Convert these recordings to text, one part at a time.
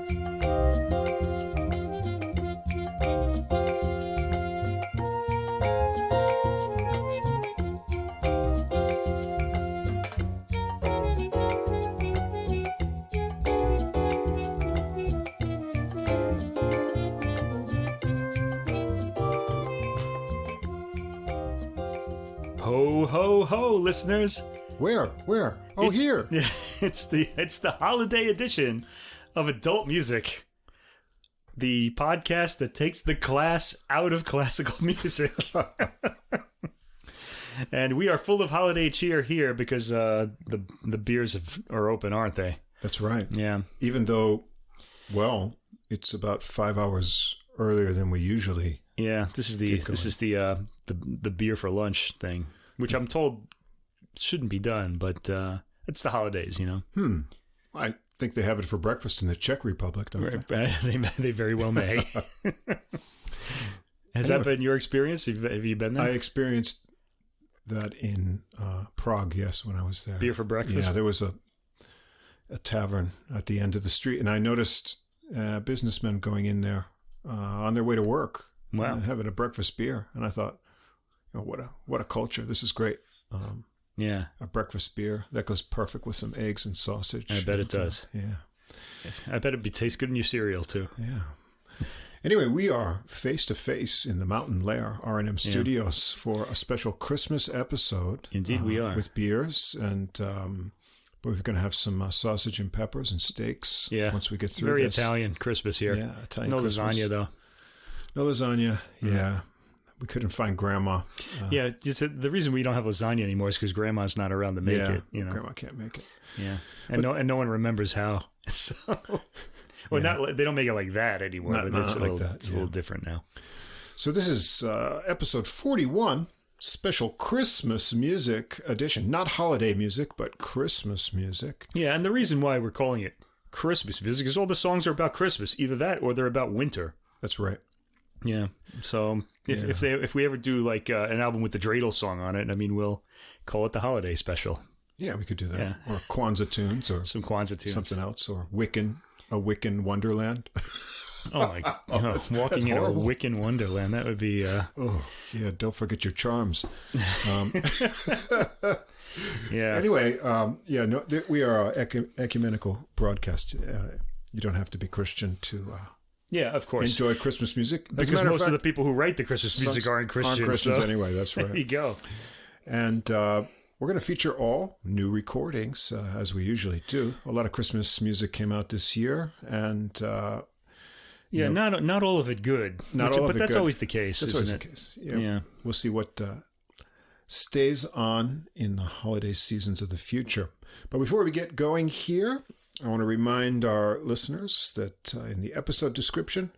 Ho, ho, ho, listeners. Where? Oh, here. It's the holiday edition of Adult Music, the podcast that takes the class out of classical music. And we are full of holiday cheer here because the beers are open, aren't they? That's right. Yeah. Even though, well, it's about 5 hours earlier than we usually. Yeah, this is the beer for lunch thing, which I'm told shouldn't be done, but it's the holidays, you know. I think they have it for breakfast in the Czech Republic, don't they? They very well may. Has that been your experience? Have you been there? I experienced that in Prague, yes, when I was there. Beer for breakfast? Yeah, there was a tavern at the end of the street, and I noticed businessmen going in there on their way to work. Wow. And having a breakfast beer. And I thought, you know, what a culture. This is great. Yeah. A breakfast beer. That goes perfect with some eggs and sausage. I bet it does. Yeah. I bet it tastes good in your cereal, too. Yeah. Anyway, we are face-to-face in the Mountain Lair R&M Studios for a special Christmas episode. Indeed, we are. With beers. And we're going to have some sausage and peppers and steaks once we get through Very this. Italian Christmas here. Yeah, Italian No Christmas. lasagna, though. No lasagna, yeah. We couldn't find Grandma. Yeah, the reason we don't have lasagna anymore is because Grandma's not around to make it. You know, Grandma can't make it. Yeah, and no one remembers how. So, well, they don't make it like that anymore. But it's a little different now. So this is episode 41, special Christmas music edition. Not holiday music, but Christmas music. Yeah, and the reason why we're calling it Christmas music is all the songs are about Christmas, either that or they're about winter. That's right. Yeah. So if we ever do like an album with the dreidel song on it, I mean, we'll call it the holiday special. Yeah, we could do that. Yeah. Or Kwanzaa tunes, or some Kwanzaa tunes, something else, or a Wiccan Wonderland. Oh my God! Walking in a Wiccan Wonderland, that would be. Oh yeah! Don't forget your charms. Yeah. Anyway, we are an ecumenical broadcast. You don't have to be Christian to. Yeah, of course. Enjoy Christmas music. Because most of the people who write the Christmas music aren't Christians. So anyway, that's right. There you go. And we're going to feature all new recordings, as we usually do. A lot of Christmas music came out this year, and not all of it good. But that's always the case, isn't it? That's always the case. Yeah. We'll see what stays on in the holiday seasons of the future. But before we get going here, I want to remind our listeners that in the episode description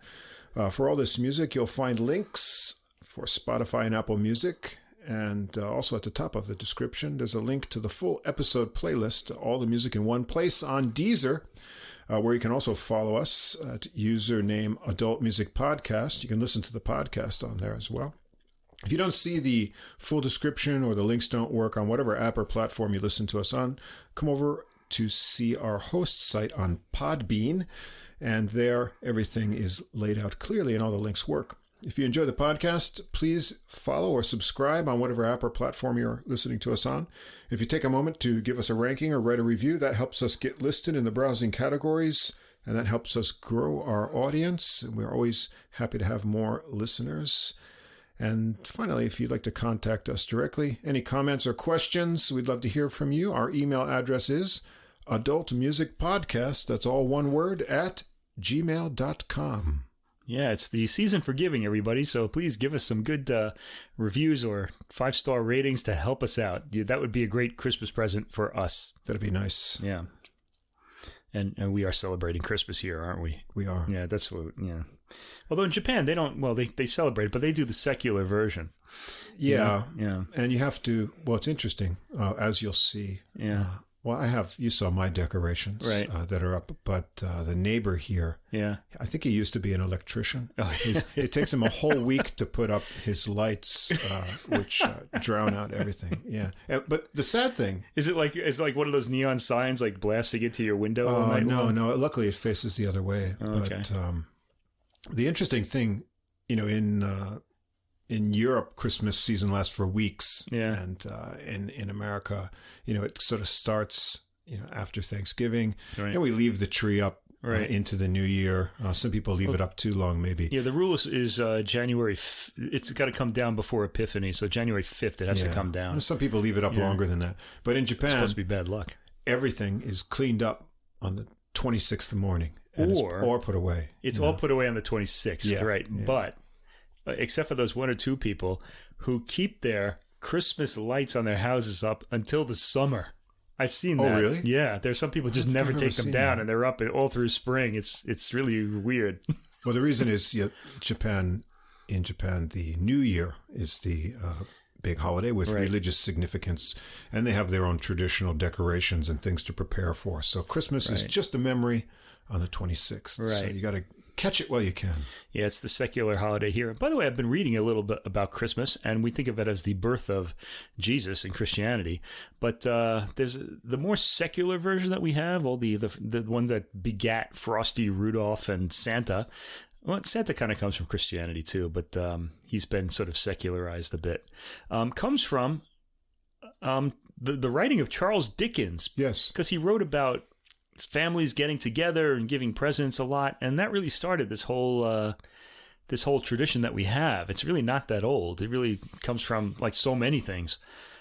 for all this music, you'll find links for Spotify and Apple Music. And also at the top of the description, there's a link to the full episode playlist, all the music in one place on Deezer, where you can also follow us at username Adult Music Podcast. You can listen to the podcast on there as well. If you don't see the full description or the links don't work on whatever app or platform you listen to us on, come over to see our host site on Podbean, and there everything is laid out clearly and all the links work. If you enjoy the podcast, please follow or subscribe on whatever app or platform you're listening to us on. If you take a moment to give us a ranking or write a review, that helps us get listed in the browsing categories, and that helps us grow our audience. We're always happy to have more listeners. And finally, if you'd like to contact us directly, any comments or questions, we'd love to hear from you. Our email address is adultmusicpodcast, that's all one word, at gmail.com. Yeah, it's the season for giving, everybody. So please give us some good reviews or 5-star ratings to help us out. That would be a great Christmas present for us. That'd be nice. Yeah. And we are celebrating Christmas here, aren't we? We are. Yeah, that's what, yeah. Although in Japan, they don't, well, they celebrate, but they do the secular version. Yeah. Yeah. And you have to, well, it's interesting, as you'll see. Yeah. Well, you saw my decorations that are up, but the neighbor here, I think he used to be an electrician. Oh, it takes him a whole week to put up his lights, which drown out everything. Yeah. But the sad thing... Is it like, it's like one of those neon signs, like blasting it to your window all night long? No. Luckily, it faces the other way. Oh, okay. But the interesting thing, in Europe, Christmas season lasts for weeks. Yeah. And in America, it sort of starts, after Thanksgiving. Right. And we leave the tree up into the new year. Some people leave it up too long, maybe. Yeah, the rule is January. It's got to come down before Epiphany. So January 5th, it has to come down. Some people leave it up longer than that. But in Japan, it's supposed to be bad luck. Everything is cleaned up on the 26th morning. Or put away. It's all put away on the 26th, right? Yeah. But... except for those one or two people who keep their Christmas lights on their houses up until the summer. I've seen that. Oh, really? Yeah. There's some people just never take them down, and they're up all through spring. It's really weird. Well, the reason is in Japan, the New Year is the big holiday with religious significance, and they have their own traditional decorations and things to prepare for. So Christmas is just a memory on the 26th. Right. So you got to catch it while you can. Yeah, it's the secular holiday here. By the way, I've been reading a little bit about Christmas, and we think of it as the birth of Jesus in Christianity. But there's the more secular version that we have, the one that begat Frosty, Rudolph, and Santa. Well, Santa kind of comes from Christianity too, but he's been sort of secularized a bit. Comes from the writing of Charles Dickens. Yes. Because he wrote about families getting together and giving presents a lot, and that really started this whole tradition that we have. It's really not that old. It really comes from, like so many things,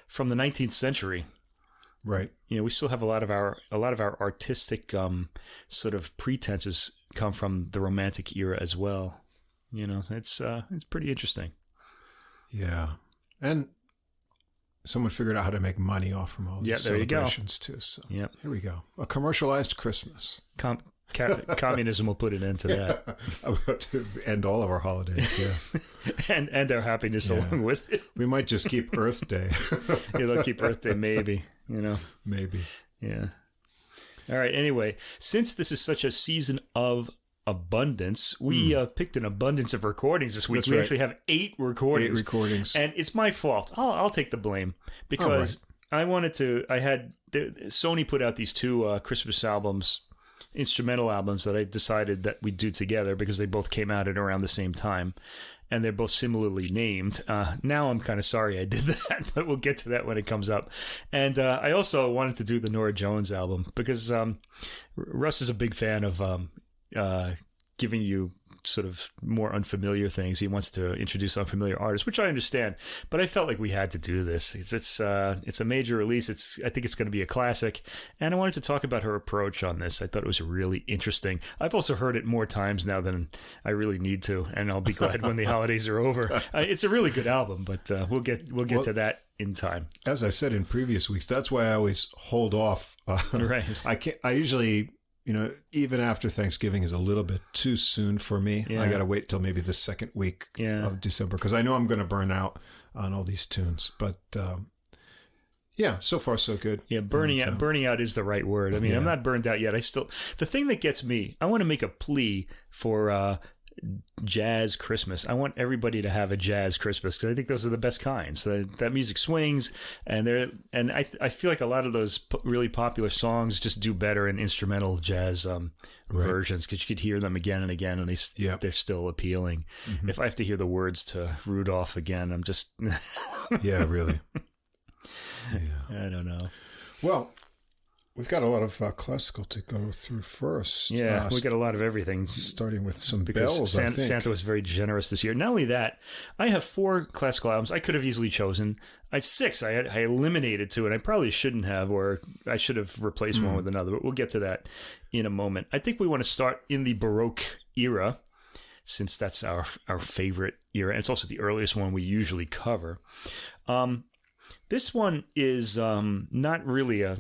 from the 19th century. Right. We still have a lot of our artistic sort of pretenses come from the Romantic era as well. It's pretty interesting. Yeah, and someone figured out how to make money off from all these celebrations too. So here we go. A commercialized Christmas. Communism will put an end to that. About to end all of our holidays, and our happiness along with it. We might just keep Earth Day. They'll keep Earth Day, maybe. Maybe. Yeah. All right. Anyway, since this is such a season of abundance, we picked an abundance of recordings this week. We actually have 8 recordings. 8 recordings. And it's my fault. I'll take the blame because Sony put out these 2 Christmas albums, instrumental albums that I decided that we'd do together because they both came out at around the same time. And they're both similarly named. Now I'm kind of sorry I did that, but we'll get to that when it comes up. And I also wanted to do the Norah Jones album because Russ is a big fan of giving you sort of more unfamiliar things. He wants to introduce unfamiliar artists, which I understand, but I felt like we had to do this. It's a major release. I think it's going to be a classic, and I wanted to talk about her approach on this. I thought it was really interesting. I've also heard it more times now than I really need to, and I'll be glad when the holidays are over. It's a really good album, but we'll get to that in time. As I said in previous weeks, that's why I always hold off. Right. I usually, even after Thanksgiving is a little bit too soon for me. Yeah. I got to wait till maybe the second week of December because I know I'm going to burn out on all these tunes. But so far so good. Yeah, burning out is the right word. I mean, I'm not burned out yet. The thing that gets me, I want to make a plea for jazz Christmas. I want everybody to have a jazz Christmas because I think those are the best kinds. That music swings, and I feel like a lot of those really popular songs just do better in instrumental jazz versions because you could hear them again and again, and they're still appealing. Mm-hmm. If I have to hear the words to Rudolph again, I'm just yeah, really. Yeah. I don't know. Well, we've got a lot of classical to go through first. Yeah, we got a lot of everything. Starting with some bells, I think. Santa was very generous this year. Not only that, I have 4 classical albums. I could have easily chosen. I had 6. I eliminated 2, and I probably shouldn't have, or I should have replaced one with another. But we'll get to that in a moment. I think we want to start in the Baroque era, since that's our favorite era. And it's also the earliest one we usually cover. This one is not really a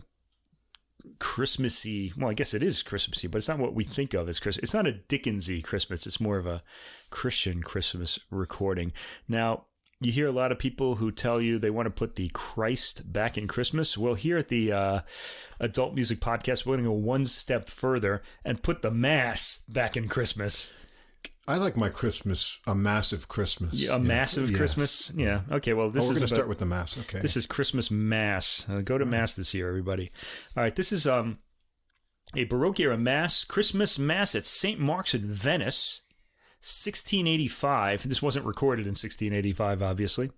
Christmassy, well, I guess it is Christmassy, but it's not what we think of as Christmas. It's not a Dickensy Christmas. It's more of a Christian Christmas recording. Now, you hear a lot of people who tell you they want to put the Christ back in Christmas. Well, here at the Adult Music Podcast, we're going to go one step further and put the Mass back in Christmas. I like my Christmas, a massive Christmas. Yeah, a massive Christmas? Yeah. Okay, well, this is... We're going to start with the Mass, okay. This is Christmas Mass. Go to Mass this year, everybody. All right, this is a Baroque era Mass, Christmas Mass at St. Mark's in Venice, 1685. This wasn't recorded in 1685, obviously,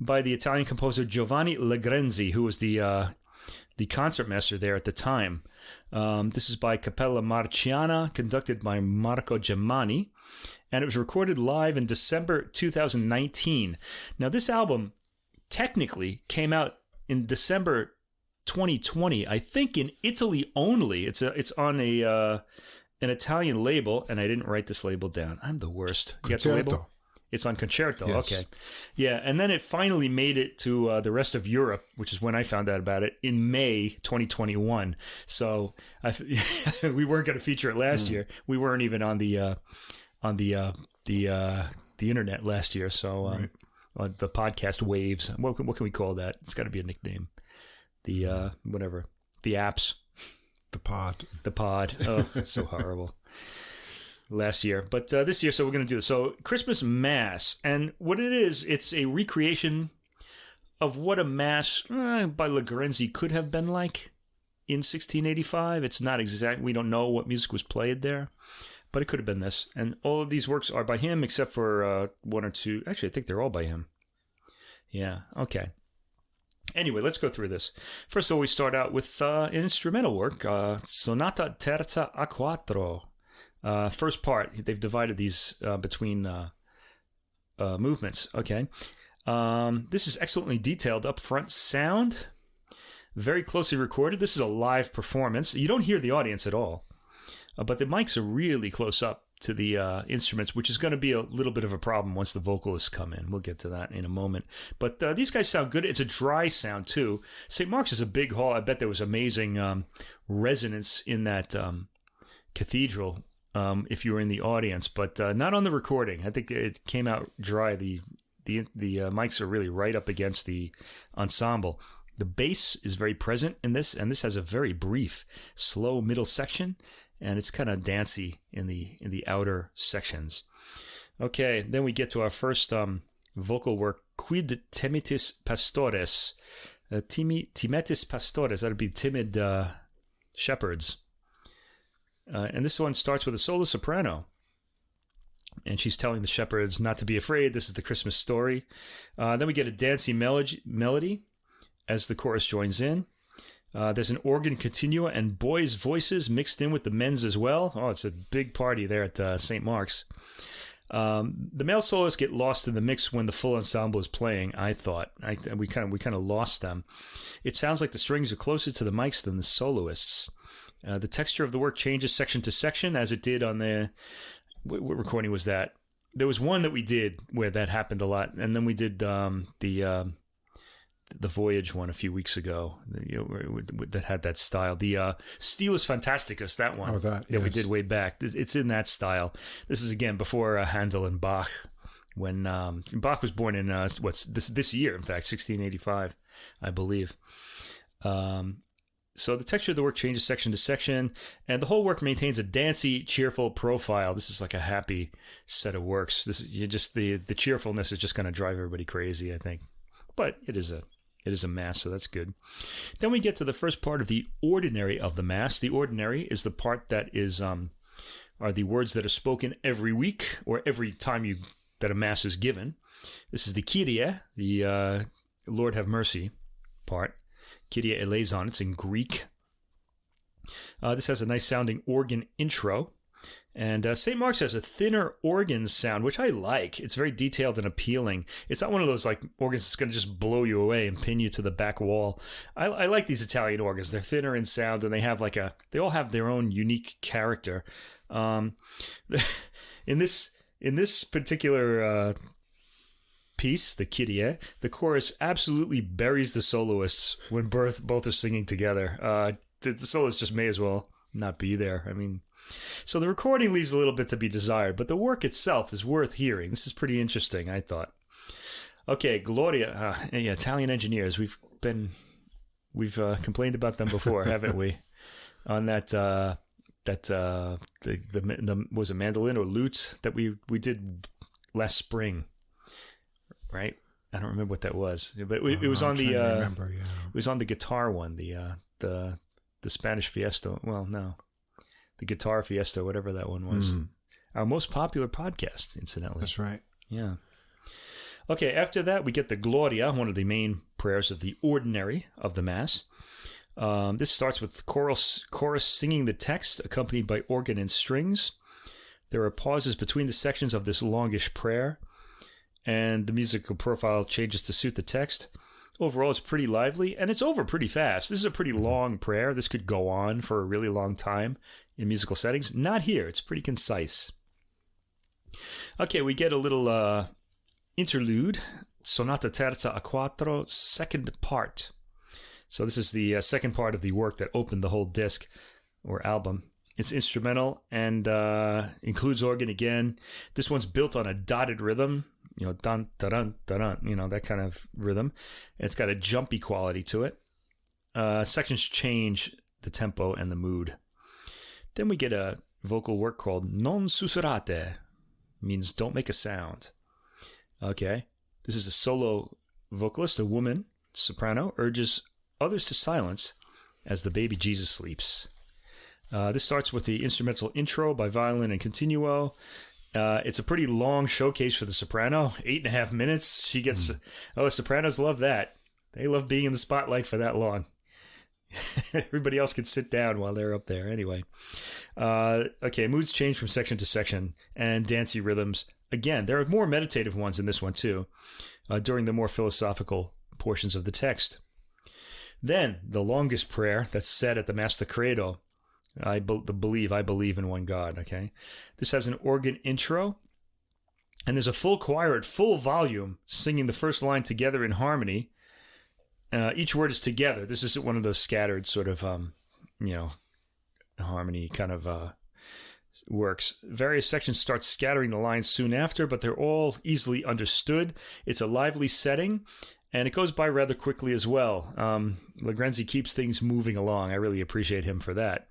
by the Italian composer Giovanni Legrenzi, who was the concertmaster there at the time. This is by Cappella Marciana, conducted by Marco Gemmani, and it was recorded live in December 2019. Now, this album technically came out in December 2020, I think in Italy only. It's on an Italian label, and I didn't write this label down. I'm the worst. You got the label? It's on Concerto. Yes. Okay. Yeah, and then it finally made it to the rest of Europe, which is when I found out about it, in May 2021. So we weren't going to feature it last year. We weren't even on the internet last year. So the podcast waves. What can we call that? It's got to be a nickname. The whatever. The apps. The pod. Oh, so horrible. Last year. But this year, so we're going to do this. So Christmas Mass. And what it is, it's a recreation of what a Mass by Legrenzi could have been like in 1685. It's not exact. We don't know what music was played there. But it could have been this. And all of these works are by him except for one or two. Actually, I think they're all by him. Yeah. Okay. Anyway, let's go through this. First of all, we start out with an instrumental work, Sonata Terza a Quattro. First part, they've divided these between movements. Okay. This is excellently detailed upfront sound, very closely recorded. This is a live performance. You don't hear the audience at all, but the mics are really close up to the instruments, which is going to be a little bit of a problem once the vocalists come in. We'll get to that in a moment. But these guys sound good. It's a dry sound, too. St. Mark's is a big hall. I bet there was amazing resonance in that cathedral if you were in the audience, but not on the recording. I think it came out dry. The mics are really right up against the ensemble. The bass is very present in this, and this has a very brief, slow middle section, and it's kind of dancey in the outer sections. Okay, then we get to our first vocal work, Quid Timitis Pastores. Timitis Pastores, that would be timid shepherds. And this one starts with a solo soprano. And she's telling the shepherds not to be afraid. This is the Christmas story. Then we get a dancey melody as the chorus joins in. There's an organ continua and boys' voices mixed in with the men's as well. Oh, it's a big party there at St. Mark's. The male soloists get lost in the mix when the full ensemble is playing, I thought. We kind of lost them. It sounds like the strings are closer to the mics than the soloists. The texture of the work changes section to section, as it did on the... What recording was that? There was one that we did where that happened a lot, and then we did the Voyage one a few weeks ago that had that style. The Stilus Fantasticus, that one. Oh, that, yes. We did way back. It's in that style. This is, again, before Handel and Bach, when Bach was born in, this year, in fact, 1685, I believe. So the texture of the work changes section to section, and the whole work maintains a dancey, cheerful profile. This is like a happy set of works. This is just the cheerfulness is just going to drive everybody crazy, I think. But it is a mass, so that's good. Then we get to the first part of the ordinary of the mass. The ordinary is the part that is are the words that are spoken every week or every time that a mass is given. This is the Kyrie, the Lord have mercy part. Kyrie eleison, it's in Greek. This has a nice sounding organ intro. And St. Mark's has a thinner organ sound, which I like. It's very detailed and appealing. It's not one of those like organs that's going to just blow you away and pin you to the back wall. I like these Italian organs. They're thinner in sound, and they all have their own unique character. In this particular piece, the Kyrie, the chorus absolutely buries the soloists when both are singing together. The soloists just may as well not be there. I mean, so the recording leaves a little bit to be desired, but the work itself is worth hearing. This is pretty interesting, I thought. Okay, Gloria. Italian engineers. We've complained about them before, haven't we? On that was it mandolin or lute that we did last spring, right? I don't remember what that was, but it was on the it was on the guitar one, the Spanish Fiesta. Well, no, the Guitar Fiesta, whatever that one was. Our most popular podcast, incidentally. That's right. Yeah. Okay, after that, we get the Gloria, one of the main prayers of the ordinary of the Mass. This starts with chorus singing the text, accompanied by organ and strings. There are pauses between the sections of this longish prayer, and the musical profile changes to suit the text. Overall, it's pretty lively, and it's over pretty fast. This is a pretty long prayer. This could go on for a really long time in musical settings. Not here. It's pretty concise. Okay, we get a little interlude, Sonata Terza a Quattro, second part. So this is the second part of the work that opened the whole disc or album. It's instrumental and includes organ again. This one's built on a dotted rhythm, dun, dun, dun, dun, that kind of rhythm. It's got a jumpy quality to it. Sections change the tempo and the mood. Then we get a vocal work called Non Sussurrate, means don't make a sound. Okay, this is a solo vocalist, a woman, soprano, urges others to silence as the baby Jesus sleeps. This starts with the instrumental intro by violin and continuo. It's a pretty long showcase for the soprano, 8.5 minutes. She gets, sopranos love that. They love being in the spotlight for that long. Everybody else can sit down while they're up there. Anyway. Okay, moods change from section to section and dancey rhythms. Again, there are more meditative ones in this one too, during the more philosophical portions of the text. Then, the longest prayer that's said at the Mass the Credo, I believe in one God, okay? This has an organ intro, and there's a full choir at full volume singing the first line together in harmony. Each word is together. This isn't one of those scattered sort of, harmony kind of works. Various sections start scattering the lines soon after, but they're all easily understood. It's a lively setting, and it goes by rather quickly as well. Legrenzi keeps things moving along. I really appreciate him for that.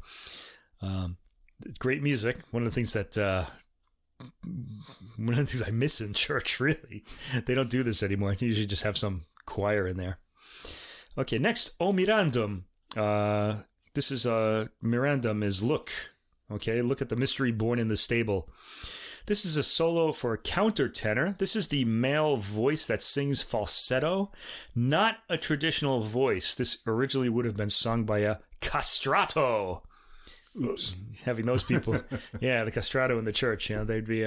Great music. One of the things I miss in church, really. They don't do this anymore. They usually just have some choir in there. Okay, next, O Mirandum. This is Mirandum is look. Okay, look at the mystery born in the stable. This is a solo for a countertenor. This is the male voice that sings falsetto, not a traditional voice. This originally would have been sung by a castrato. Oops. Having those people, yeah, the castrato in the church, they'd be.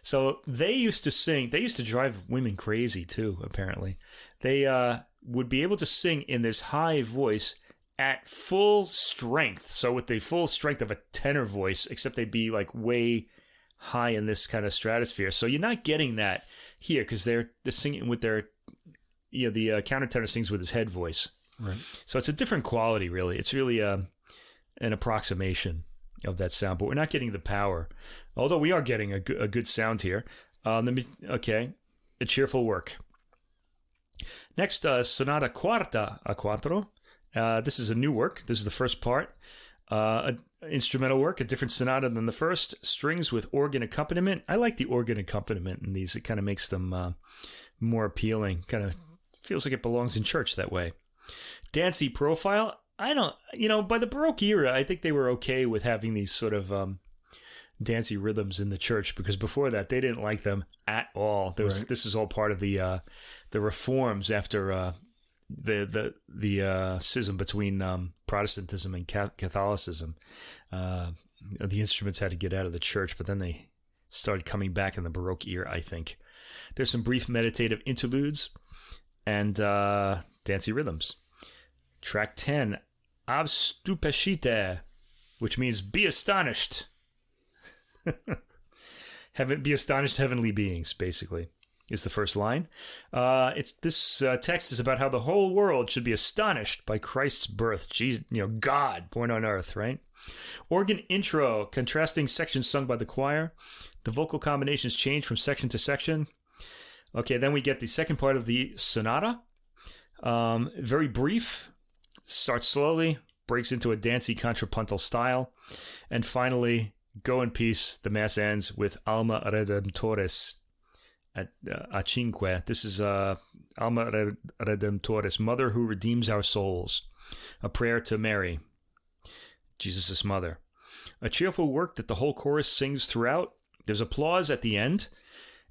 So they used to drive women crazy too, apparently. They would be able to sing in this high voice at full strength. So with the full strength of a tenor voice, except they'd be like way high in this kind of stratosphere. So you're not getting that here because they're singing with their, the countertenor sings with his head voice. Right. So it's a different quality, really. It's really an approximation of that sound, but we're not getting the power. Although we are getting a good sound here. Okay, a cheerful work. Next, Sonata Quarta a Quattro. This is a new work. This is the first part. Instrumental work, a different sonata than the first. Strings with organ accompaniment. I like the organ accompaniment in these. It kind of makes them more appealing. Kind of feels like it belongs in church that way. Dancey profile. I don't, by the Baroque era, I think they were okay with having these sort of dancey rhythms in the church because before that, they didn't like them at all. This is all part of the reforms after the schism between Protestantism and Catholicism. The instruments had to get out of the church, but then they started coming back in the Baroque era, I think. There's some brief meditative interludes and dancey rhythms. Track 10, Abstupescite, which means be astonished. Be astonished, heavenly beings, basically, is the first line. This text is about how the whole world should be astonished by Christ's birth. Jesus, God born on earth, right? Organ intro, contrasting sections sung by the choir. The vocal combinations change from section to section. Okay, then we get the second part of the sonata. Very brief, starts slowly, breaks into a dancey contrapuntal style, and finally, go in peace. The mass ends with Alma Redemptoris at a cinque. This is Alma Redemptoris, Mother who redeems our souls, a prayer to Mary, Jesus' mother. A cheerful work that the whole chorus sings throughout. There's applause at the end.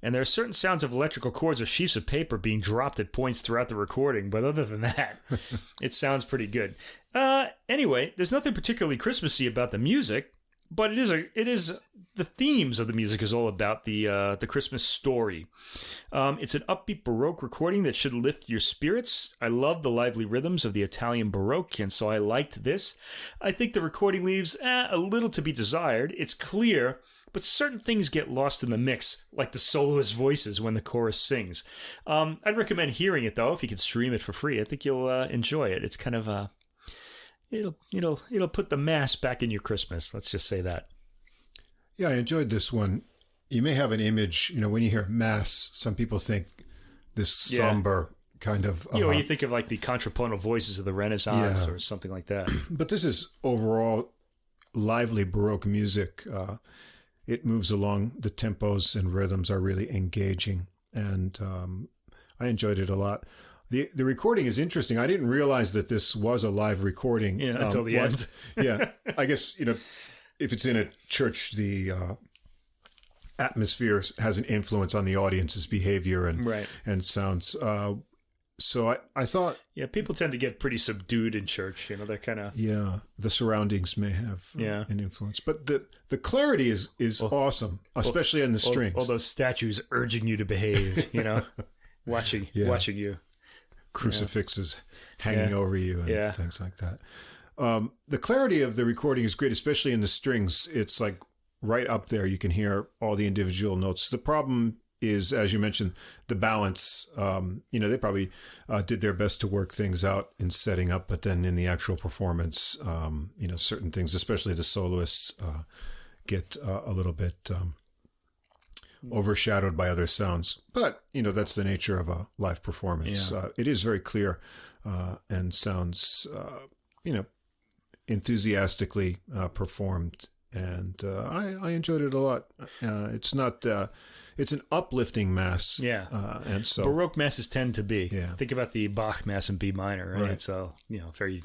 And there are certain sounds of electrical cords or sheets of paper being dropped at points throughout the recording. But other than that, it sounds pretty good. Anyway, there's nothing particularly Christmassy about the music, but it is the themes of the music is all about the Christmas story. It's an upbeat Baroque recording that should lift your spirits. I love the lively rhythms of the Italian Baroque, and so I liked this. I think the recording leaves a little to be desired. It's clear, but certain things get lost in the mix, like the soloist voices when the chorus sings. I'd recommend hearing it, though, if you can stream it for free. I think you'll enjoy it. It's kind of it'll put the mass back in your Christmas. Let's just say that. Yeah, I enjoyed this one. You may have an image, when you hear mass, some people think this somber kind of... you think of like the contrapuntal voices of the Renaissance or something like that. But this is overall lively Baroque music. It moves along. The tempos and rhythms are really engaging, and I enjoyed it a lot. The recording is interesting. I didn't realize that this was a live recording. Until the end. I guess, if it's in a church, the atmosphere has an influence on the audience's behavior and sounds. So I thought... Yeah, people tend to get pretty subdued in church. They're kind of... Yeah, the surroundings may have an influence. But the clarity is awesome, especially in the strings. All those statues urging you to behave, watching you. Crucifixes hanging over you and things like that. The clarity of the recording is great, especially in the strings. It's like right up there. You can hear all the individual notes. The problem is, as you mentioned, the balance. They probably did their best to work things out in setting up, but then in the actual performance, certain things, especially the soloists, get a little bit overshadowed by other sounds. But, that's the nature of a live performance. Yeah. It is very clear and sounds, enthusiastically performed. And I enjoyed it a lot. It's not... It's an uplifting mass. Yeah. And so Baroque masses tend to be. Yeah. Think about the Bach Mass in B minor, right? So, very,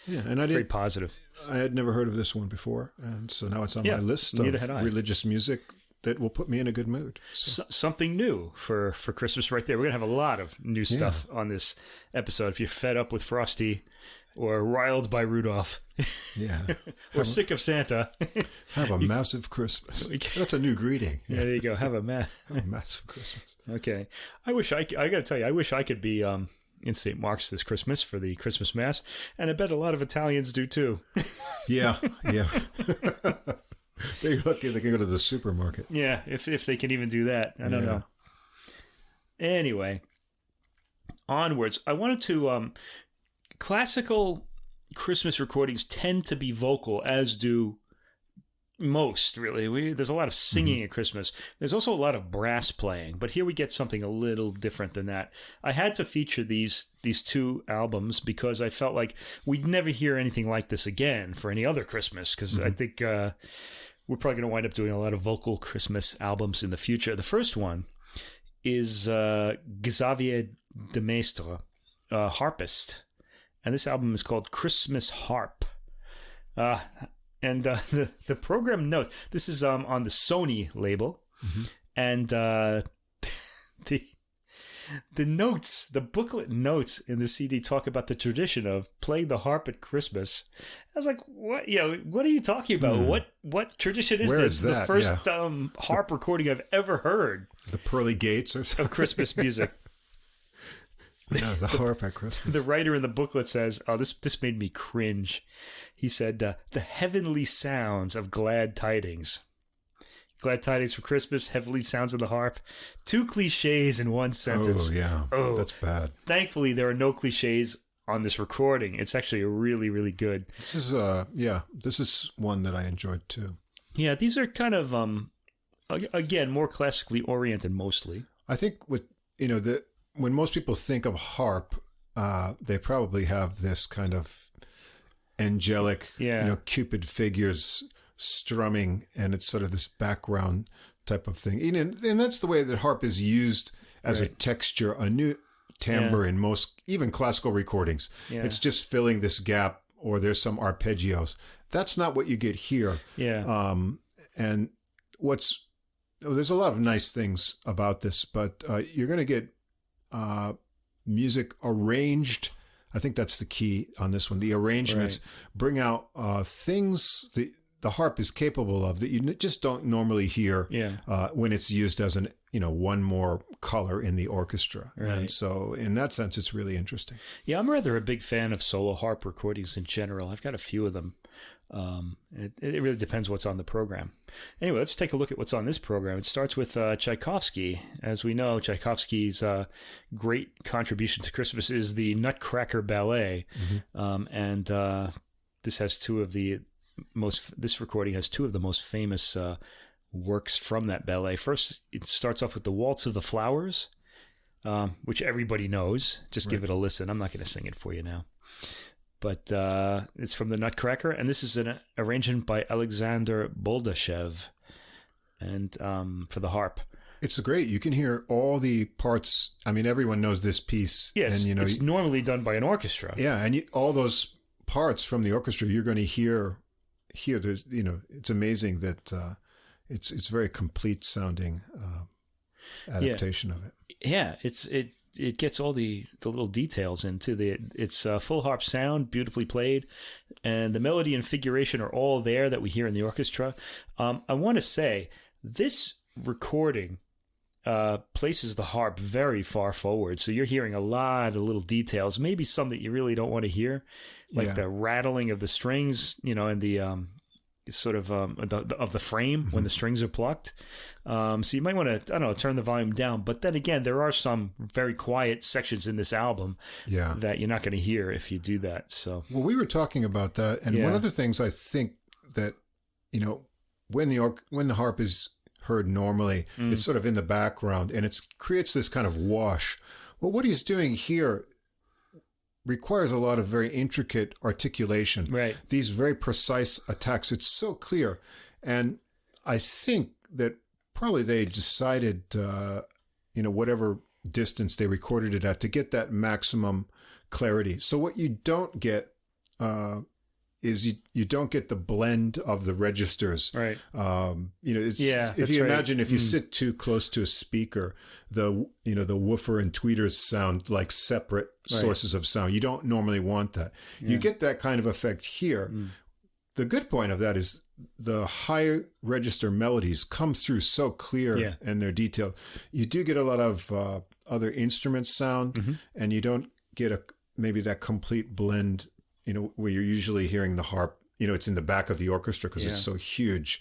and very positive. I had never heard of this one before. And so now it's on my list of religious music that will put me in a good mood. So. Something new for Christmas right there. We're going to have a lot of new stuff on this episode. If you're fed up with Frosty or riled by Rudolph. Or sick of Santa. Have a massive Christmas. That's a new greeting. Yeah, there you go. Have a massive Christmas. Okay. I got to tell you, I wish I could be in St. Mark's this Christmas for the Christmas Mass. And I bet a lot of Italians do too. Yeah. They're lucky they can go to the supermarket. Yeah, if they can even do that. I don't know. Anyway, onwards. I wanted to... classical Christmas recordings tend to be vocal, as do most, really. There's a lot of singing at Christmas. There's also a lot of brass playing, but here we get something a little different than that. I had to feature these two albums because I felt like we'd never hear anything like this again for any other Christmas, because I think we're probably going to wind up doing a lot of vocal Christmas albums in the future. The first one is Xavier de Maistre, harpist. And this album is called Christmas Harp. And the program notes, this is on the Sony label. And the notes, the booklet notes in the CD talk about the tradition of playing the harp at Christmas. I was like, what? What are you talking about? What tradition is Where this? Is that? The first harp recording I've ever heard. The pearly gates or something? Of Christmas music. Yeah, the harp at Christmas. The writer in the booklet says, this made me cringe. He said, the heavenly sounds of glad tidings. Glad tidings for Christmas, heavenly sounds of the harp. 2 cliches in one sentence. Oh, yeah. Oh, that's bad. Thankfully, there are no cliches on this recording. It's actually really, really good. This is, this is one that I enjoyed too. Yeah, these are kind of, again, more classically oriented mostly. I think with when most people think of harp, they probably have this kind of angelic, Cupid figures strumming, and it's sort of this background type of thing. And that's the way that harp is used as a texture, a new timbre in most, even classical recordings. Yeah. It's just filling this gap, or there's some arpeggios. That's not what you get here. Yeah. And there's a lot of nice things about this, but you're going to get music arranged. I think that's the key on this one. The arrangements bring out things the harp is capable of that you just don't normally hear when it's used as one more color in the orchestra. Right. And so in that sense, it's really interesting. Yeah, I'm rather a big fan of solo harp recordings in general. I've got a few of them. It really depends what's on the program. Anyway, let's take a look at what's on this program. It starts with Tchaikovsky. As we know, Tchaikovsky's great contribution to Christmas is the Nutcracker Ballet. And this has this recording has two of the most famous works from that ballet. First, it starts off with the Waltz of the Flowers, which everybody knows. Just give it a listen. I'm not going to sing it for you now. But it's from the Nutcracker, and this is an arrangement by Alexander Boldashev, and for the harp. It's great. You can hear all the parts. I mean, everyone knows this piece. Yes, and, it's normally done by an orchestra. Yeah, and all those parts from the orchestra, you're going to hear. There's, it's amazing that it's very complete sounding adaptation of it. Yeah, it gets all the little details into it's full harp sound, beautifully played, and the melody and figuration are all there that we hear in the orchestra. I want to say this recording places the harp very far forward, so you're hearing a lot of little details, maybe some that you really don't want to hear, like the rattling of the strings, and the sort of of the frame when the strings are plucked. So you might want to, turn the volume down. But then again, there are some very quiet sections in this album that you're not going to hear if you do that. So we were talking about that, and one of the things I think that when the harp is heard normally, it's sort of in the background, and it creates this kind of wash. Well, what he's doing here requires a lot of very intricate articulation. Right. These very precise attacks. It's so clear. And I think that probably they decided, whatever distance they recorded it at, to get that maximum clarity. So what you don't get is you don't get the blend of the registers. Right. If you imagine if you sit too close to a speaker, the woofer and tweeters sound like separate sources of sound. You don't normally want that. Yeah. You get that kind of effect here. The good point of that is the high register melodies come through so clear and they're detailed. You do get a lot of other instrument sound, and you don't get maybe that complete blend, where you're usually hearing the harp, it's in the back of the orchestra because it's so huge.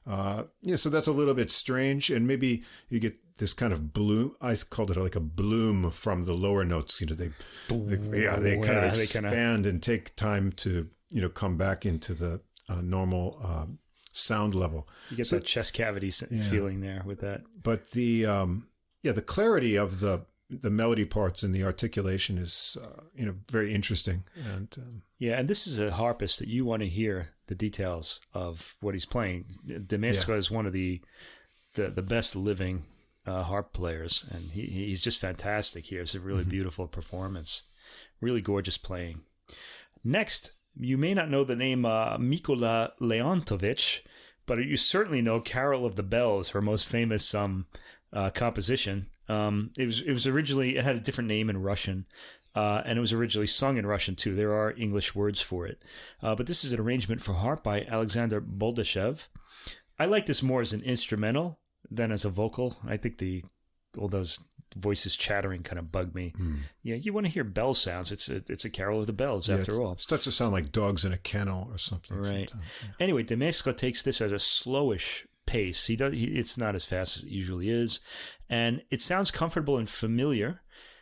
So that's a little bit strange. And maybe you get this kind of bloom. I called it like a bloom from the lower notes. They kind of expand and take time to, come back into the normal sound level. You get that chest cavity feeling there with that. But the clarity of the melody parts and the articulation is, very interesting. And and this is a harpist that you want to hear the details of what he's playing. De Maistre is one of the best living harp players, and he's just fantastic here. It's a really beautiful performance, really gorgeous playing. Next, you may not know the name Mikola Leontovich, but you certainly know Carol of the Bells, her most famous composition. It had a different name in Russian, and it was originally sung in Russian too. There are English words for it, but this is an arrangement for harp by Alexander Boldashev. I like this more as an instrumental than as a vocal. I think all those voices chattering kind of bug me. Yeah, you want to hear bell sounds. It's a Carol of the Bells after all. It starts to sound like dogs in a kennel or something. Right. Anyway, De Maistre takes this at a slowish pace. It's not as fast as it usually is, and it sounds comfortable and familiar.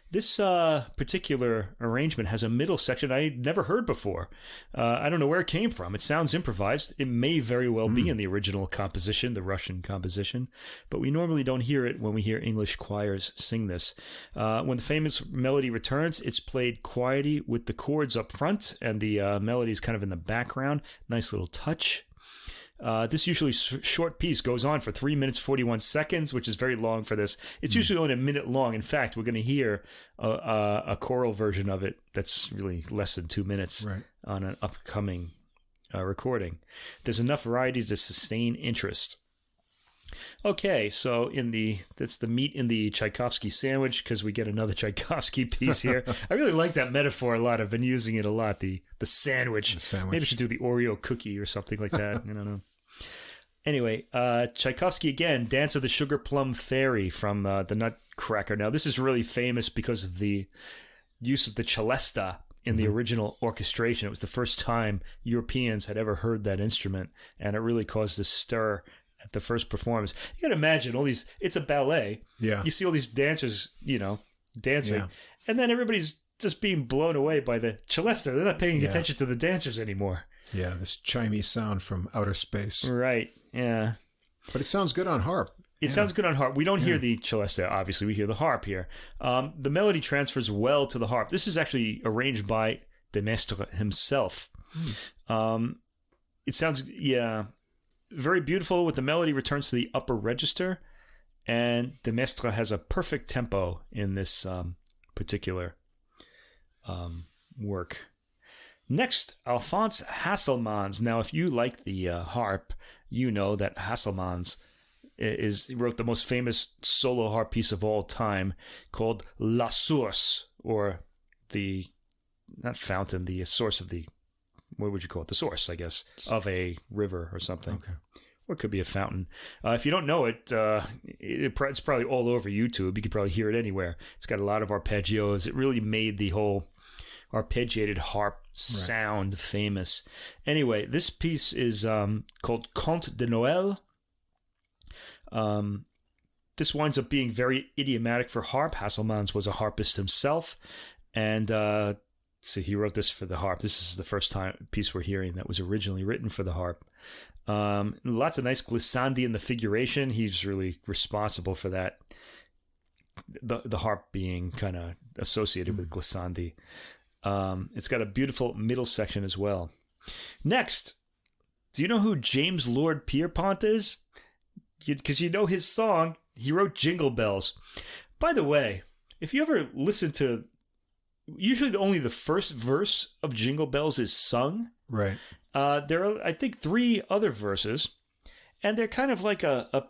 This particular arrangement has a middle section I'd never heard before. I don't know where it came from. It sounds improvised. It may very well be in the original composition, the Russian composition, but we normally don't hear it when we hear English choirs sing this. When the famous melody returns, it's played quietly with the chords up front, and the melody is kind of in the background. Nice little touch. This usually short piece goes on for 3 minutes 41 seconds, which is very long for this. It's usually only a minute long. In fact, we're going to hear a choral version of it that's really less than 2 minutes on an upcoming recording. There's enough variety to sustain interest. Okay, so that's the meat in the Tchaikovsky sandwich, because we get another Tchaikovsky piece here. I really like that metaphor a lot. I've been using it a lot, the sandwich. The sandwich. Maybe I should do the Oreo cookie or something like that. I don't know. Anyway, Tchaikovsky again, Dance of the Sugar Plum Fairy from the Nutcracker. Now, this is really famous because of the use of the celesta in the original orchestration. It was the first time Europeans had ever heard that instrument, and it really caused a stir at the first performance. You got to imagine all these, it's a ballet. Yeah. You see all these dancers, dancing, and then everybody's just being blown away by the celesta. They're not paying attention to the dancers anymore. Yeah, this chimey sound from outer space. Right, yeah. But it sounds good on harp. It sounds good on harp. We don't hear the celesta, obviously. We hear the harp here. The melody transfers well to the harp. This is actually arranged by De Maistre himself. It sounds, very beautiful with the melody returns to the upper register, and De Maistre has a perfect tempo in this particular work. Next, Alphonse Hasselmans. Now, if you like the harp, you know that Hasselmans wrote the most famous solo harp piece of all time called La Source, or the source of the, what would you call it? The source, I guess, of a river or something. Okay. Or it could be a fountain. If you don't know it, it's probably all over YouTube. You could probably hear it anywhere. It's got a lot of arpeggios. It really made the whole arpeggiated harp sound famous. Anyway, this piece is called Conte De Noel. This winds up being very idiomatic for harp. Hasselmans was a harpist himself, and so he wrote this for the harp. This is the first piece we're hearing that was originally written for the harp. Lots of nice glissandi in the figuration. He's really responsible for that. The harp being kind of associated with glissandi. It's got a beautiful middle section as well. Next, do you know who James Lord Pierpont is? Because you know his song. He wrote Jingle Bells. By the way, if you ever listen to, usually only the first verse of Jingle Bells is sung. Right. There are, I think, 3 other verses, and they're kind of like a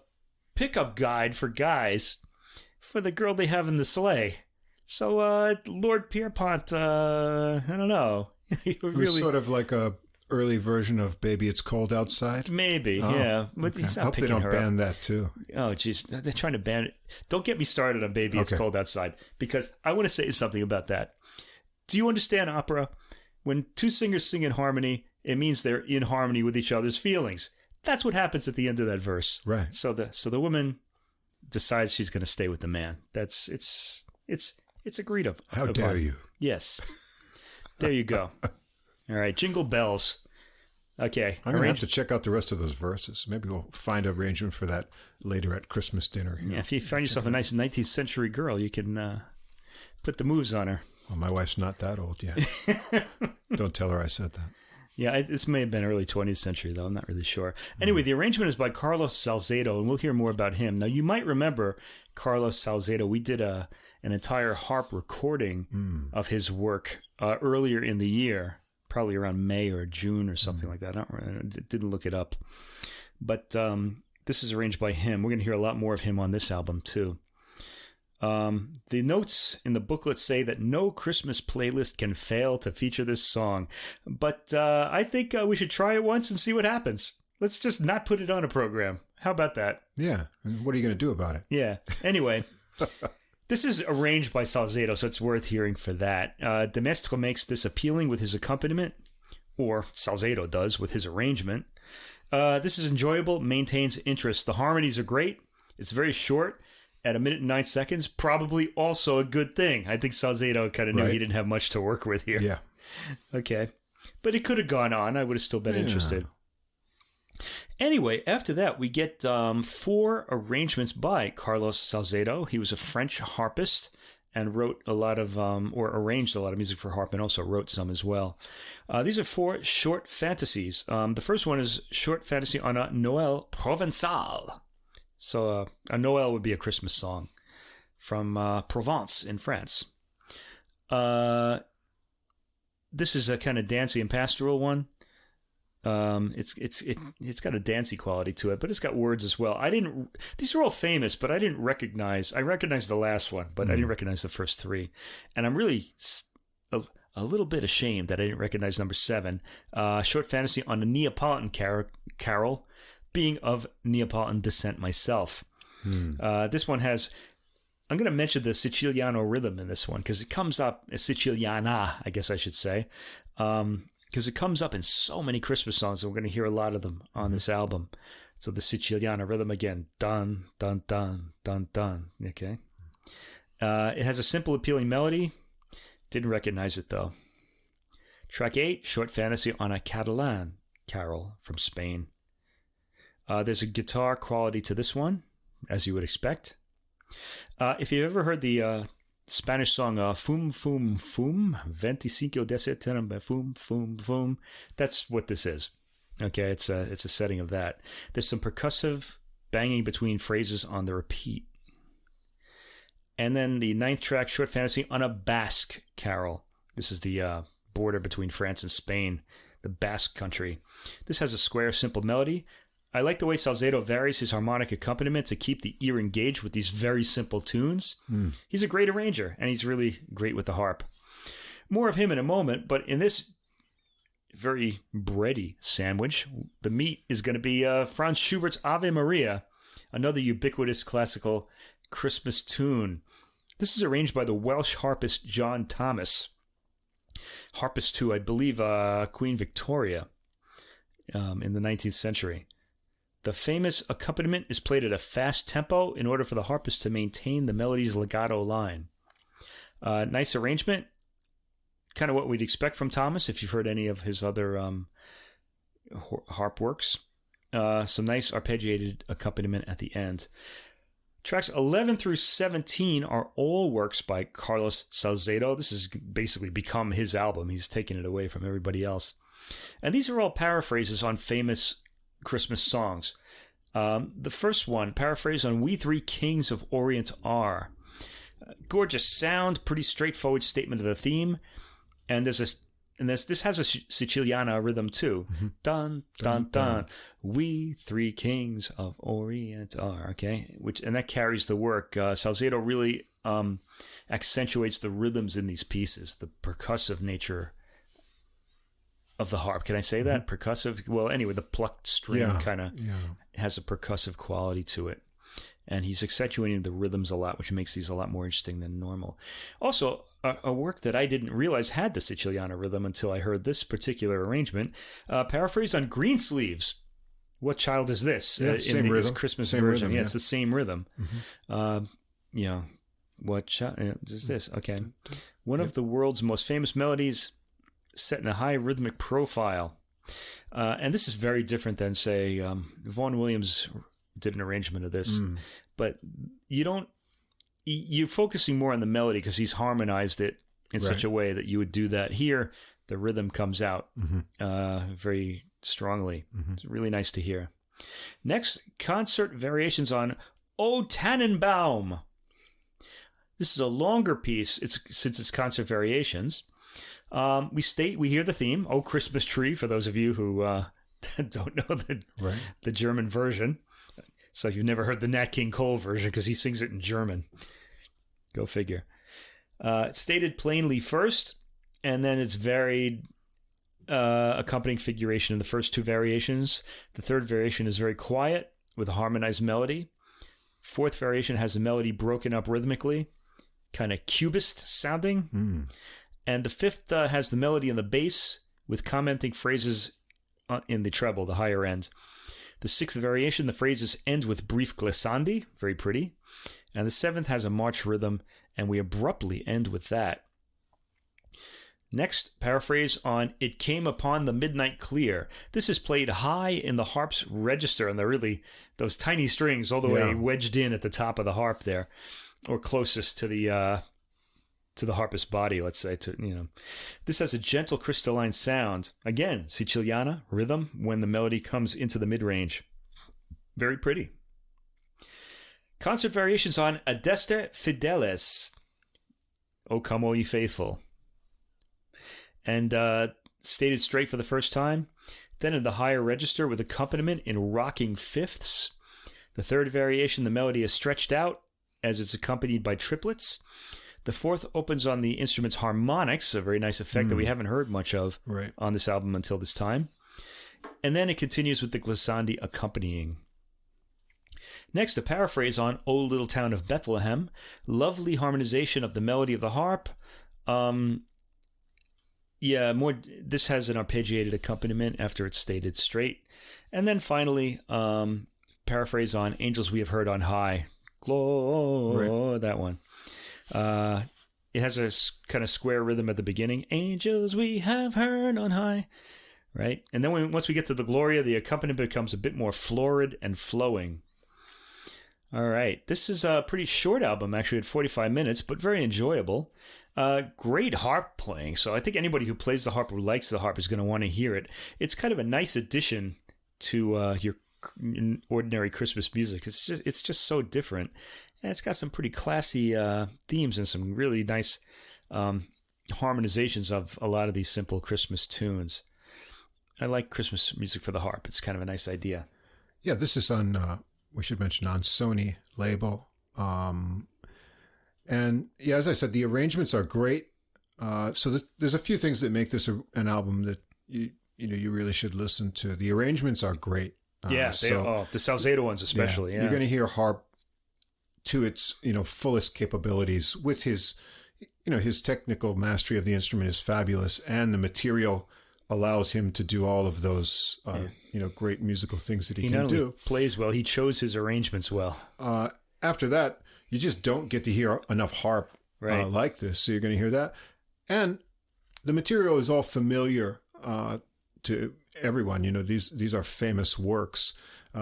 pickup guide for guys for the girl they have in the sleigh. So, Lord Pierpont, I don't know. It was sort of like a early version of Baby It's Cold Outside? Maybe, yeah. But he's not I hope they don't ban that, too. Oh, geez. They're trying to ban it. Don't get me started on Baby It's Cold Outside, because I want to say something about that. Do you understand opera? When 2 singers sing in harmony, it means they're in harmony with each other's feelings. That's what happens at the end of that verse. Right. So the woman decides she's going to stay with the man. It's agreed upon. How dare you? Yes. There you go. All right, Jingle Bells. Okay. I'm going to have to check out the rest of those verses. Maybe we'll find an arrangement for that later at Christmas dinner. Yeah, if you find yourself a nice 19th century girl, you can put the moves on her. Well, my wife's not that old yet. Don't tell her I said that. Yeah, this may have been early 20th century, though. I'm not really sure. Anyway, the arrangement is by Carlos Salcedo, and we'll hear more about him. Now, you might remember Carlos Salcedo. We did an entire harp recording of his work earlier in the year, probably around May or June or something like that. I didn't look it up. But this is arranged by him. We're going to hear a lot more of him on this album, too. The notes in the booklet say that no Christmas playlist can fail to feature this song. But I think we should try it once and see what happens. Let's just not put it on a program. How about that? Yeah. And what are you going to do about it? Yeah. Anyway, this is arranged by Salcedo, so it's worth hearing for that. De Maistre makes this appealing with his accompaniment, or Salcedo does with his arrangement. This is enjoyable, maintains interest. The harmonies are great. It's very short. at 1 minute and 9 seconds, probably also a good thing. I think Salcedo kind of knew he didn't have much to work with here. Yeah. Okay. But it could have gone on. I would have still been interested. Anyway, after that, we get 4 arrangements by Carlos Salcedo. He was a French harpist and wrote a lot of, or arranged a lot of music for harp and also wrote some as well. These are 4 short fantasies. The first one is short fantasy on a Noël provençal. So a Noël would be a Christmas song from Provence in France. This is a kind of dancey and pastoral one. It's got a dancey quality to it, but it's got words as well. These are all famous, but I recognized the last one, but I didn't recognize the first 3. And I'm really a little bit ashamed that I didn't recognize number 7, short fantasy on a Neapolitan carol, being of Neapolitan descent myself. This one has, I'm going to mention the Siciliano rhythm in this one because it comes up, Siciliana, I guess I should say, because it comes up in so many Christmas songs, and we're going to hear a lot of them on this album. So the Siciliana rhythm again, dun, dun, dun, dun, dun, okay? It has a simple, appealing melody. Didn't recognize it, though. Track 8, short fantasy on a Catalan carol from Spain. There's a guitar quality to this one, as you would expect. If you've ever heard the Spanish song Fum Fum Fum, 25 de septiembre, Fum Fum Fum, that's what this is. Okay, it's a setting of that. There's some percussive banging between phrases on the repeat. And then the 9th track, short fantasy on a Basque carol. This is the border between France and Spain, the Basque country. This has a square, simple melody. I like the way Salcedo varies his harmonic accompaniment to keep the ear engaged with these very simple tunes. He's a great arranger, and he's really great with the harp. More of him in a moment, but in this very bready sandwich, the meat is going to be Franz Schubert's Ave Maria, another ubiquitous classical Christmas tune. This is arranged by the Welsh harpist John Thomas. Harpist to, I believe, Queen Victoria in the 19th century. The famous accompaniment is played at a fast tempo in order for the harpist to maintain the melody's legato line. Nice arrangement, kind of what we'd expect from Thomas if you've heard any of his other harp works. Some nice arpeggiated accompaniment at the end. Tracks 11 through 17 are all works by Carlos Salcedo. This has basically become his album. He's taken it away from everybody else. And these are all paraphrases on famous Christmas songs. The first one, paraphrase on We Three Kings of Orient Are. Gorgeous sound, pretty straightforward statement of the theme. And this has a Siciliana rhythm too. Dun, dun, dun. We Three Kings of Orient Are. Okay, and that carries the work. Salcedo really accentuates the rhythms in these pieces, the percussive nature of the harp. Can I say that? Percussive? Well, anyway, the plucked string kind of has a percussive quality to it. And he's accentuating the rhythms a lot, which makes these a lot more interesting than normal. Also, a work that I didn't realize had the Siciliana rhythm until I heard this particular arrangement. Paraphrase on Greensleeves. What child is this? Same rhythm. Christmas same version. Rhythm, it's the same rhythm. What child is this? Okay. One of the world's most famous melodies set in a high rhythmic profile. And this is very different than, say, Vaughan Williams did an arrangement of this. But you're focusing more on the melody because he's harmonized it in such a way that you would do that. Here, the rhythm comes out very strongly. It's really nice to hear. Next, concert variations on O Tannenbaum. This is a longer piece since it's concert variations. We hear the theme, "Oh Christmas Tree," for those of you who don't know the German version. So you've never heard the Nat King Cole version because he sings it in German. Go figure. It's stated plainly first, and then it's varied accompanying figuration in the first 2 variations. The third variation is very quiet with a harmonized melody. Fourth variation has a melody broken up rhythmically, kind of cubist sounding. And the fifth has the melody in the bass with commenting phrases in the treble, the higher end. The sixth variation, the phrases end with brief glissandi, very pretty. And the 7th has a march rhythm, and we abruptly end with that. Next, paraphrase on It Came Upon the Midnight Clear. This is played high in the harp's register, and they're really those tiny strings all the way wedged in at the top of the harp there, or closest to the harpist's body, let's say. This has a gentle crystalline sound. Again, Siciliana, rhythm, when the melody comes into the mid-range. Very pretty. Concert variations on Adeste Fideles. O Come All Ye Faithful. And stated straight for the first time. Then in the higher register with accompaniment in rocking fifths. The third variation, the melody is stretched out as it's accompanied by triplets. The 4th opens on the instrument's harmonics, a very nice effect that we haven't heard much of on this album until this time. And then it continues with the glissandi accompanying. Next, a paraphrase on O Little Town of Bethlehem. Lovely harmonization of the melody of the harp. This has an arpeggiated accompaniment after it's stated straight. And then finally, paraphrase on Angels We Have Heard on High. That one. It has a kind of square rhythm at the beginning. Angels we have heard on high. Right? And then once we get to the Gloria, the accompaniment becomes a bit more florid and flowing. All right. This is a pretty short album, actually, at 45 minutes, but very enjoyable. Great harp playing. So I think anybody who plays the harp or likes the harp is going to want to hear it. It's kind of a nice addition to your ordinary Christmas music. It's just so different. And it's got some pretty classy themes and some really nice harmonizations of a lot of these simple Christmas tunes. I like Christmas music for the harp. It's kind of a nice idea. Yeah, this is on, we should mention, on Sony label. And yeah, as I said, the arrangements are great. So there's a few things that make this an album that you really should listen to. The arrangements are great. The Salzedo ones especially. Yeah. You're going to hear harp to its fullest capabilities with his technical mastery of the instrument is fabulous, and the material allows him to do all of those great musical things that he can do. He plays well. He chose his arrangements well. After that, you just don't get to hear enough harp like this. So you're going to hear that, and the material is all familiar to everyone. These are famous works,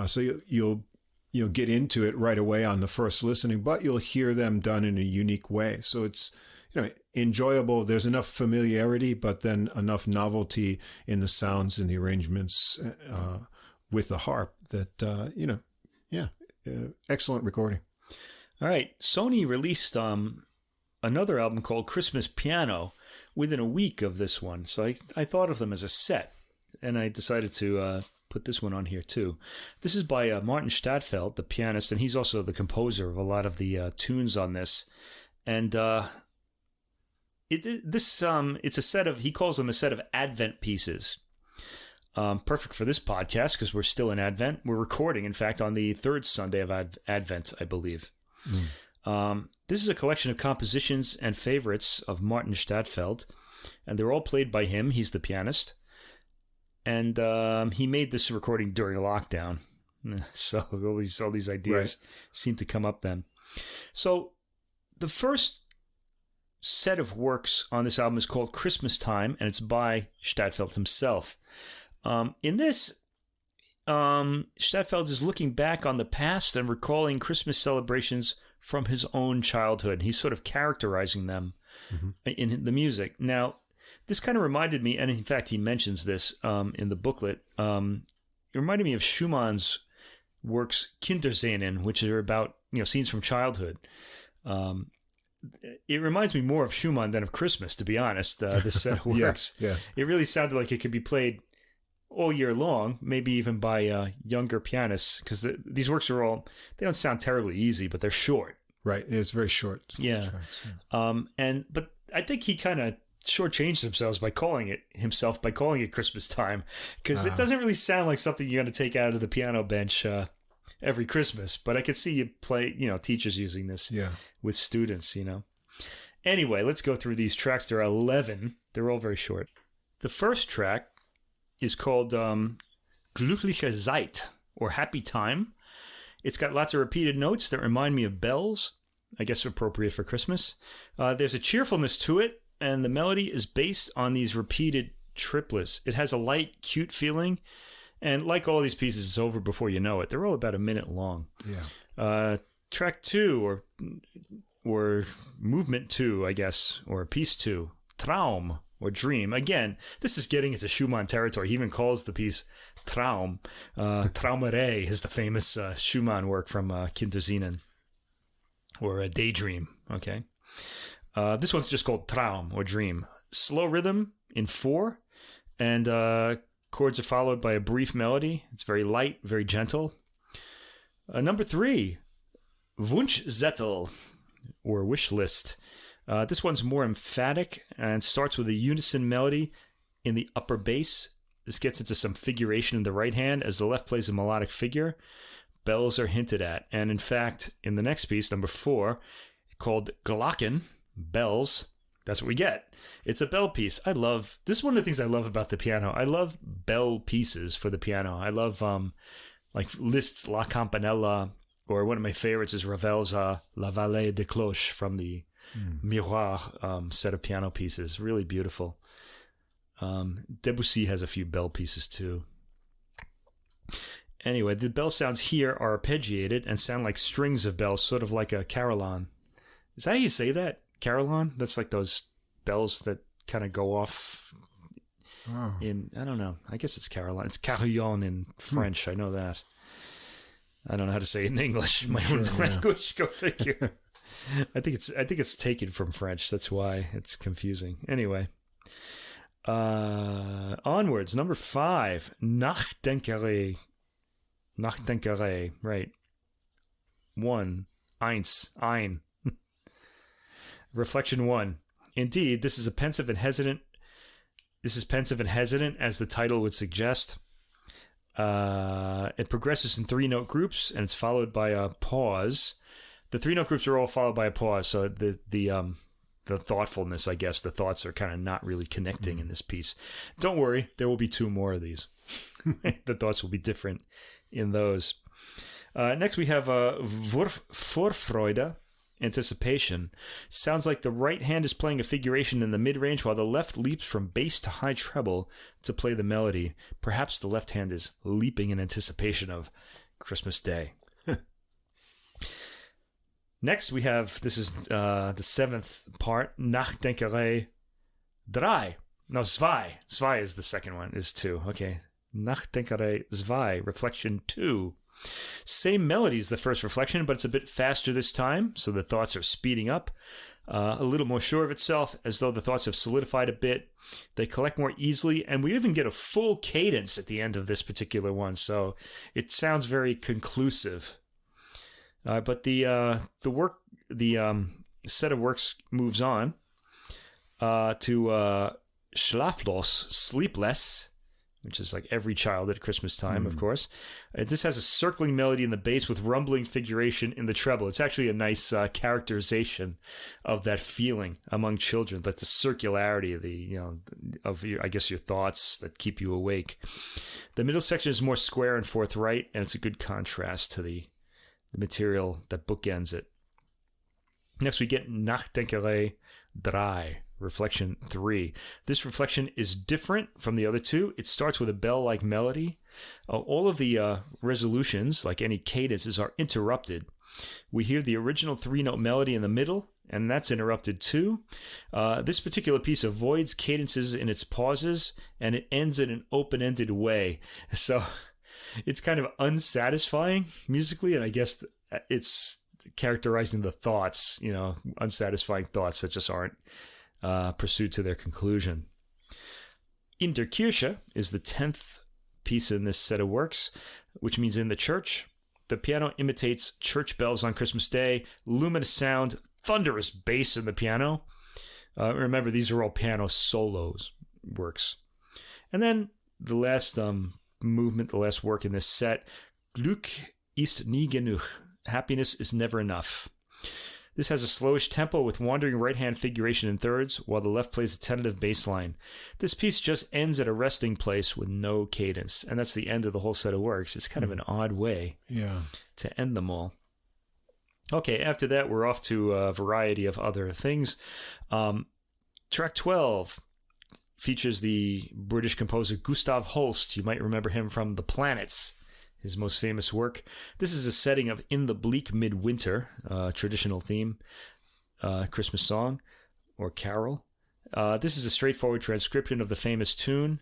so you'll get into it right away on the first listening, but you'll hear them done in a unique way. So it's enjoyable. There's enough familiarity, but then enough novelty in the sounds and the arrangements with the harp that excellent recording. All right, Sony released another album called Christmas Piano within a week of this one, so I thought of them as a set, and I decided to put this one on here too. This is by Martin Stadtfeld, the pianist, and he's also the composer of a lot of the tunes on this. And it's a set of, he calls them a set of Advent pieces. Perfect for this podcast because we're still in Advent. We're recording, in fact, on the third Sunday of Advent, I believe. This is a collection of compositions and favorites of Martin Stadtfeld, and they're all played by him. He's the pianist. And he made this recording during lockdown. So all these ideas seem to come up then. So the first set of works on this album is called Christmas Time, and it's by Stadtfeld himself. In this, Stadtfeld is looking back on the past and recalling Christmas celebrations from his own childhood. He's sort of characterizing them in the music. Now, this kind of reminded me, and in fact, he mentions this in the booklet. It reminded me of Schumann's works Kinderscenen, which are about scenes from childhood. It reminds me more of Schumann than of Christmas, to be honest. This set of works, It really sounded like it could be played all year long, maybe even by younger pianists, because these works they don't sound terribly easy, but they're short. Right, it's very short. Yeah. But I think he kind of shortchanged himself by calling it Christmas Time, because it doesn't really sound like something you're going to take out of the piano bench every Christmas. But I could see you play, teachers using this with students. Anyway, let's go through these tracks. There are 11. They're all very short. The first track is called Glückliche Zeit, or Happy Time. It's got lots of repeated notes that remind me of bells, I guess appropriate for Christmas. There's a cheerfulness to it, and the melody is based on these repeated triplets. It has a light, cute feeling, and like all these pieces, it's over before you know it. They're all about a minute long. Yeah. Track 2, or movement 2, I guess, or piece 2, Traum, or Dream. Again, this is getting into Schumann territory. He even calls the piece Traum. Traumere is the famous Schumann work from Kindersinen, or a Daydream. Okay, this one's just called Traum, or Dream. Slow rhythm in 4, and chords are followed by a brief melody. It's very light, very gentle. Number 3, Wunschzettel, or Wish List. This one's more emphatic and starts with a unison melody in the upper bass. This gets into some figuration in the right hand as the left plays a melodic figure. Bells are hinted at. And in fact, in the next piece, number 4, called Glocken Bells, that's what we get. It's a bell piece. This is one of the things I love about the piano. I love bell pieces for the piano. I love like Liszt's La Campanella, or one of my favorites is Ravel's La Vallée des Cloches from the Miroir set of piano pieces. Really beautiful. Debussy has a few bell pieces too. Anyway, the bell sounds here are arpeggiated and sound like strings of bells, sort of like a carillon. Is that how you say that? Carillon? That's like those bells that kind of go off in, I don't know. I guess it's carillon. It's carillon in French. I know that. I don't know how to say it in English. My own language. Go figure. I think it's taken from French. That's why it's confusing. Anyway. Onwards, number 5, Nachdenkere, right. 1, ein. Reflection 1. Indeed, this is pensive and hesitant, as the title would suggest. It progresses in 3-note groups, and it's followed by a pause. The 3-note groups are all followed by a pause, so the thoughtfulness, I guess, the thoughts are kind of not really connecting in this piece. Don't worry, there will be 2 more of these. The thoughts will be different in those. Next, we have Vorfreude, anticipation. Sounds like the right hand is playing a figuration in the mid-range while the left leaps from bass to high treble to play the melody. Perhaps the left hand is leaping in anticipation of Christmas Day. Next, we have, this is the 7th part, Nachdenkere 3. No, Zwei. Zwei is the second one, is 2. Okay. Nachdenkere 2, reflection 2. Same melody as the first reflection, but it's a bit faster this time, so the thoughts are speeding up. A little more sure of itself, as though the thoughts have solidified a bit. They collect more easily, and we even get a full cadence at the end of this particular one, so it sounds very conclusive. But the set of works moves on to Schlaflos Sleepless, which is like every child at Christmas time, of course. This has a circling melody in the bass with rumbling figuration in the treble. It's actually a nice characterization of that feeling among children, like the circularity of your thoughts that keep you awake. The middle section is more square and forthright, and it's a good contrast to the material that bookends it. Next, we get Nachdenkere 3, reflection 3. This reflection is different from the other 2. It starts with a bell-like melody. All of the resolutions, like any cadences, are interrupted. We hear the original 3-note melody in the middle, and that's interrupted too. This particular piece avoids cadences in its pauses, and it ends in an open-ended way. So it's kind of unsatisfying musically, and I guess it's characterizing the thoughts, unsatisfying thoughts that just aren't pursued to their conclusion. In der Kirche is the 10th piece in this set of works, which means in the church. The piano imitates church bells on Christmas Day, luminous sound, thunderous bass in the piano. Remember, these are all piano solos works. And then the last movement, the last work in this set, Glück ist nie genug. Happiness is never enough. This has a slowish tempo with wandering right-hand figuration in thirds, while the left plays a tentative bass line. This piece just ends at a resting place with no cadence, and that's the end of the whole set of works. It's kind of an odd way to end them all. Okay, after that, we're off to a variety of other things. Track 12 features the British composer Gustav Holst. You might remember him from The Planets, his most famous work. This is a setting of In the Bleak Midwinter, traditional theme, Christmas song or carol. This is a straightforward transcription of the famous tune.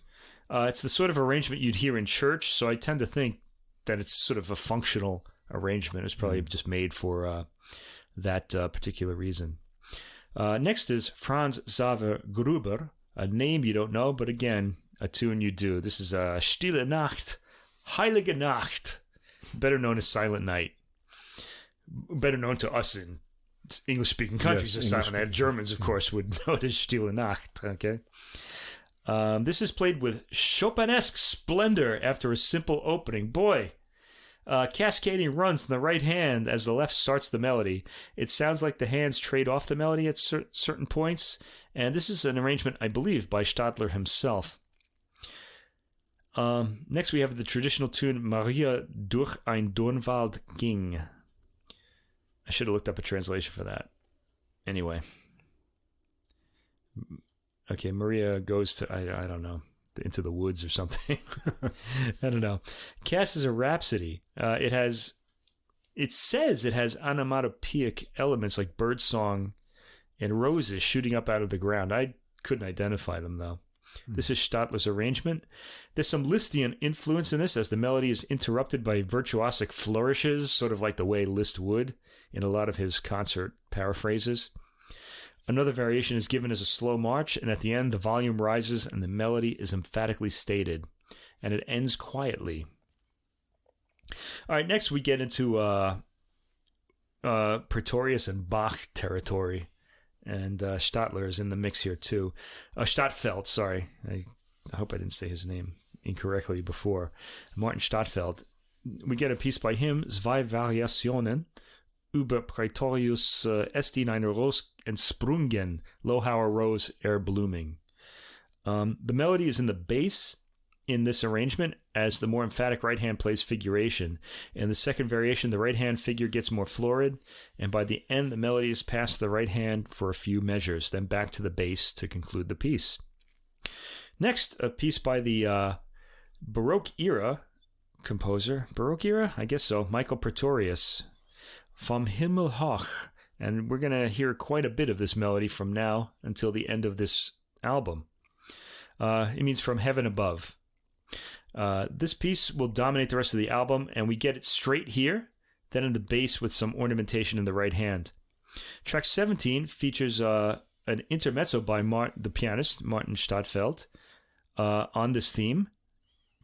It's the sort of arrangement you'd hear in church, so I tend to think that it's sort of a functional arrangement. It's probably just made for that particular reason. Next is Franz Xaver Gruber, a name you don't know, but again, a tune you do. This is Stille Nacht, Heilige Nacht, better known as Silent Night. Better known to us in English-speaking countries as Silent Night. Germans, of course, would know it as Stille Nacht. Okay. This is played with Chopinesque splendor after a simple opening. Boy, cascading runs in the right hand as the left starts the melody. It sounds like the hands trade off the melody at certain points, and this is an arrangement, I believe, by Stadler himself. Next we have the traditional tune Maria durch ein Dornwald ging. I should have looked up a translation for that. Anyway. Okay, Maria goes to, I don't know, into the woods or something. I don't know. Cass is a rhapsody. It says it has onomatopoeic elements like birdsong and roses shooting up out of the ground. I couldn't identify them, though. This is Stadler's arrangement. There's some Lisztian influence in this, as the melody is interrupted by virtuosic flourishes, sort of like the way Liszt would in a lot of his concert paraphrases. Another variation is given as a slow march, and at the end, the volume rises and the melody is emphatically stated, and it ends quietly. All right, next we get into Pretorius and Bach territory, and Stadler is in the mix here too. Stadtfeld, sorry. I hope I didn't say his name incorrectly before. Martin Stadtfeld. We get a piece by him, Zwei Variationen über Pretorius ist in einer Rose entsprungen, Lohar Rose erblooming. The melody is in the bass in this arrangement, as the more emphatic right hand plays figuration. In the second variation, the right hand figure gets more florid, and by the end, the melody is past the right hand for a few measures, then back to the bass to conclude the piece. Next, a piece by the Baroque era composer. Baroque era? I guess so. Michael Pretorius. Vom Himmel hoch. And we're going to hear quite a bit of this melody from now until the end of this album. It means from heaven above. This piece will dominate the rest of the album, and we get it straight here, then in the bass with some ornamentation in the right hand. Track 17 features an intermezzo by the pianist, Martin Stadtfeld, on this theme,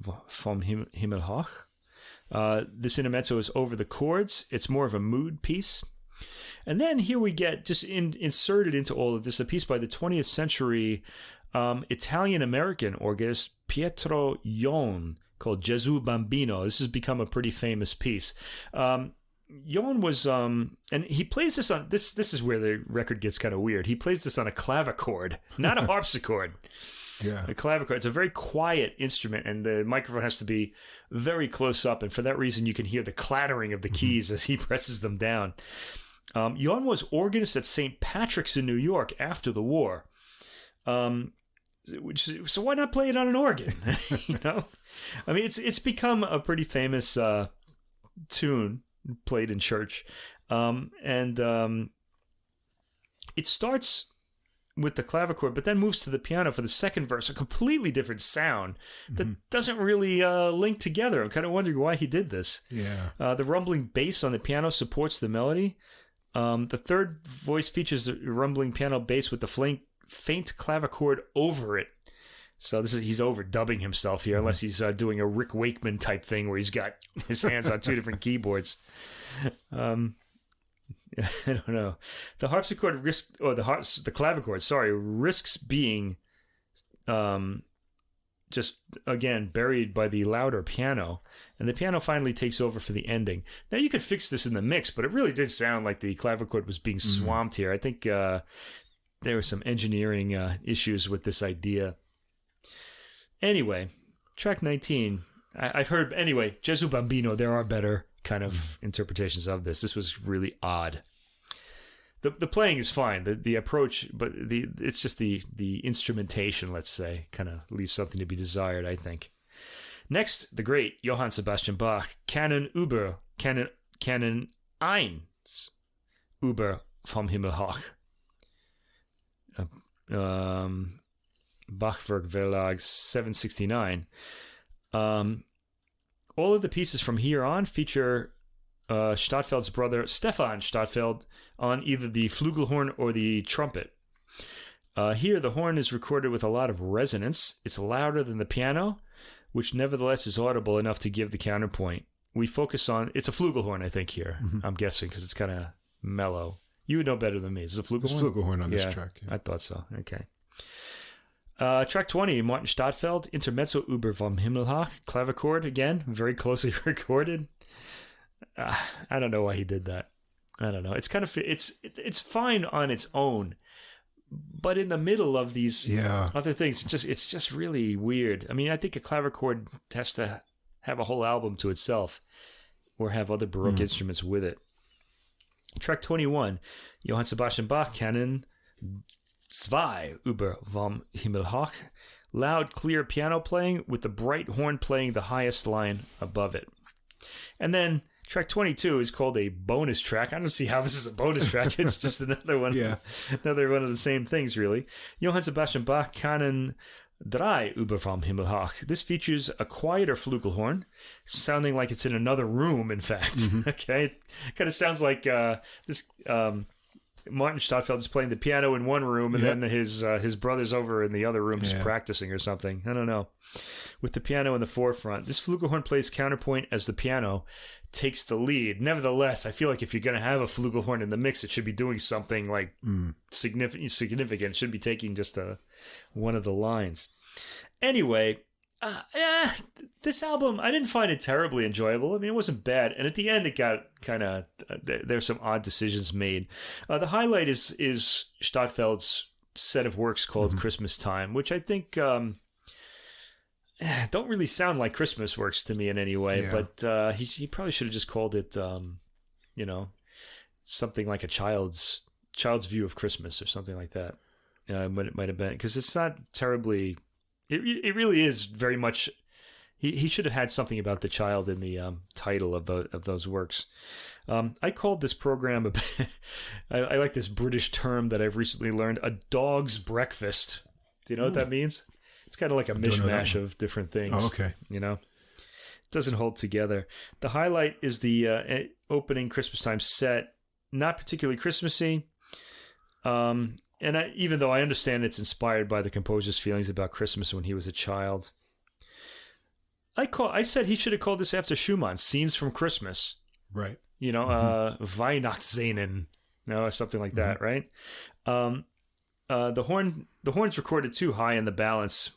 Vom Himmel hoch. This intermezzo is over the chords. It's more of a mood piece. And then here we get, just inserted into all of this, a piece by the 20th century Italian-American organist Pietro Ion called Gesù Bambino. This has become a pretty famous piece. Ion was, and he plays this on, this is where the record gets kind of weird. He plays this on a clavichord, not a harpsichord. Yeah. A clavichord. It's a very quiet instrument, and the microphone has to be very close up, and for that reason you can hear the clattering of the keys as he presses them down. Ion was organist at St. Patrick's in New York after the war. So why not play it on an organ? You know, I mean, it's become a pretty famous tune played in church, and it starts with the clavichord, but then moves to the piano for the second verse, a completely different sound that doesn't really link together. I'm kind of wondering why he did this. Yeah. The rumbling bass on the piano supports the melody. The third voice features the rumbling piano bass with the faint clavichord over it. So he's overdubbing himself here, unless he's doing a Rick Wakeman type thing where he's got his hands on two different keyboards. I don't know. The harpsichord the clavichord, risks being just, again, buried by the louder piano. And the piano finally takes over for the ending. Now, you could fix this in the mix, but it really did sound like the clavichord was being swamped here. I think there were some engineering issues with this idea. Anyway, track 19. I've heard, anyway, Gesù Bambino, there are better kind of interpretations of this. This was really odd. The playing is fine, the approach, but it's just the instrumentation, let's say, kind of leaves something to be desired, I think. Next, the great Johann Sebastian Bach, Canon 1 über vom Himmel hoch. Bachwerk Verlag 769. All of the pieces from here on feature Stadtfeld's brother Stephan Stadtfeld on either the fluegelhorn or the trumpet. Here, the horn is recorded with a lot of resonance. It's louder than the piano, which nevertheless is audible enough to give the counterpoint. We focus on... It's a fluegelhorn, I think, here. I'm guessing, because it's kind of mellow. You would know better than me. Is it a flugelhorn? There's flugelhorn on this track. Yeah. I thought so. Okay. Track 20, Martin Stadtfeld, Intermezzo über vom Himmel hoch, clavichord, again, very closely recorded. I don't know why he did that. I don't know. It's kind of... It's fine on its own, but in the middle of these other things, it's just really weird. I mean, I think a clavichord has to have a whole album to itself or have other Baroque instruments with it. Track 21, Johann Sebastian Bach, Canon 2 über vom Himmel hoch. Loud, clear piano playing with the bright horn playing the highest line above it. And then track 22 is called a bonus track. I don't see how this is a bonus track. It's just another one. Another one of the same things, really. Johann Sebastian Bach, Canon 3 über vom Himmel hoch. This features a quieter flugelhorn, sounding like it's in another room, in fact. Okay? It kind of sounds like this... Martin Stadtfeld is playing the piano in one room, and then his brother's over in the other room just practicing or something. I don't know. With the piano in the forefront, this flugelhorn plays counterpoint as the piano takes the lead. Nevertheless, I feel like if you're going to have a flugelhorn in the mix, it should be doing something like significant. It should be taking just one of the lines. Anyway, this album, I didn't find it terribly enjoyable. I mean, it wasn't bad. And at the end, it got kind of... there's some odd decisions made. The highlight is Stadtfeld's set of works called Christmas Time, which I think don't really sound like Christmas works to me in any way. But he probably should have just called it, something like a child's view of Christmas or something like that. But it might have been... Because it's not terribly... It really is very much... He should have had something about the child in the title of those works. I called this program... I like this British term that I've recently learned, a dog's breakfast. Do you know what that means? It's kind of like a mishmash of different things. Oh, okay. You know? It doesn't hold together. The highlight is the opening Christmas Time set. Not particularly Christmassy. And even though I understand it's inspired by the composer's feelings about Christmas when he was a child, I said he should have called this after Schumann, Scenes from Christmas. Right. You know, Weihnachtsszenen, or something like that, right? The horn's recorded too high in the balance,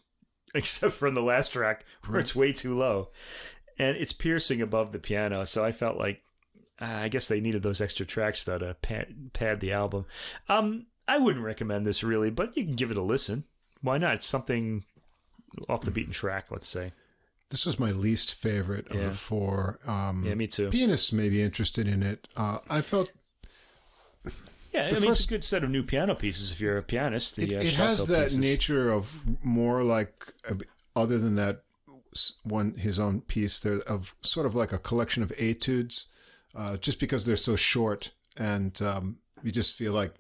except for in the last track where it's way too low, and it's piercing above the piano. So I felt like I guess they needed those extra tracks though to pad the album. I wouldn't recommend this really, but you can give it a listen. Why not? It's something off the beaten track, let's say. This was my least favorite of the four. Me too. Pianists may be interested in it. I felt... Yeah, I mean, it's a good set of new piano pieces if you're a pianist. It has that pieces. Nature of more like, other than that one, his own piece, there of sort of like a collection of etudes, just because they're so short, and you just feel like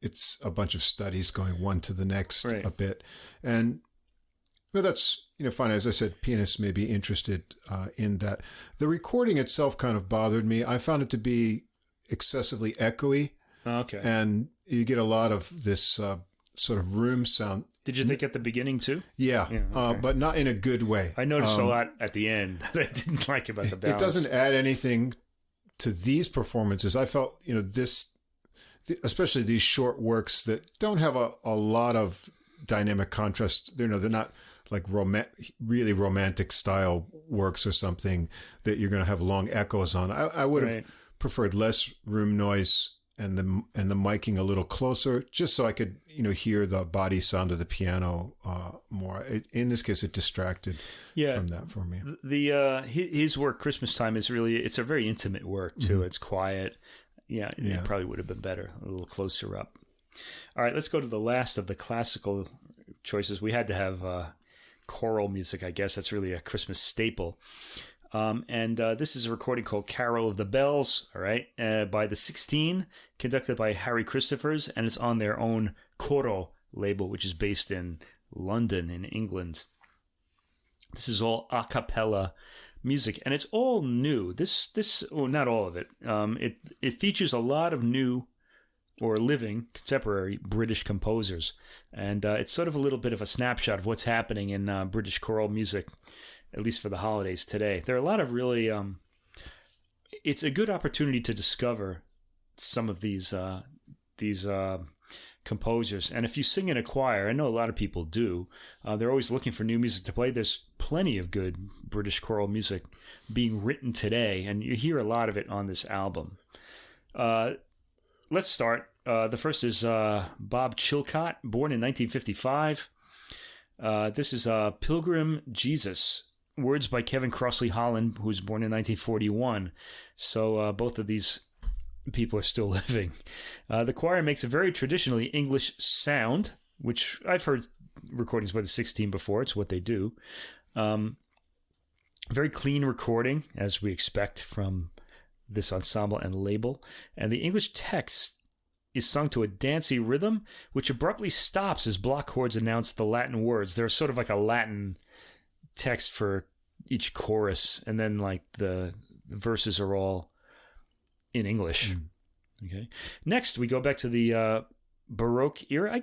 it's a bunch of studies going one to the next a bit. And but that's, fine. As I said, pianists may be interested in that. The recording itself kind of bothered me. I found it to be excessively echoey. Okay. And you get a lot of this sort of room sound. Did you think at the beginning too? Yeah, okay. But not in a good way. I noticed a lot at the end that I didn't like about the balance. It doesn't add anything to these performances. I felt, this... especially these short works that don't have a lot of dynamic contrast. They're not like really romantic style works or something that you're going to have long echoes on. I would have preferred less room noise and the miking a little closer, just so I could hear the body sound of the piano more. In this case, it distracted from that for me. His work, Christmas Time, it's a very intimate work too. Mm-hmm. It's quiet. Yeah, it probably would have been better a little closer up. All right, let's go to the last of the classical choices. We had to have choral music, I guess. That's really a Christmas staple. And this is a recording called Carol of the Bells, all right, by the 16, conducted by Harry Christophers, and it's on their own Coro label, which is based in London, in England. This is all a cappella music, and it's all new. Not all of it. It features a lot of new or living contemporary British composers, and it's sort of a little bit of a snapshot of what's happening in British choral music, at least for the holidays today. There are a lot of really, it's a good opportunity to discover some of these composers. And if you sing in a choir, I know a lot of people do, they're always looking for new music to play. There's plenty of good British choral music being written today, and you hear a lot of it on this album. Let's start. The first is Bob Chilcott, born in 1955. This is Pilgrim Jesus, words by Kevin Crossley Holland, who was born in 1941. So both of these people are still living. The choir makes a very traditionally English sound, which I've heard recordings by the 16 before. It's what they do. Very clean recording, as we expect from this ensemble and label. And the English text is sung to a dancey rhythm, which abruptly stops as block chords announce the Latin words. There's sort of like a Latin text for each chorus, and then like the verses are all in English. Okay. Next, we go back to the Baroque era.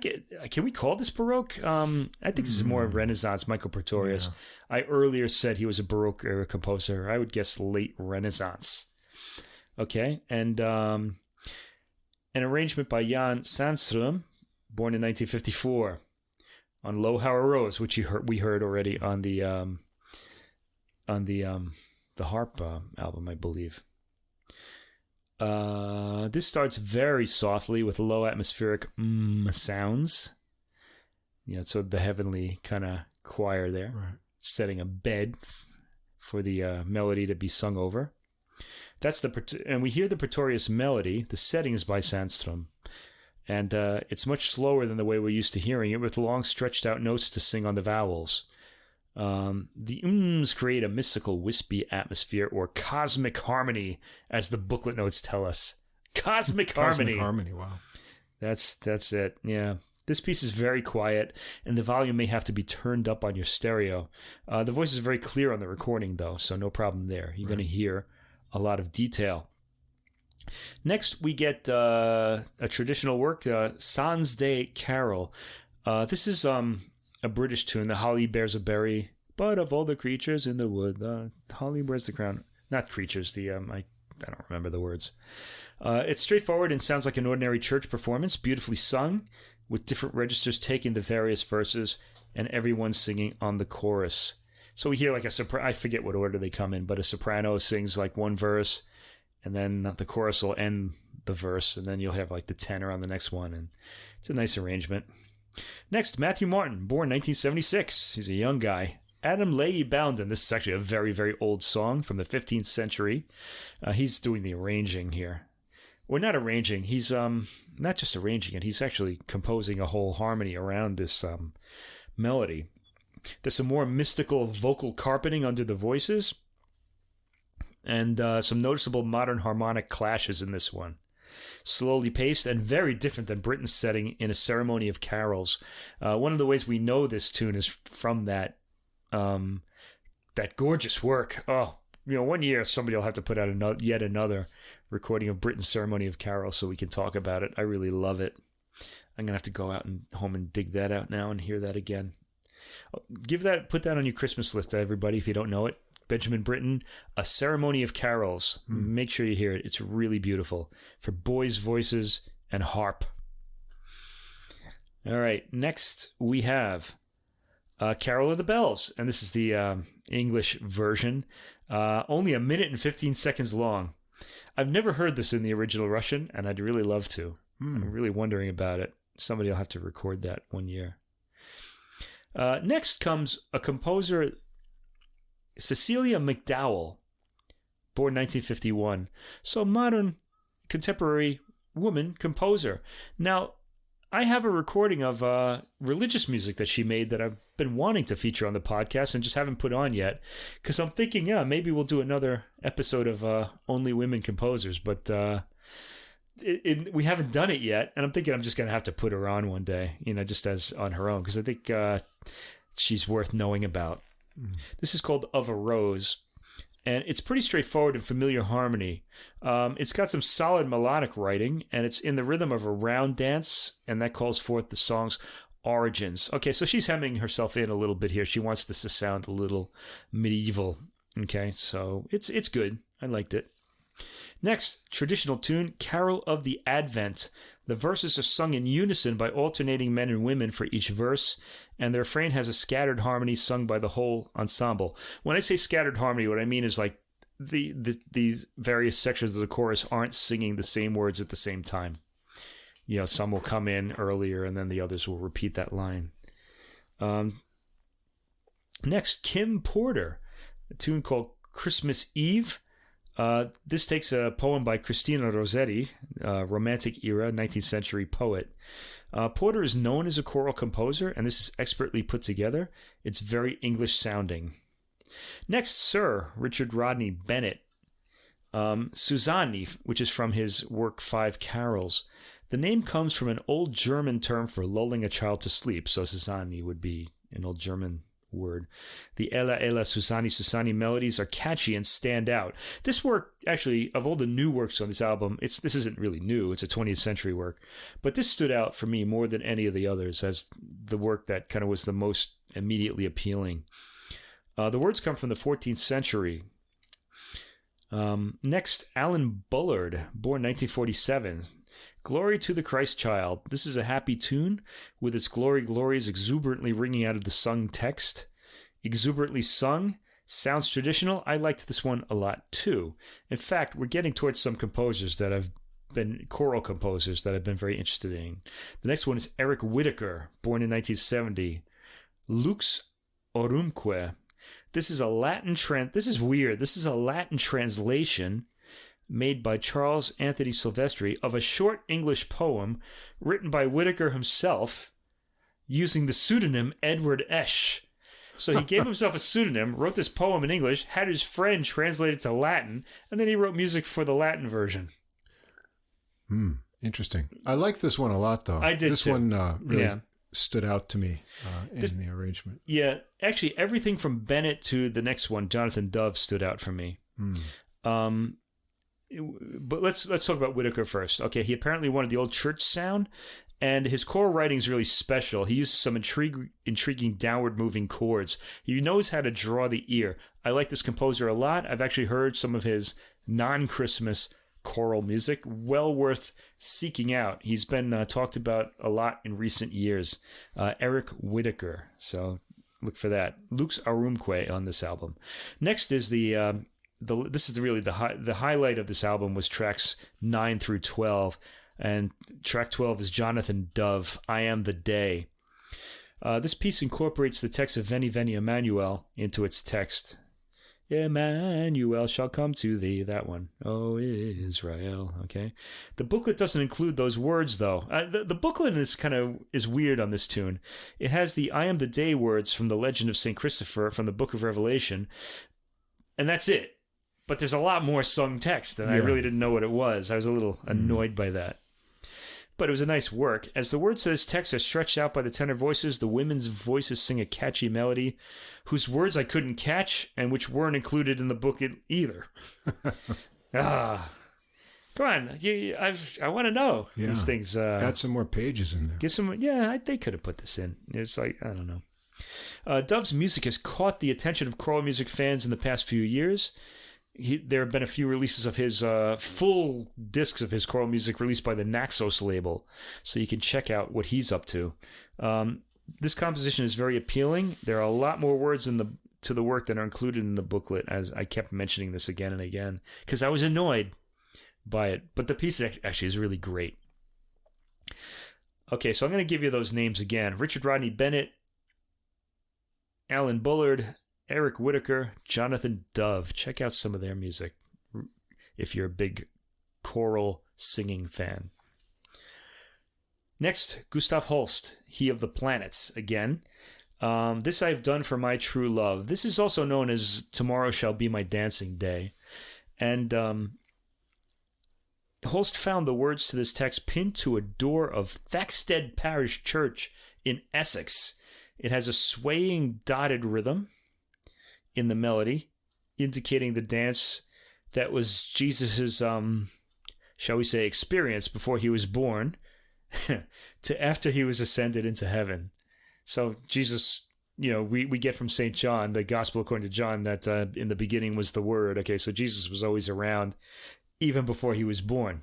Can we call this Baroque? I think this is more Renaissance. Michael Pretorius. Yeah. I earlier said he was a Baroque era composer. I would guess late Renaissance. Okay, and an arrangement by Jan Sandström, born in 1954, on Lohar Rose, which we heard already on the Harp album, I believe. This starts very softly with low atmospheric sounds. So the heavenly kind of choir there, setting a bed for the melody to be sung over. And we hear the Pretorius melody. The setting is by Sandström, and it's much slower than the way we're used to hearing it, with long stretched out notes to sing on the vowels. The ums create a mystical, wispy atmosphere, or cosmic harmony, as the booklet notes tell us. Cosmic harmony, wow. That's it, yeah. This piece is very quiet, and the volume may have to be turned up on your stereo. The voice is very clear on the recording, though, so no problem there. You're going to hear a lot of detail. Next, we get a traditional work, Sans Day Carol. This is a British tune. The holly bears a berry, but of all the creatures in the wood, the holly wears the crown. Not creatures. I don't remember the words. It's straightforward and sounds like an ordinary church performance, beautifully sung, with different registers taking the various verses and everyone singing on the chorus. So we hear like a soprano. I forget what order they come in, but a soprano sings like one verse, and then the chorus will end the verse, and then you'll have like the tenor on the next one, and it's a nice arrangement. Next, Matthew Martin, born 1976. He's a young guy. Adam Leahy Bounden. This is actually a very, very old song from the 15th century. He's doing the arranging here. Or not arranging. He's not just arranging it. He's actually composing a whole harmony around this melody. There's some more mystical vocal carpeting under the voices, and some noticeable modern harmonic clashes in this one. Slowly paced and very different than Britten's setting in A Ceremony of Carols. One of the ways we know this tune is from that gorgeous work. Oh, one year somebody will have to put out yet another recording of Britten's Ceremony of Carols so we can talk about it. I really love it. I'm gonna have to go out and home and dig that out now and hear that again. Put that on your Christmas list, everybody, if you don't know it. Benjamin Britten, A Ceremony of Carols. Make sure you hear it. It's really beautiful for boys' voices and harp. All right, next we have Carol of the Bells. And this is the English version. Only 1 minute and 15 seconds long. I've never heard this in the original Russian, and I'd really love to. I'm really wondering about it. Somebody will have to record that one year. Next comes a composer, Cecilia Mcdowell, born 1951. So modern, contemporary woman composer. Now, I have a recording of religious music that she made that I've been wanting to feature on the podcast and just haven't put on yet. Because I'm thinking, maybe we'll do another episode of Only Women Composers. But we haven't done it yet. And I'm thinking I'm just going to have to put her on one day, just as on her own. Because I think she's worth knowing about. This is called Of a Rose. And it's pretty straightforward and familiar harmony. It's got some solid melodic writing, and it's in the rhythm of a round dance, and that calls forth the song's origins. Okay, so she's hemming herself in a little bit here. She wants this to sound a little medieval. Okay, so it's good. I liked it. Next, traditional tune, Carol of the Advent. The verses are sung in unison by alternating men and women for each verse, and the refrain has a scattered harmony sung by the whole ensemble. When I say scattered harmony, what I mean is like these various sections of the chorus aren't singing the same words at the same time. Some will come in earlier, and then the others will repeat that line. Next, Kim Porter, a tune called Christmas Eve. This takes a poem by Christina Rossetti, Romantic era, 19th century poet. Porter is known as a choral composer, and this is expertly put together. It's very English sounding. Next, Sir Richard Rodney Bennett, Susanne, which is from his work Five Carols. The name comes from an old German term for lulling a child to sleep, so Susanne would be an old German word. The Ella Ella Susanne melodies are catchy and stand out. This work, actually, of all the new works on this album, this isn't really new. It's a 20th century work. But this stood out for me more than any of the others as the work that kind of was the most immediately appealing. The words come from the 14th century. Next, Alan Bullard, born 1947. Glory to the Christ Child. This is a happy tune with its glory glories exuberantly ringing out of the sung text. Exuberantly sung, sounds traditional. I liked this one a lot too. In fact, we're getting towards some composers that have been choral composers that I've been very interested in. The next one is Eric Whitacre, born in 1970. Lux Orumque. This is weird. This is a Latin translation made by Charles Anthony Silvestri of a short English poem written by Whitacre himself using the pseudonym Edward Esch. So he gave himself a pseudonym, wrote this poem in English, had his friend translate it to Latin, and then he wrote music for the Latin version. Interesting. I like this one a lot, though. I did this too. One really stood out to me in the arrangement. Yeah, actually, everything from Bennett to the next one, Jonathan Dove, stood out for me. But let's talk about Whitacre first. Okay, he apparently wanted the old church sound, and his choral writing is really special. He uses some intriguing downward-moving chords. He knows how to draw the ear. I like this composer a lot. I've actually heard some of his non-Christmas choral music. Well worth seeking out. He's been talked about a lot in recent years. Eric Whitacre. So look for that. Lux Orumque on this album. Next is the highlight of this album was tracks 9 through 12, and track 12 is Jonathan Dove, I Am the Day. This piece incorporates the text of Veni Veni Emmanuel into its text. Emmanuel shall come to thee, that one. Oh, Israel, okay? The booklet doesn't include those words, though. The booklet is weird on this tune. It has the I Am the Day words from the legend of St. Christopher from the Book of Revelation, and that's it. But there's a lot more sung text, and I really didn't know what it was. I was a little annoyed by that. But it was a nice work. As the word says, texts are stretched out by the tenor voices. The women's voices sing a catchy melody, whose words I couldn't catch, and which weren't included in the book either. Come on. I want to know these things. Add some more pages in there. Give some. Yeah, they could have put this in. It's like, I don't know. Dove's music has caught the attention of choral music fans in the past few years. There have been a few releases of his full discs of his choral music released by the Naxos label, so you can check out what he's up to. This composition is very appealing. There are a lot more words to the work that are included in the booklet, as I kept mentioning this again and again, because I was annoyed by it. But the piece actually is really great. Okay, so I'm going to give you those names again. Richard Rodney Bennett, Alan Bullard, Eric Whitaker, Jonathan Dove. Check out some of their music if you're a big choral singing fan. Next, Gustav Holst, He of the Planets, again. This I've done for my true love. This is also known as Tomorrow Shall Be My Dancing Day. And Holst found the words to this text pinned to a door of Thaxted Parish Church in Essex. It has a swaying dotted rhythm in the melody, indicating the dance that was Jesus's, shall we say, experience before he was born to after he was ascended into heaven. So Jesus, we get from St. John, the Gospel according to John, that in the beginning was the Word. Okay, so Jesus was always around even before he was born.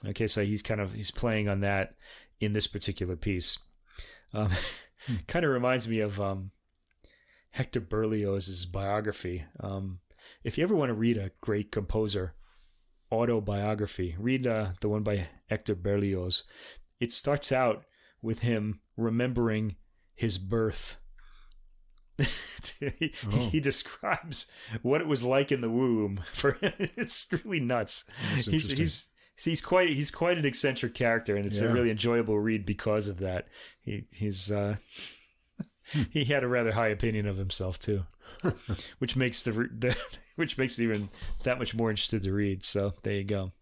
Okay, so he's playing on that in this particular piece. Kind of reminds me of Hector Berlioz's biography. If you ever want to read a great composer autobiography, read the one by Hector Berlioz. It starts out with him remembering his birth. He describes what it was like in the womb for him. It's really nuts. He's quite an eccentric character, and it's a really enjoyable read because of that. He had a rather high opinion of himself too, which makes which makes it even that much more interested to read. So there you go.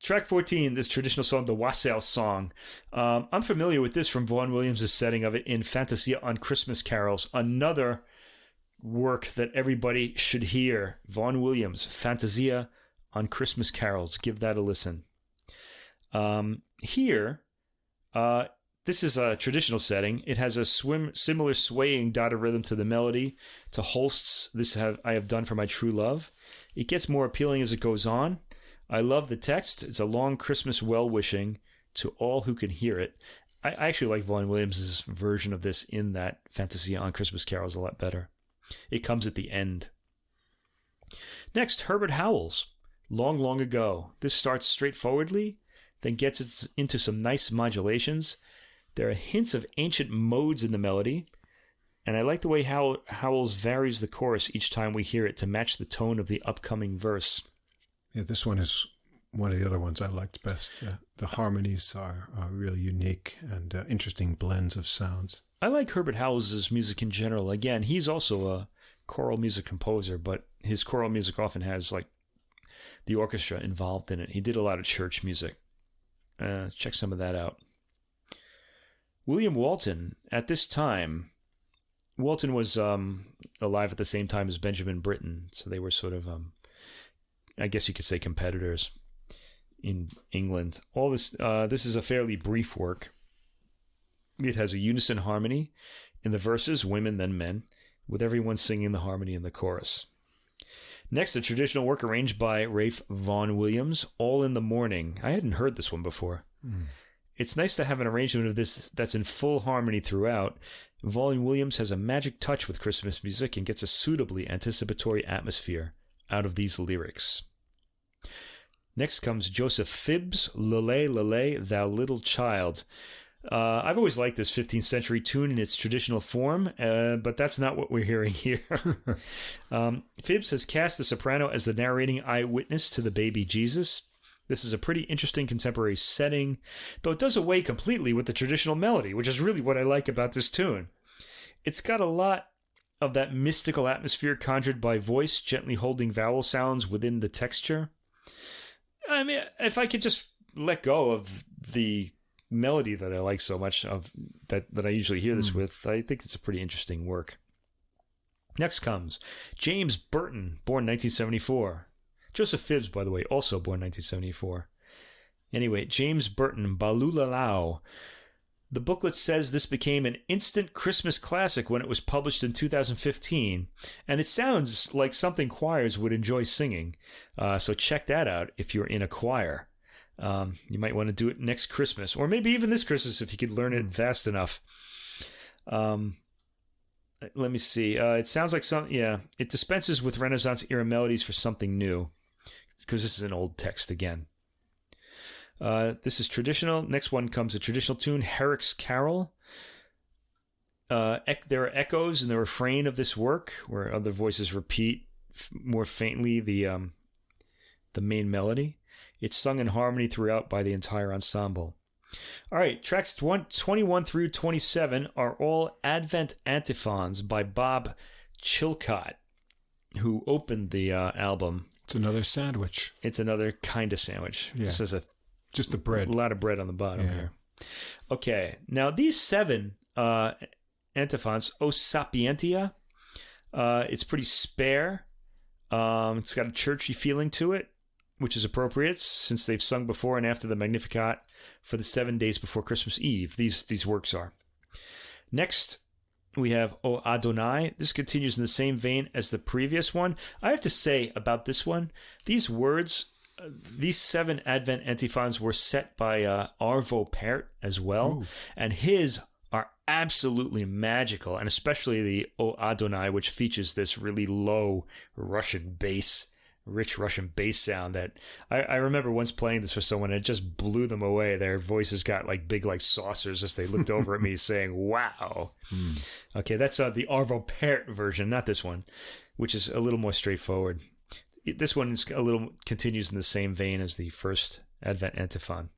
Track 14, this traditional song, the Wassail Song. I'm familiar with this from Vaughan Williams' setting of it in Fantasia on Christmas Carols, another work that everybody should hear. Vaughan Williams, Fantasia on Christmas Carols. Give that a listen. Here, this is a traditional setting. It has a similar swaying dotted rhythm to the melody, to Holst's This I Have Done for My True Love. It gets more appealing as it goes on. I love the text. It's a long Christmas well-wishing to all who can hear it. I actually like Vaughan Williams' version of this in that Fantasia on Christmas Carols a lot better. It comes at the end. Next, Herbert Howells, Long, Long Ago. This starts straightforwardly, then gets into some nice modulations. There are hints of ancient modes in the melody, and I like the way Howells varies the chorus each time we hear it to match the tone of the upcoming verse. Yeah, this one is one of the other ones I liked best. The harmonies are really unique and interesting blends of sounds. I like Herbert Howells' music in general. Again, he's also a choral music composer, but his choral music often has like the orchestra involved in it. He did a lot of church music. Check some of that out. William Walton, at this time, Walton was alive at the same time as Benjamin Britten, so they were sort of, I guess you could say, competitors in England. All this is a fairly brief work. It has a unison harmony in the verses, women then men, with everyone singing the harmony in the chorus. Next, a traditional work arranged by Ralph Vaughan Williams, All in the Morning. I hadn't heard this one before. It's nice to have an arrangement of this that's in full harmony throughout. Vaughan Williams has a magic touch with Christmas music and gets a suitably anticipatory atmosphere out of these lyrics. Next comes Joseph Phibbs, Lele, Lele, Thou Little Child. I've always liked this 15th century tune in its traditional form, but that's not what we're hearing here. Phibbs has cast the soprano as the narrating eyewitness to the baby Jesus. This is a pretty interesting contemporary setting, though it does away completely with the traditional melody, which is really what I like about this tune. It's got a lot of that mystical atmosphere conjured by voice, gently holding vowel sounds within the texture. I mean, if I could just let go of the melody that I like so much of that I usually hear this with, I think it's a pretty interesting work. Next comes James Burton, born 1974. Joseph Phibbs, by the way, also born 1974. Anyway, James Burton, Balulalau. The booklet says this became an instant Christmas classic when it was published in 2015, and it sounds like something choirs would enjoy singing. So check that out if you're in a choir. You might want to do it next Christmas, or maybe even this Christmas if you could learn it fast enough. Let me see. It sounds like it dispenses with Renaissance era melodies for something new, because this is an old text again. This is traditional. Next one comes a traditional tune, Herrick's Carol. There are echoes in the refrain of this work where other voices repeat more faintly the main melody. It's sung in harmony throughout by the entire ensemble. All right, tracks 21 through 27 are all Advent antiphons by Bob Chilcott, who opened the album. It's another sandwich. It's another kind of sandwich. Yeah. This is just the bread. A lot of bread on the bottom here. Okay, now these 7 antiphons, O Sapientia, it's pretty spare. It's got a churchy feeling to it, which is appropriate since they've sung before and after the Magnificat for the 7 days before Christmas Eve. These works are. Next, we have O Adonai. This continues in the same vein as the previous one. I have to say about this one, these words, these 7 Advent antiphons were set by Arvo Pärt as well, Ooh. and his are absolutely magical, and especially the O Adonai, which features this really low rich Russian bass sound that I remember once playing this for someone, and it just blew them away. Their voices got like big like saucers as they looked over at me saying, wow. Okay, that's the Arvo Pärt version, not this one, which is a little more straightforward. This one is continues in the same vein as the first Advent antiphon.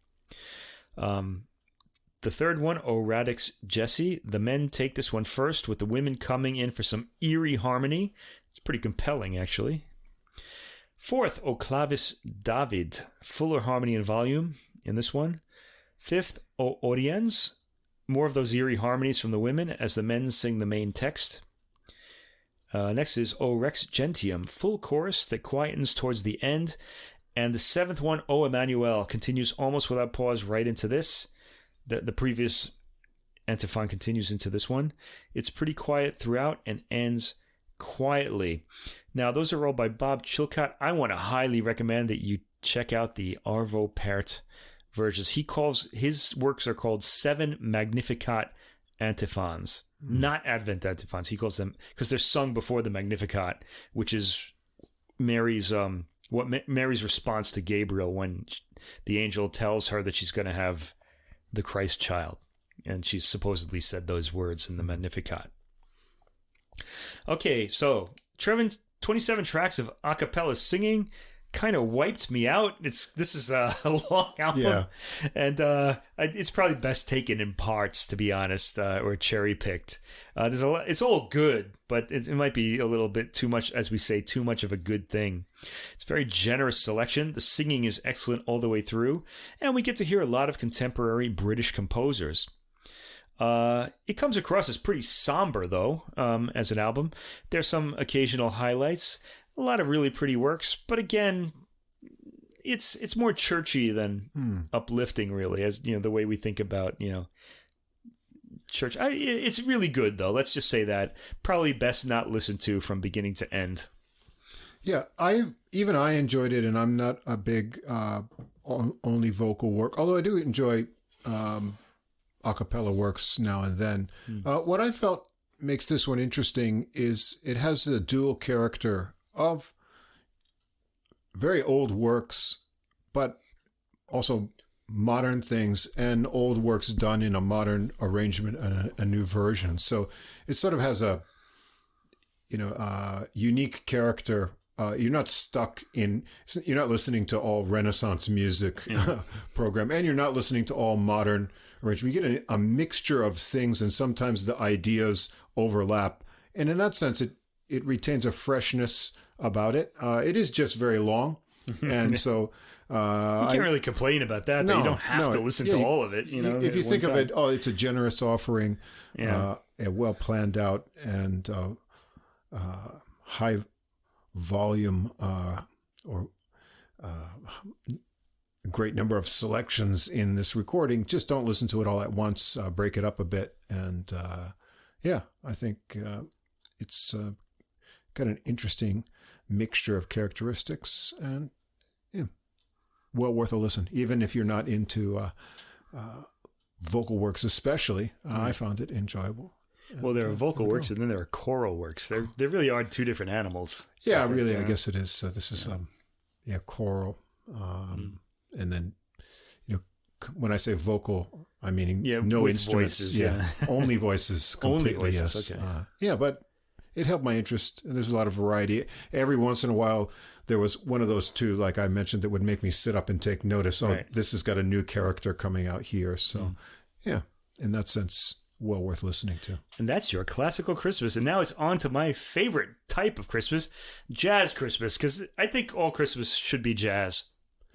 The third one, O Radix Jesse. The men take this one first, with the women coming in for some eerie harmony. It's pretty compelling, actually. Fourth, O Clavis David. Fuller harmony and volume in this one. Fifth, O Oriens. More of those eerie harmonies from the women as the men sing the main text. Next is O Rex Gentium. Full chorus that quietens towards the end. And the 7th one, O Emmanuel, continues almost without pause right into this. The previous antiphon continues into this one. It's pretty quiet throughout and ends quietly. Now, those are all by Bob Chilcott. I want to highly recommend that you check out the Arvo Pärt versions. His works are called 7 Magnificat antiphons, not Advent antiphons. He calls them, because they're sung before the Magnificat, which is Mary's response to Gabriel when the angel tells her that she's going to have the Christ child, and she supposedly said those words in the Magnificat. Okay, so 27 tracks of a cappella singing kind of wiped me out. This is a long album, and it's probably best taken in parts, to be honest, or cherry picked. There's a lot. It's all good, but it might be a little bit too much, as we say, too much of a good thing. It's a very generous selection. The singing is excellent all the way through, and we get to hear a lot of contemporary British composers. It comes across as pretty somber, though, as an album. There's some occasional highlights, a lot of really pretty works, but again, it's more churchy than uplifting, really, as the way we think about church. It's really good, though. Let's just say that. Probably best not listened to from beginning to end. Yeah, I enjoyed it, and I'm not a big only vocal work, although I do enjoy a cappella works now and then. What I felt makes this one interesting is it has the dual character of very old works, but also modern things, and old works done in a modern arrangement and a new version. So it sort of has a unique character. You're not you're not listening to all Renaissance music program, and you're not listening to all modern arrangement. You get a mixture of things, and sometimes the ideas overlap. And in that sense, it retains a freshness about it. It is just very long. And so you can't really complain about that. You don't have to listen to all of it. If you think of it, it's a generous offering, a well planned out and high volume or a great number of selections in this recording. Just don't listen to it all at once. Break it up a bit, and I think it's got an interesting mixture of characteristics, and well worth a listen, even if you're not into vocal works, especially. I found it enjoyable. Well, there are vocal works and then there are choral works. They really are two different animals. Yeah, really, I guess it is. So this is choral, and then when I say vocal, I mean no instruments. Voices, only voices. Completely, only voices. Yes. Okay. But it held my interest. There's a lot of variety. Every once in a while, there was one of those two, like I mentioned, that would make me sit up and take notice. Oh, this has got a new character coming out here. So, in that sense, well worth listening to. And that's your classical Christmas. And now it's on to my favorite type of Christmas, jazz Christmas, because I think all Christmas should be jazz.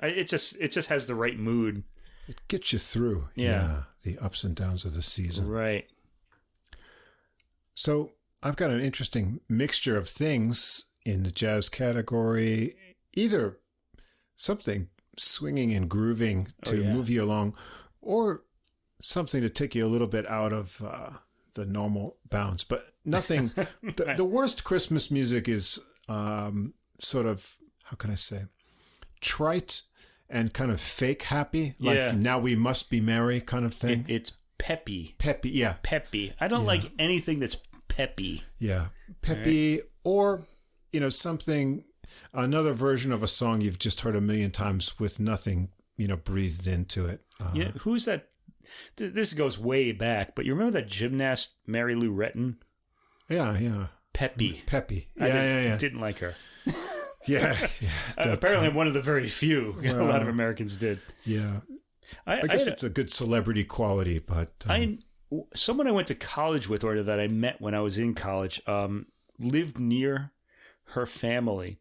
It just has the right mood. It gets you through the ups and downs of the season. Right. So I've got an interesting mixture of things in the jazz category, either something swinging and grooving to move you along, or something to take you a little bit out of the normal bounds. But nothing, the worst Christmas music is sort of, how can I say, trite and kind of fake happy, like now we must be merry kind of thing. It's peppy. Peppy, yeah. Peppy. I don't like anything that's peppy. Yeah. Peppy, or, something, another version of a song you've just heard a million times with nothing, breathed into it. Who's that? This goes way back, but you remember that gymnast, Mary Lou Retton? Yeah. Peppy. Yeah. Didn't like her. Yeah. Apparently, I'm one of the very few. A lot of Americans did. Yeah. I guess it's a good celebrity quality, but... someone I went to college with, or that I met when I was in college, lived near her family,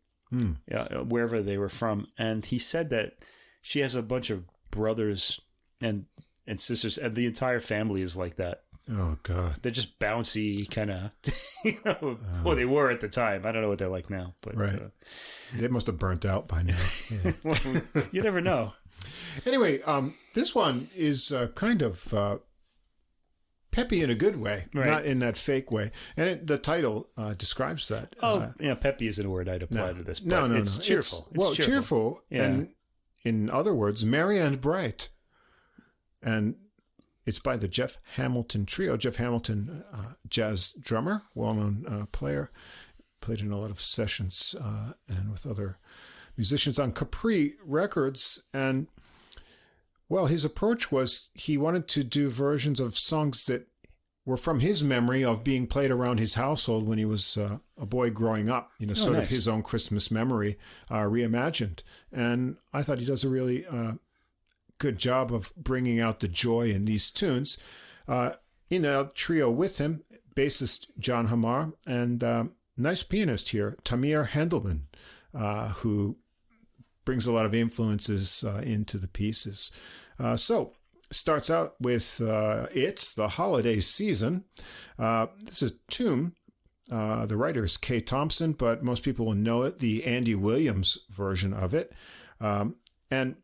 wherever they were from. And he said that she has a bunch of brothers and sisters, and the entire family is like that. Oh, God. They're just bouncy, kind of, well, they were at the time. I don't know what they're like now. But right. They must have burnt out by now. Yeah. Well, you never know. Anyway, this one is kind of peppy in a good way, not in that fake way. And the title describes that. Peppy isn't a word I'd apply to this. But No. It's cheerful. It's cheerful. Yeah. And in other words, merry and bright. And it's by the Jeff Hamilton Trio. Jeff Hamilton, jazz drummer, well-known player, played in a lot of sessions and with other musicians on Capri Records. And, well, his approach was he wanted to do versions of songs that were from his memory of being played around his household when he was a boy growing up, sort of his own Christmas memory reimagined. And I thought he does a really... good job of bringing out the joy in these tunes. In a trio with him, bassist John Hamar, and nice pianist here, Tamir Hendelman, who brings a lot of influences into the pieces. So, starts out with It's the Holiday Season. This is a tune. The writer is Kay Thompson, but most people will know it, the Andy Williams version of it. And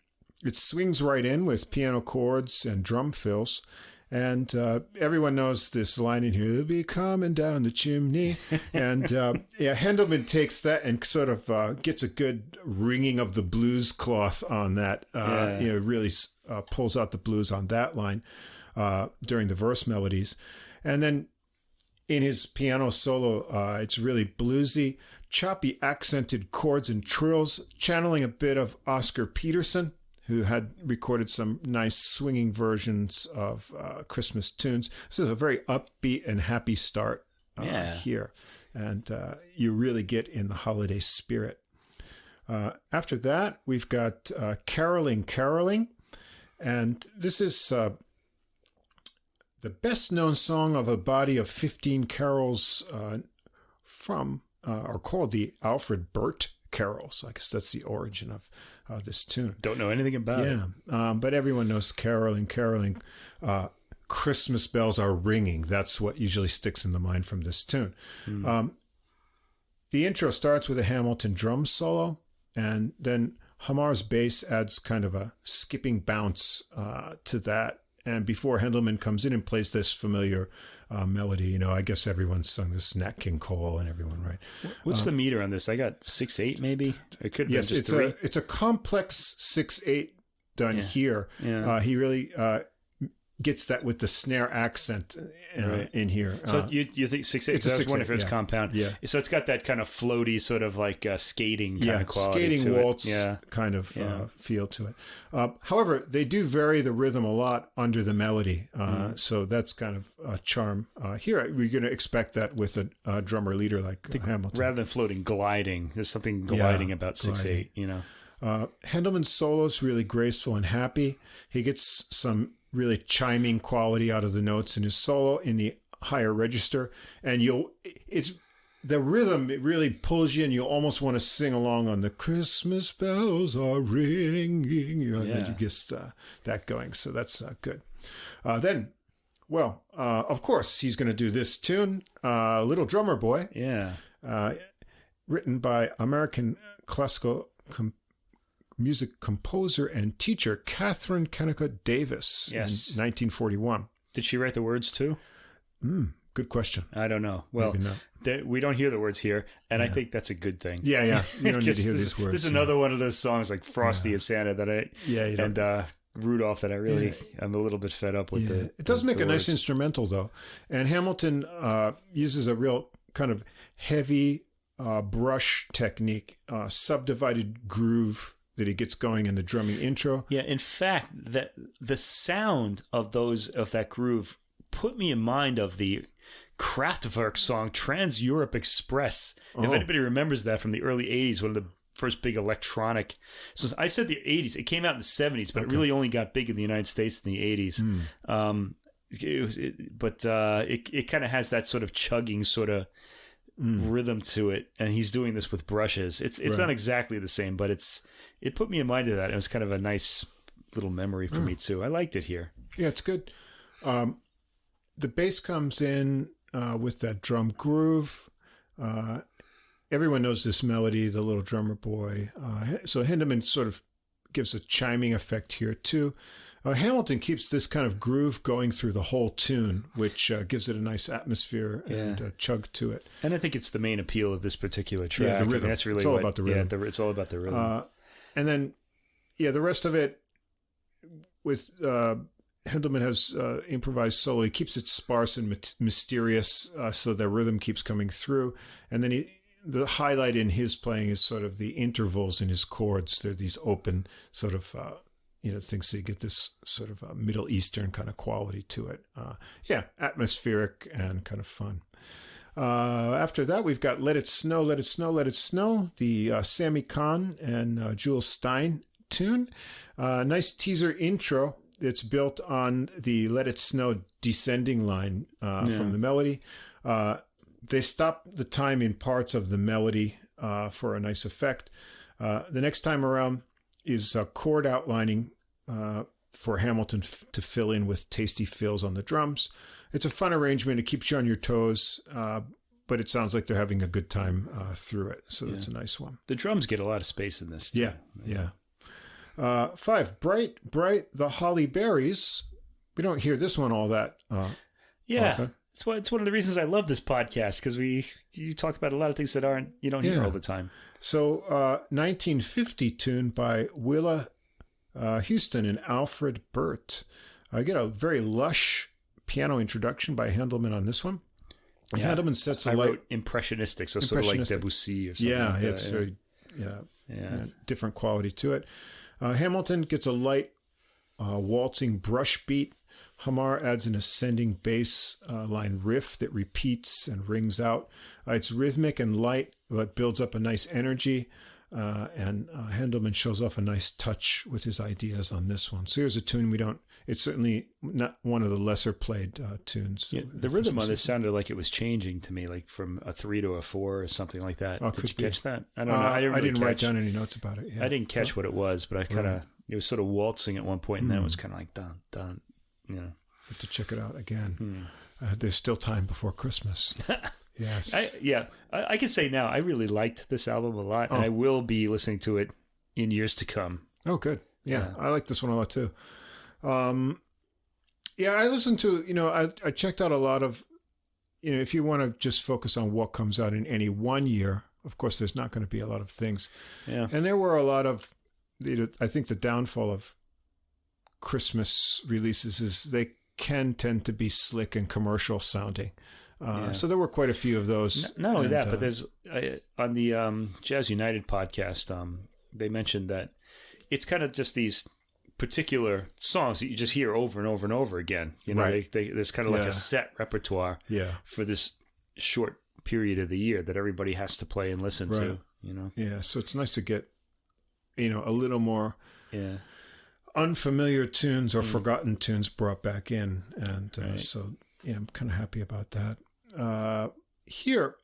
it swings right in with piano chords and drum fills. And everyone knows this line in here, "They'll be coming down the chimney." And Hendelman takes that and sort of gets a good ringing of the blues cloth on that. Really pulls out the blues on that line during the verse melodies. And then in his piano solo, it's really bluesy, choppy accented chords and trills, channeling a bit of Oscar Peterson, who had recorded some nice swinging versions of Christmas tunes. This is a very upbeat and happy start here. And you really get in the holiday spirit. After that, we've got Caroling. And this is the best-known song of a body of 15 carols from, or called the Alfred Burt carols. I guess that's the origin of this tune. Don't know anything about it. But everyone knows caroling. Christmas bells are ringing. That's what usually sticks in the mind from this tune. The intro starts with a Hamilton drum solo, and then Hamar's bass adds kind of a skipping bounce to that. And before Hendelman comes in and plays this familiar melody, I guess everyone's sung this Nat King Cole and everyone, right? What's the meter on this? I got 6/8 maybe. It could be just it's 3. It's a complex 6/8 done here. Yeah. He really gets that with the snare accent in here. So you think 6/8? It's a 6/8. Wonder if it's compound. Yeah. So it's got that kind of floaty, sort of like skating kind of quality. Skating to waltz kind of feel to it. However, they do vary the rhythm a lot under the melody. So that's kind of a charm. Here, we're going to expect that with a drummer leader like Hamilton. Rather than floating, gliding. There's something gliding about 6/8, Hendelman's solo is really graceful and happy. He gets some really chiming quality out of the notes in his solo in the higher register, and the rhythm, it really pulls you, and you almost want to sing along on the Christmas bells are ringing, and then you get that going. So that's good. Then, of course, he's going to do this tune, Little Drummer Boy. Yeah. Written by American classical music composer and teacher Catherine Kennecott Davis in 1941. Did she write the words too? Good question. I don't know. Well, we don't hear the words here, and I think that's a good thing. Yeah. You don't need to hear these words. This is another one of those songs like Frosty and Santa that and Rudolph that I really I'm a little bit fed up with. It does make a nice instrumental though, and Hamilton uses a real kind of heavy brush technique, subdivided groove that he gets going in the drumming intro. Yeah, in fact, the sound of that groove put me in mind of the Kraftwerk song Trans-Europe Express. If anybody remembers that from the early 80s, one of the first big electronic. So I said the 80s. It came out in the 70s, but it really only got big in the United States in the 80s. It kind of has that sort of chugging sort of rhythm to it, and he's doing this with brushes. It's not exactly the same, but it put me in mind of that. It was kind of a nice little memory for me too. I liked it here. Yeah, it's good. The bass comes in with that drum groove. Everyone knows this melody, the Little Drummer Boy. So Hendelman sort of gives a chiming effect here too. Hamilton keeps this kind of groove going through the whole tune, which gives it a nice atmosphere and chug to it. And I think it's the main appeal of this particular track. Yeah, the rhythm. That's really it's all about the rhythm. Yeah, it's all about the rhythm. And then, the rest of it with Hendelman has improvised solo. He keeps it sparse and mysterious, so the rhythm keeps coming through. And then the highlight in his playing is sort of the intervals in his chords. They're these open sort of things, so you get this sort of Middle Eastern kind of quality to it. Atmospheric and kind of fun. After that, we've got Let It Snow, Let It Snow, Let It Snow, the Sammy Kahn and Jules Stein tune. Nice teaser intro. It's built on the Let It Snow descending line from the melody. They stop the time in parts of the melody for a nice effect. The next time around is chord outlining for Hamilton to fill in with tasty fills on the drums. It's a fun arrangement. It keeps you on your toes, but it sounds like they're having a good time through it. So that's a nice one. The drums get a lot of space in this too. Yeah. 5, Bright, Bright, the Holly Berries. We don't hear this one all that often. It's one of the reasons I love this podcast, because you talk about a lot of things that you don't hear all the time. So 1950 tune by Willa Houston and Alfred Burt. I get a very lush piano introduction by Hendelman on this one. Hendelman sets a light. Wrote impressionistic, so sort of like Debussy or something. Yeah, it's very different quality to it. Hamilton gets a light waltzing brush beat. Hamar adds an ascending bass line riff that repeats and rings out. It's rhythmic and light, but builds up a nice energy. And Hendelman shows off a nice touch with his ideas on this one. So here's a tune it's certainly not one of the lesser played tunes. Yeah, the rhythm on this sounded like it was changing to me, like from a 3 to a 4 or something like that. Did you catch that? I don't know. I didn't write down any notes about it. Yeah. I didn't catch what it was, but it was sort of waltzing at one point, and then it was kind of like dun, dun, Have to check it out again. There's still time before Christmas. Yes. I can say now I really liked this album a lot, and I will be listening to it in years to come. Oh, good. Yeah. I like this one a lot too. Yeah, I listened to, I checked out a lot of, if you want to just focus on what comes out in any one year, of course, there's not going to be a lot of things. Yeah. And there were a lot of, I think the downfall of Christmas releases is they can tend to be slick and commercial sounding. So there were quite a few of those. Not only that, but there's on the Jazz United podcast, they mentioned that it's kind of just these particular songs that you just hear over and over and over again. Right. There's kind of like a set repertoire for this short period of the year that everybody has to play and listen to. Yeah, so it's nice to get, a little more unfamiliar tunes or forgotten tunes brought back in. And so, I'm kind of happy about that. Here,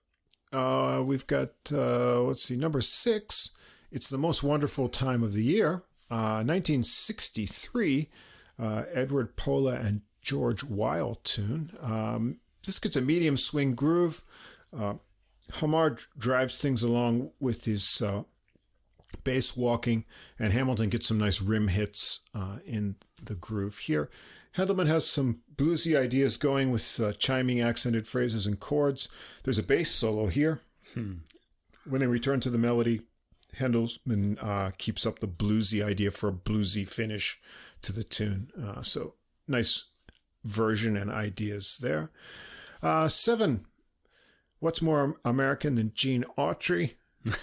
we've got, number 6. It's the Most Wonderful Time of the Year. 1963, Edward Pola and George Weil tune. This gets a medium swing groove. Hamar drives things along with his bass walking, and Hamilton gets some nice rim hits in the groove here. Handelman has some bluesy ideas going with chiming accented phrases and chords. There's a bass solo here. When they return to the melody, Handelman keeps up the bluesy idea for a bluesy finish to the tune. So nice version and ideas there. 7. What's more American than Gene Autry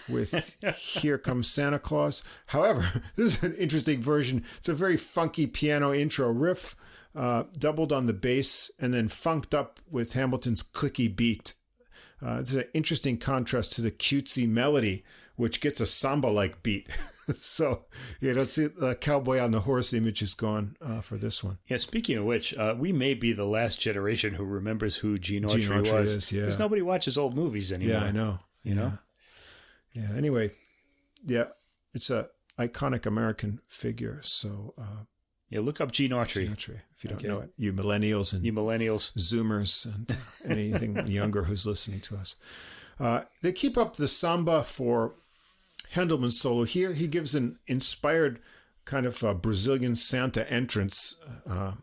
with Here Comes Santa Claus? However, this is an interesting version. It's a very funky piano intro riff, doubled on the bass, and then funked up with Hamilton's clicky beat. It's an interesting contrast to the cutesy melody, which gets a samba-like beat. So, let's see, the cowboy on the horse image is gone for this one. Yeah, speaking of which, we may be the last generation who remembers who Gene Autry was. Because nobody watches old movies anymore. Yeah, I know. You know? Yeah, anyway, it's a iconic American figure, so... look up Gene Autry. Gene Autry, if you don't know it. You millennials and Zoomers and anything younger who's listening to us. They keep up the samba for Handelman's solo here. He gives an inspired kind of Brazilian Santa entrance. I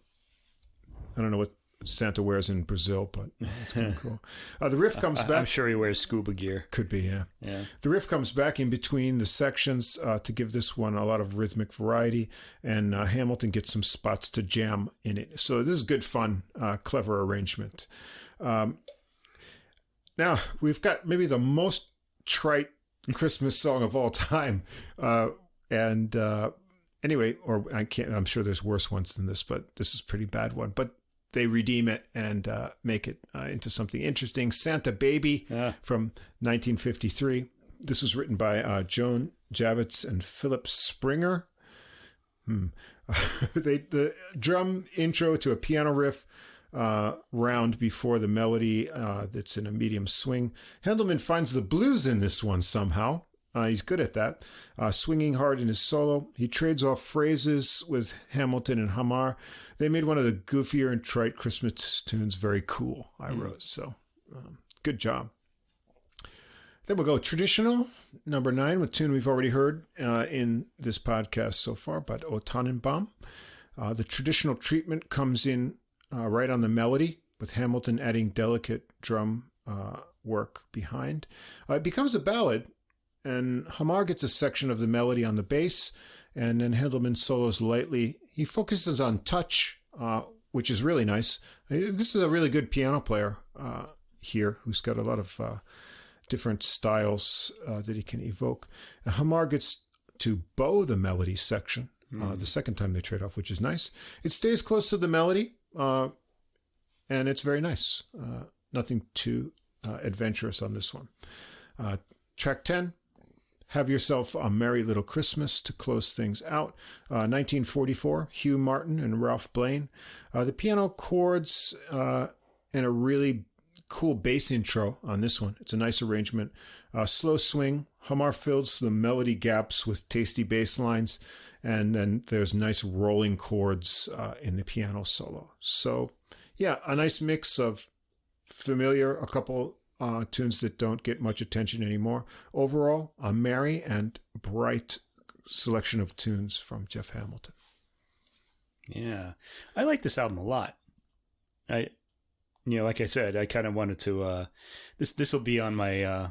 don't know what Santa wears in Brazil, but it's kind of cool. The riff comes back. I'm sure he wears scuba gear. Could be, yeah. The riff comes back in between the sections to give this one a lot of rhythmic variety, and Hamilton gets some spots to jam in it. So this is good fun, clever arrangement. Now, we've got maybe the most trite Christmas song of all time. Anyway, I'm sure there's worse ones than this, but this is a pretty bad one. But they redeem it and make it into something interesting. Santa Baby from 1953. This was written by Joan Javits and Philip Springer. The drum intro to a piano riff round before the melody that's in a medium swing. Handelman finds the blues in this one somehow. He's good at that. Swinging hard in his solo. He trades off phrases with Hamilton and Hamar. They made one of the goofier and trite Christmas tunes very cool, I wrote. So good job. Then we'll go traditional, number 9, with a tune we've already heard in this podcast so far, but O Tannenbaum. The traditional treatment comes in right on the melody, with Hamilton adding delicate drum work behind. It becomes a ballad, and Hamar gets a section of the melody on the bass, and then Handelman solos lightly. He focuses on touch, which is really nice. This is a really good piano player here, who's got a lot of different styles that he can evoke. And Hamar gets to bow the melody section the second time they trade off, which is nice. It stays close to the melody, and it's very nice. Nothing too adventurous on this one. Track 10, Have Yourself a Merry Little Christmas, to close things out. 1944, Hugh Martin and Ralph Blaine. The piano chords and a really cool bass intro on this one. It's a nice arrangement. Slow swing. Hamar fills the melody gaps with tasty bass lines, and then there's nice rolling chords in the piano solo. So, yeah, a nice mix of familiar, a couple tunes that don't get much attention anymore. Overall, a merry and bright selection of tunes from Jeff Hamilton. Yeah. I like this album a lot. Like I said, I kind of wanted to. This will be on my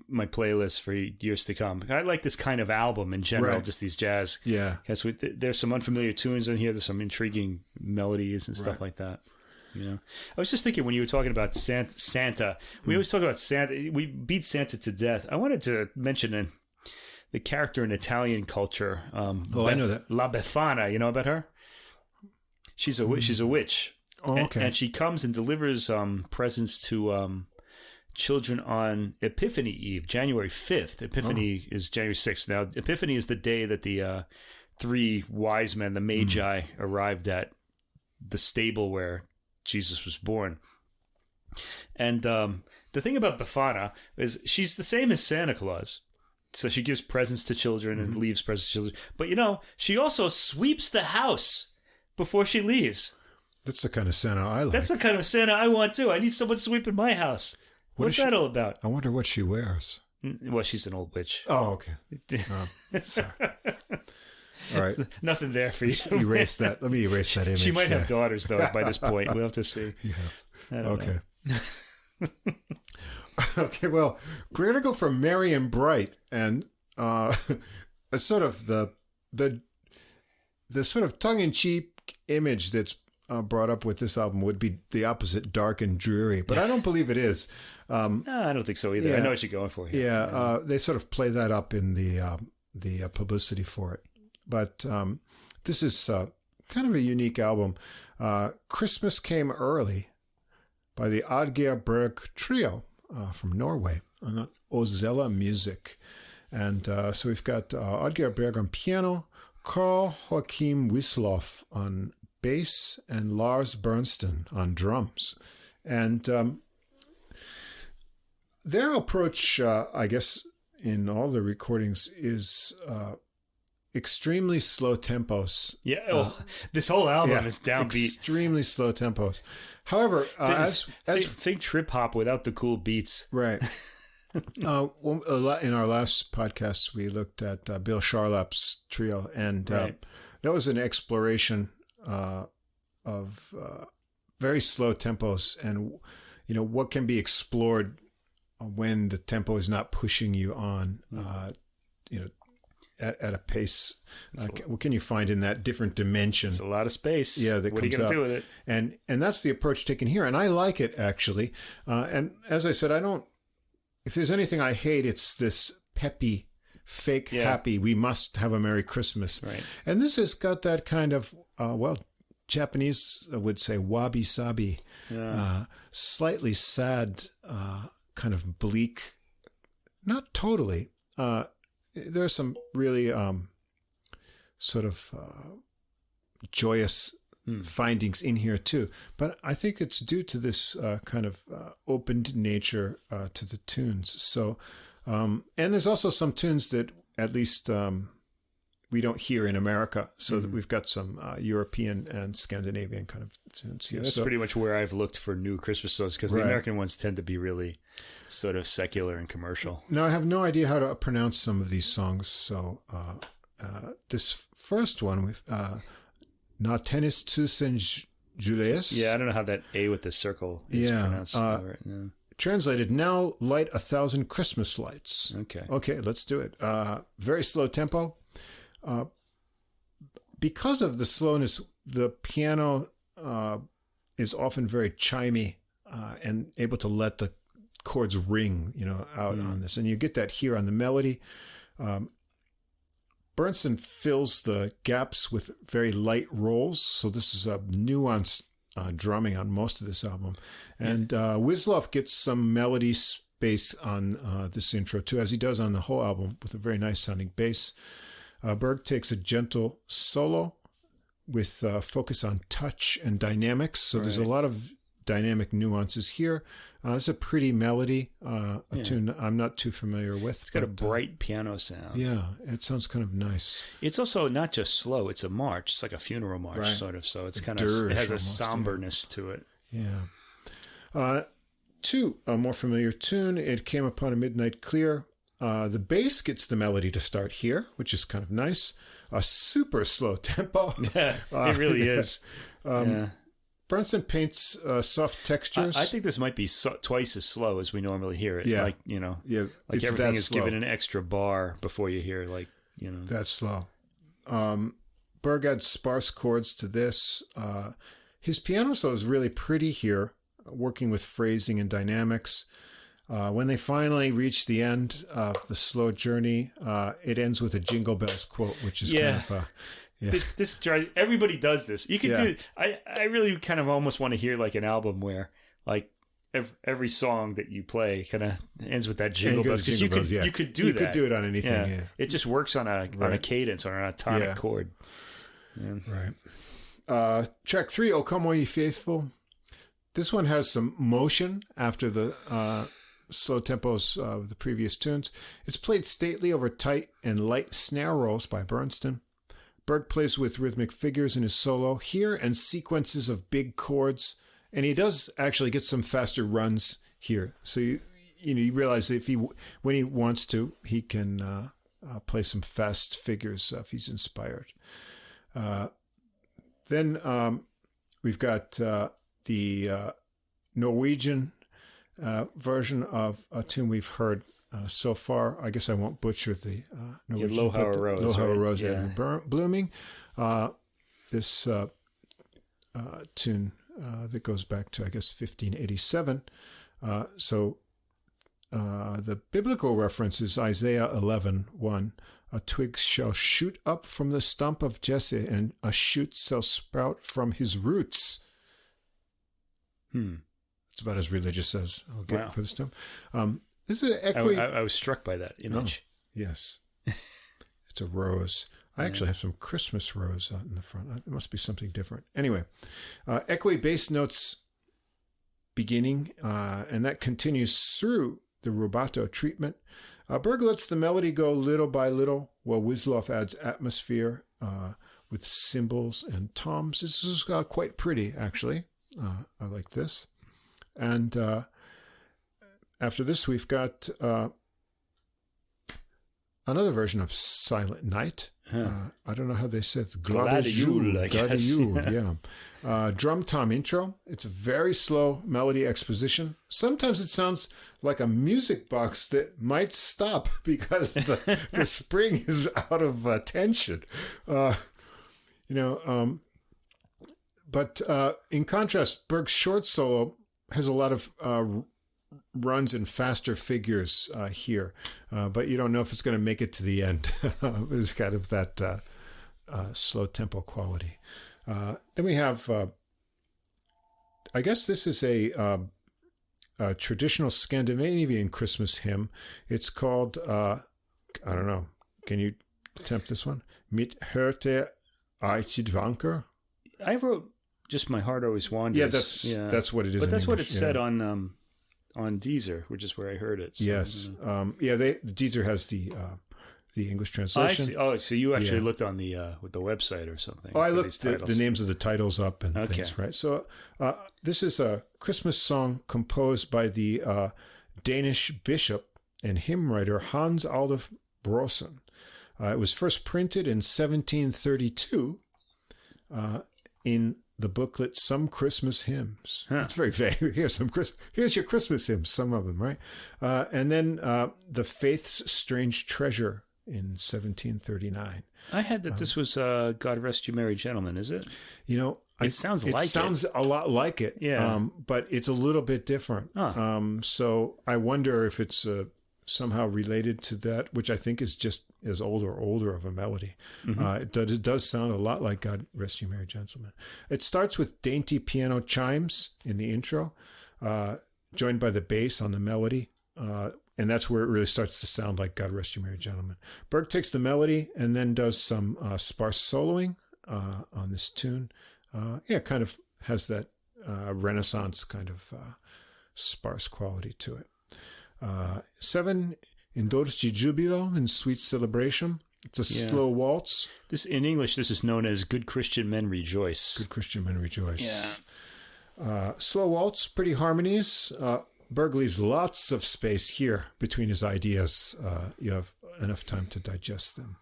my playlist for years to come. I like this kind of album in general, just these jazz. Yeah, because there's some unfamiliar tunes in here. There's some intriguing melodies and stuff like that. I was just thinking when you were talking about Santa. We always talk about Santa. We beat Santa to death. I wanted to mention the character in Italian culture. I know that. La Befana. You know about her? She's a witch. Oh, okay. And she comes and delivers presents to children on Epiphany Eve, January 5th. Epiphany is January 6th. Now, Epiphany is the day that the three wise men, the Magi, arrived at the stable where Jesus was born. And the thing about Befana is she's the same as Santa Claus. So she gives presents to children and leaves presents to children. But, she also sweeps the house before she leaves. That's the kind of Santa I like. That's the kind of Santa I want, too. I need someone sweeping my house. What's that all about? I wonder what she wears. Well, she's an old witch. Oh, okay. Sorry. All right. Nothing there for you. Erase that. Let me erase that image. She might have daughters, though, by this point. We'll have to see. Yeah. I don't know. Okay, well, we're going to go for Merry and Bright. And sort of the sort of tongue-in-cheek image that's brought up with this album would be the opposite, dark and dreary, but I don't believe it is. No, I don't think so either. Yeah, I know what you're going for here. Yeah, they sort of play that up in the publicity for it. But this is kind of a unique album. Christmas Came Early by the Oddgeir Berg Trio from Norway on Ozella Music. And so we've got Oddgeir Berg on piano, Carl Joachim Wiesloff on bass, and Lars Bernstein on drums. And their approach, I guess, in all the recordings is extremely slow tempos. Yeah, this whole album is downbeat. Extremely slow tempos. However, think trip hop without the cool beats. Right. In our last podcast, we looked at Bill Charlap's trio, and that was an exploration of very slow tempos, and what can be explored when the tempo is not pushing you on. At a pace, what can you find in that different dimension? It's a lot of space. Yeah, that what are you going to do with it? And that's the approach taken here, and I like it actually. And as I said, if there's anything I hate, it's this peppy, fake happy. We must have a Merry Christmas. Right. And this has got that kind of Japanese would say wabi sabi, slightly sad, kind of bleak. Not totally. There's some really sort of joyous findings in here too, but I think it's due to this kind of opened nature to the tunes. So, and there's also some tunes that at least we don't hear in America, so that we've got some European and Scandinavian kind of tunes here. Yeah, that's pretty much where I've looked for new Christmas songs, because the American ones tend to be really sort of secular and commercial. Now, I have no idea how to pronounce some of these songs, so this first one, with Na tennis tusen Julius. Yeah, I don't know how that A with the circle is pronounced. Translated, now light 1,000 Christmas lights. Okay, let's do it. Very slow tempo. Because of the slowness, the piano is often very chimey and able to let the chords ring, out on this. And you get that here on the melody. Bernstein fills the gaps with very light rolls. So this is a nuanced drumming on most of this album. And Wiesloff gets some melody space on this intro too, as he does on the whole album, with a very nice sounding bass. Berg takes a gentle solo with focus on touch and dynamics. So there's a lot of dynamic nuances here. It's a pretty melody, a tune I'm not too familiar with. It's got a bright piano sound. Yeah, it sounds kind of nice. It's also not just slow, it's a march. It's like a funeral march, sort of. So it's kind of, it has a somberness to it. Yeah. A more familiar tune, It Came Upon a Midnight Clear. The bass gets the melody to start here, which is kind of nice. a super slow tempo. Yeah, it really is. Bernstein paints soft textures. I think this might be twice as slow as we normally hear it. Yeah. Like, like everything is given an extra bar before you hear, That's slow. Berg adds sparse chords to this. His piano solo is really pretty here, working with phrasing and dynamics. When they finally reach the end of the slow journey, it ends with a Jingle Bells quote, which is kind of... This everybody does this. You could do. I really kind of almost want to hear like an album where like every song that you play kind of ends with that Jingle Bells, because you could do that. You could do it on anything. Yeah. It just works on a cadence or on a tonic chord. Yeah. Right. Track 3, "O Come All Ye Faithful." This one has some motion after the slow tempos of the previous tunes. It's played stately over tight and light snare rolls by Bernstein. Berg plays with rhythmic figures in his solo here and sequences of big chords, and he does actually get some faster runs here. So you realize that when he wants to, he can play some fast figures if he's inspired. Then we've got the Norwegian version of a tune we've heard so far. I guess I won't butcher the Norwegian. Lohar Rose. Lohar right? Rose, blooming. This tune that goes back to, I guess, 1587. So the biblical reference is Isaiah 11:1. "A twig shall shoot up from the stump of Jesse, and a shoot shall sprout from his roots." It's about as religious as I'll get for this time. This is I was struck by that image. Oh, yes. It's a rose. I actually have some Christmas rose out in the front. It must be something different. Anyway, echoey bass notes beginning, and that continues through the rubato treatment. Berg lets the melody go little by little, while Wiesloff adds atmosphere with cymbals and toms. This is quite pretty, actually. I like this. And after this, we've got another version of Silent Night. I don't know how they say it. Gladiole, I guess. Yeah. Drum tom intro. It's a very slow melody exposition. Sometimes it sounds like a music box that might stop because the spring is out of tension. But in contrast, Berg's short solo has a lot of runs in faster figures here, but you don't know if it's going to make it to the end. It's kind of that slow tempo quality. Then we have, I guess this is a traditional Scandinavian Christmas hymn. It's called, I don't know, can you attempt this one? Mitt hørte Eitid Vanker. I wrote just My Heart Always Wanders. Yeah, that's what it is. But that's what it said on Deezer, which is where I heard it. So, yes. Deezer has the English translation. I see. Oh, so you actually looked on the with the website or something. Oh, I looked the names of the titles up and things, right? So this is a Christmas song composed by the Danish bishop and hymn writer Hans Adolf Brosen. It was first printed in 1732 in the booklet Some Christmas Hymns. It's very vague. Here's your Christmas hymns, some of them, right? And then The Faith's Strange Treasure in 1739. I had that this was God Rest You Merry Gentlemen, is it? It sounds a lot like it. Yeah. But it's a little bit different. So I wonder if it's somehow related to that, which I think is just as older of a melody. Mm-hmm. It does sound a lot like God Rest You Merry Gentlemen. It starts with dainty piano chimes in the intro, joined by the bass on the melody, and that's where it really starts to sound like God Rest You Merry Gentlemen. Berg takes the melody and then does some sparse soloing on this tune. Kind of has that Renaissance kind of sparse quality to it. 7, In Dolce Jubilo, in Sweet Celebration. It's a slow waltz. In English, this is known as Good Christian Men Rejoice. Good Christian Men Rejoice. Yeah. Slow waltz, pretty harmonies. Berg leaves lots of space here between his ideas. You have enough time to digest them.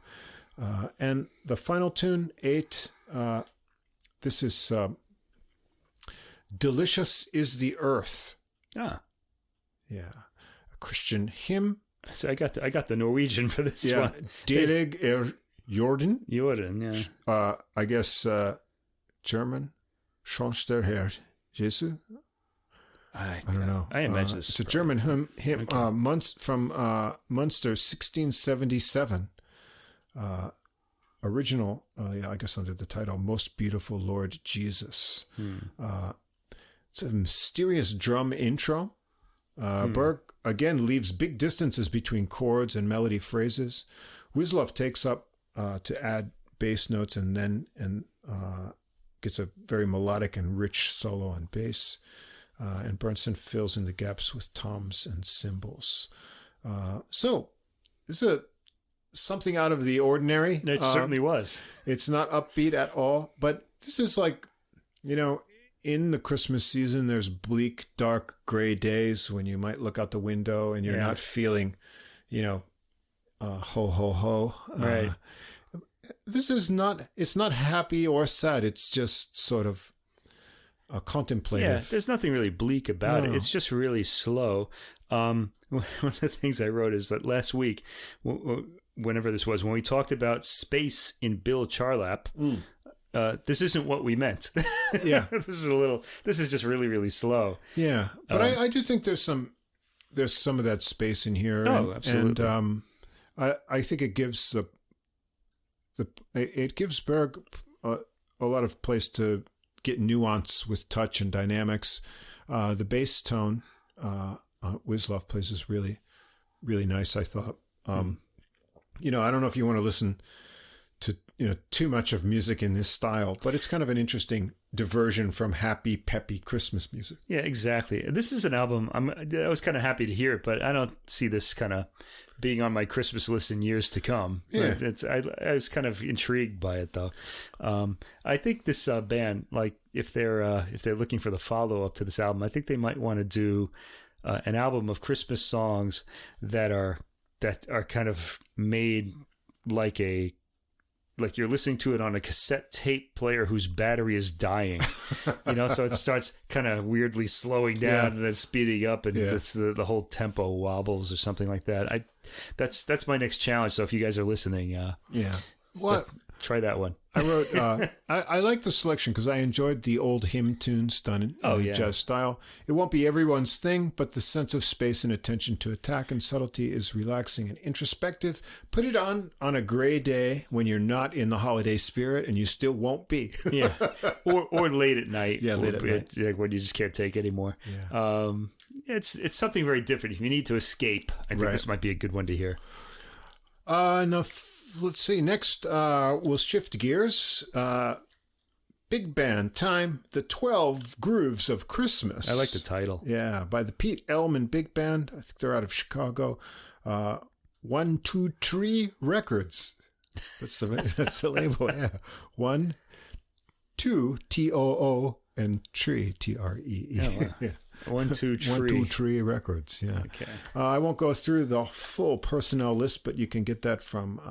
And the final tune, 8, this is Delicious is the Earth. Ah. Yeah. A Christian hymn. So I got the Norwegian for this one. Delig Jordan. Jordan, yeah. I guess German. Schonst der Herr Jesu. I don't know. I imagine this. It's a German hymn Okay. from Munster, 1677. Original, I guess under the title "Most Beautiful Lord Jesus." It's a mysterious drum intro. Berg again leaves big distances between chords and melody phrases. Wislov takes up to add bass notes and gets a very melodic and rich solo on bass. And Bernstein fills in the gaps with toms and cymbals. So this is something out of the ordinary. It certainly was. It's not upbeat at all, but this is like, in the Christmas season, there's bleak, dark, gray days when you might look out the window and you're not feeling, ho, ho, ho. Right. This is it's not happy or sad. It's just sort of contemplative. Yeah, there's nothing really bleak about it. It's just really slow. One of the things I wrote is that last week, whenever this was, when we talked about space in Bill Charlap, this isn't what we meant. Yeah. This is just really, really slow. Yeah. But I do think there's some of that space in here. Oh, absolutely. And I think it gives it gives Berg a lot of place to get nuance with touch and dynamics. The bass tone Wislov plays is really, really nice, I thought. I don't know if you want to listen to too much of music in this style, but it's kind of an interesting diversion from happy, peppy Christmas music. Yeah, exactly. This is an album. I was kind of happy to hear it, but I don't see this kind of being on my Christmas list in years to come. Yeah. I was kind of intrigued by it though. I think this band, like if they're looking for the follow up to this album, I think they might want to do an album of Christmas songs that are kind of made like you're listening to it on a cassette tape player whose battery is dying, so it starts kind of weirdly slowing down and then speeding up, and the whole tempo wobbles or something like that. That's my next challenge. So if you guys are listening, try that one. I wrote, I like the selection because I enjoyed the old hymn tunes done in jazz style. It won't be everyone's thing, but the sense of space and attention to attack and subtlety is relaxing and introspective. Put it on a gray day when you're not in the holiday spirit, and you still won't be. Yeah, or late at night. Yeah, late at night. Like when you just can't take anymore. Yeah. It's something very different. If you need to escape, I think this might be a good one to hear. Now, let's see. Next, we'll shift gears. Big band time. The 12 Grooves of Christmas. I like the title. Yeah, by the Pete Ellman Big Band. I think they're out of Chicago. 1, 2, 3 Records. That's the label. Yeah. 1, 2 TOO and Tree TREE. Oh, wow. Yeah. 1, 2, 3. 1, 2, 3 Records. Yeah. Okay. I won't go through the full personnel list, but you can get that from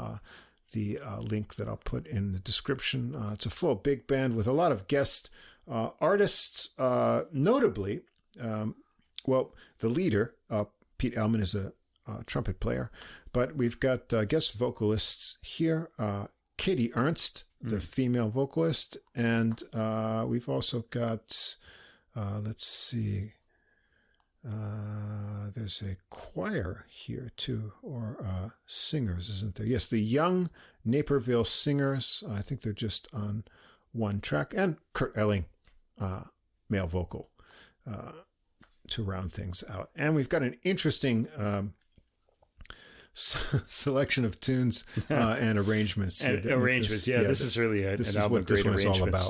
the link that I'll put in the description. It's a full big band with a lot of guest artists, notably. The leader, Pete Ellman, is a trumpet player, but we've got guest vocalists here. Katie Ernst, the female vocalist, and we've also got. Let's see. There's a choir here too, or singers, isn't there? Yes, the Young Naperville Singers. I think they're just on one track, and Kurt Elling, male vocal, to round things out. And we've got an interesting selection of tunes and arrangements. Arrangements, this is really an album of great arrangements. This is what this one is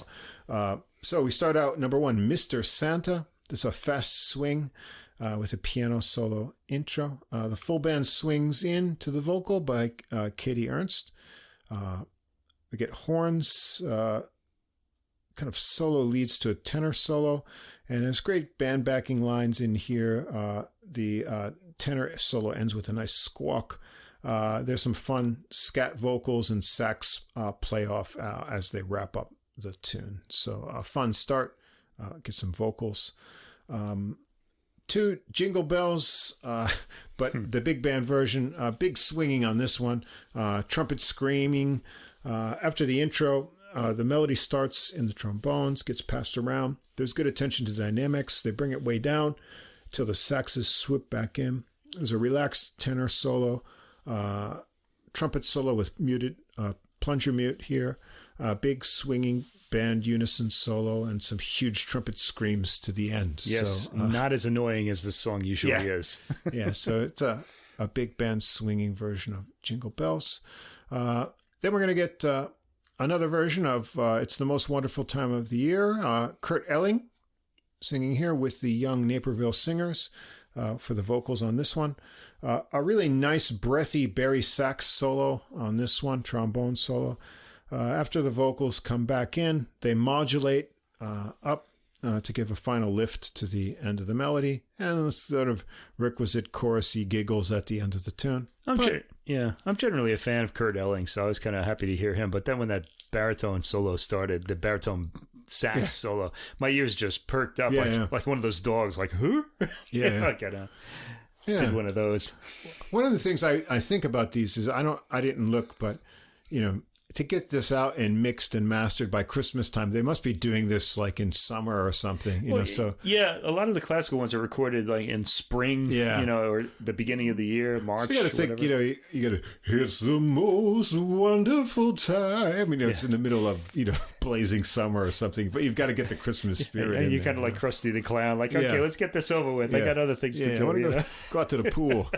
all about. So we start out, number 1, Mr. Santa. This is a fast swing with a piano solo intro. The full band swings in to the vocal by Katie Ernst. We get horns, kind of solo leads to a tenor solo, and there's great band backing lines in here. The tenor solo ends with a nice squawk. There's some fun scat vocals and sax play off as they wrap up the tune. So a fun start, get some vocals. 2 Jingle Bells, but the big band version, big swinging on this one, trumpet screaming. After the intro, the melody starts in the trombones, gets passed around. There's good attention to dynamics. They bring it way down till the saxes swoop back in. There's a relaxed tenor solo, trumpet solo with muted plunger mute here, big swinging band unison solo, and some huge trumpet screams to the end. Yes, so, not as annoying as this song usually is. Yeah, so it's a big band swinging version of Jingle Bells. Then we're going to get another version of It's the Most Wonderful Time of the Year. Kurt Elling singing here with the young Naperville Singers for the vocals on this one. A really nice breathy Barry sax solo on this one, trombone solo. After the vocals come back in, they modulate up to give a final lift to the end of the melody, and sort of requisite chorusy giggles at the end of the tune. I'm generally a fan of Kurt Elling, so I was kind of happy to hear him. But then when that baritone solo started, the baritone sax solo, my ears just perked up like one of those dogs, like, who? I did one of those. One of the things I think about these is I didn't look, but to get this out and mixed and mastered by Christmas time, they must be doing this like in summer or something, So a lot of the classical ones are recorded like in spring, or the beginning of the year, March. So you got to think, you got to. It's the most wonderful time. It's in the middle of blazing summer or something, but you've got to get the Christmas spirit. And you're kind of like Krusty the Clown, like, okay, let's get this over with. I got other things to do. I want to go out to the pool,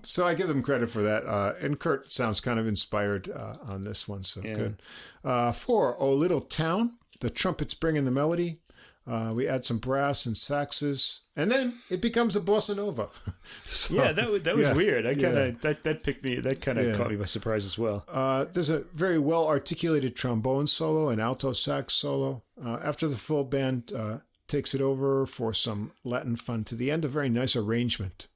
So I give them credit for that. And Kurt sounds kind of inspired on this one, so good. 4, Oh Little Town, the trumpets bring in the melody. We add some brass and saxes, and then it becomes a bossa nova. That was weird. That picked me. That kind of caught me by surprise as well. There's a very well articulated trombone solo and alto sax solo. After the full band takes it over for some Latin fun to the end, a very nice arrangement.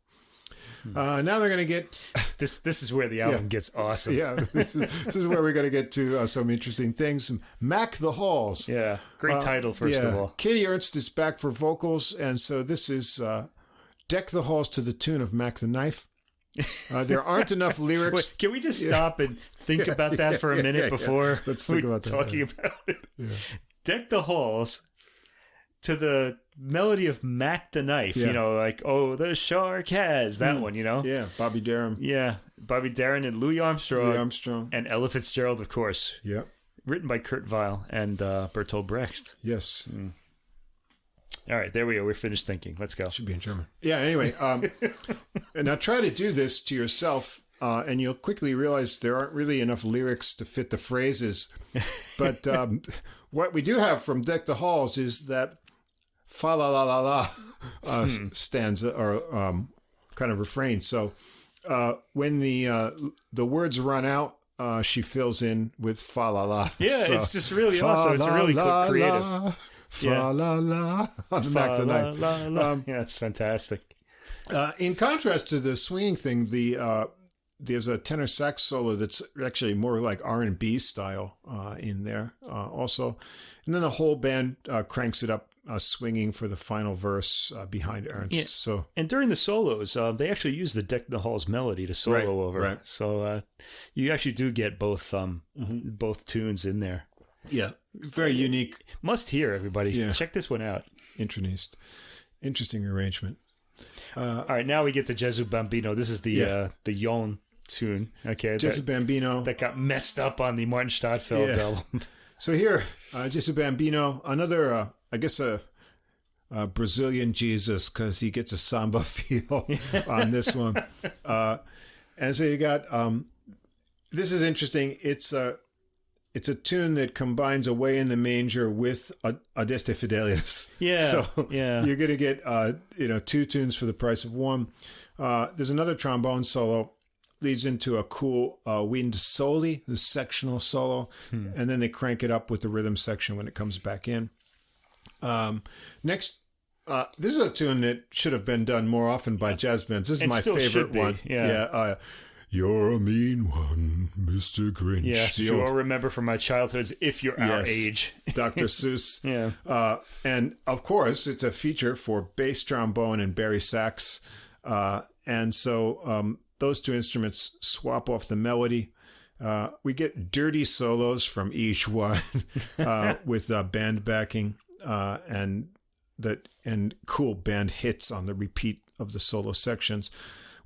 Now they're going to get... This is where the album gets awesome. Yeah, this is where we're going to get to some interesting things. Mac the Halls. Yeah, great title, first of all. Katie Ernst is back for vocals, and so this is Deck the Halls to the tune of Mac the Knife. There aren't enough lyrics. Wait, can we just stop and think about that for a minute before Let's think about talking about it? Yeah. Deck the Halls to the melody of Mac the Knife, like, oh, the shark has that one, Yeah, Bobby Darin. Yeah, Bobby Darin and Louis Armstrong. And Ella Fitzgerald, of course. Yeah. Written by Kurt Weill and Bertolt Brecht. Yes. All right, there we go. We're finished thinking. Let's go. Should be in German. Yeah, anyway. And now try to do this to yourself, and you'll quickly realize there aren't really enough lyrics to fit the phrases. But what we do have from Deck the Halls is that fa la la la la stanza or kind of refrain. So when the words run out, she fills in with fa la la. Yeah, it's just really awesome. It's really creative. Fa la la on Mac the Knife. Yeah, it's fantastic. In contrast to the swinging thing, there's a tenor sax solo that's actually more like R&B style in there also. And then the whole band cranks it up, swinging for the final verse behind Ernst. Yeah. So, and during the solos, they actually use the Deck the Halls melody to solo over. Right. So you actually do get both both tunes in there. Yeah, very unique. Must hear, everybody. Yeah. Check this one out. Interesting arrangement. All right, now we get to Gesù Bambino. This is the Yon tune. Okay, Gesù Bambino that got messed up on the Martin Stadtfeld album. So here, Gesù Bambino, another, I guess a Brazilian Jesus, because he gets a samba feel on this one. And so you got, this is interesting. It's a tune that combines Away in the Manger with Adeste Fidelis. Yeah. So you're going to get, two tunes for the price of one. There's another trombone solo, leads into a cool wind soli, the sectional solo, and then they crank it up with the rhythm section when it comes back in. Next, this is a tune that should have been done more often by jazz bands. This is my favorite one. Yeah. You're a mean one, Mr. Grinch. Yes, you all remember from my childhoods if you're our age. Dr. Seuss. Yeah. And, of course, it's a feature for bass trombone and bari sax. And so those two instruments swap off the melody. We get dirty solos from each one with band backing and cool band hits on the repeat of the solo sections.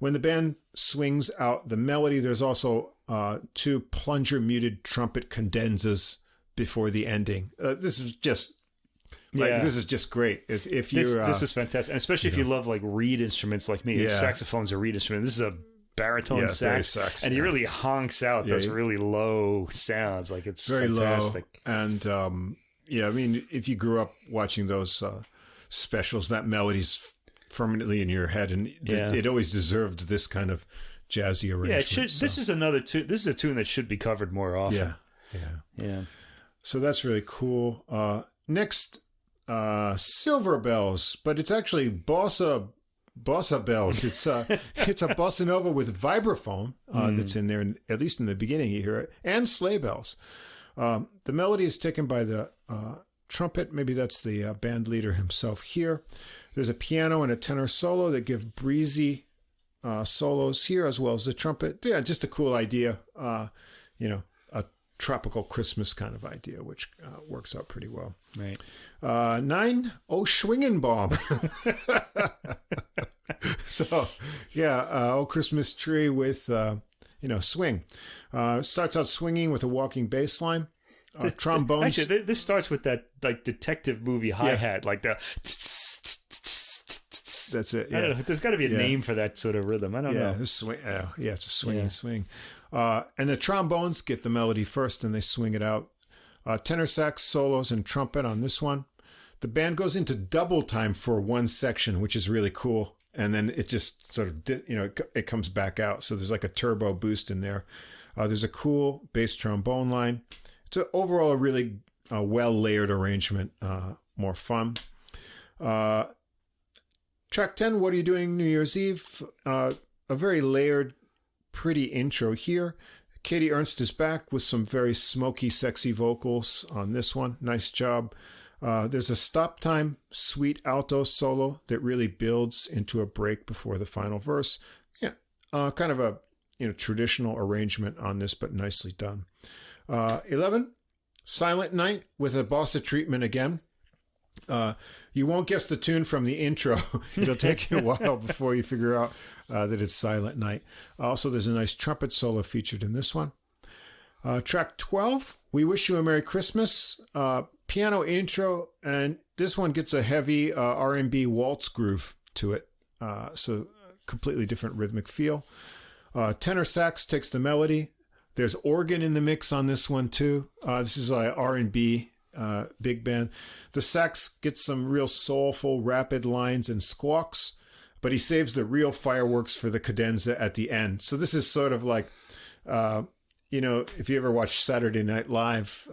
When the band swings out the melody, there's also two plunger muted trumpet cadenzas before the ending. This is just great. This is fantastic, and especially if you love like reed instruments like me. Saxophone's a reed instrument. This is a baritone sax, and he really honks out those really low sounds. Like it's very fantastic. Low. And I mean, if you grew up watching those specials, that melody's permanently in your head, and it always deserved this kind of jazzy arrangement. Yeah, it should. So. This is another tune. This is a tune that should be covered more often. Yeah. So that's really cool. Next, Silver Bells, but it's actually Bossa Bells. It's a bossa nova with vibraphone that's in there, and at least in the beginning you hear it, and sleigh bells. The melody is taken by the trumpet. Maybe that's the band leader himself here. There's a piano and a tenor solo that give breezy solos here, as well as the trumpet. Yeah, just a cool idea. A tropical Christmas kind of idea, which works out pretty well. Right. 9, O Schwingenbaum. So, O Christmas tree with, swing. Starts out swinging with a walking bass line. Trombones. Actually, this starts with that like detective movie hi-hat, like the... That's it. Yeah. I don't know. There's got to be a name for that sort of rhythm. I don't know. Swing. It's a swinging swing. And the trombones get the melody first, and they swing it out. Tenor sax solos and trumpet on this one. The band goes into double time for one section, which is really cool. And then it just sort of, it comes back out. So there's like a turbo boost in there. There's a cool bass trombone line. It's overall a really well-layered arrangement, more fun. Track 10, What Are You Doing New Year's Eve? A very layered, pretty intro here. Katie Ernst is back with some very smoky, sexy vocals on this one. Nice job. There's a stop time, sweet alto solo that really builds into a break before the final verse. Kind of a traditional arrangement on this, but nicely done. 11, Silent Night with a bossa treatment again. You won't guess the tune from the intro. It'll take you a while before you figure out that it's Silent Night. Also, there's a nice trumpet solo featured in this one. Track 12, We Wish You a Merry Christmas. Piano intro, and this one gets a heavy R&B waltz groove to it. So completely different rhythmic feel. Tenor sax takes the melody. There's organ in the mix on this one too. This is R&B big band. The sax gets some real soulful, rapid lines and squawks, but he saves the real fireworks for the cadenza at the end. So this is sort of like, if you ever watch Saturday Night Live,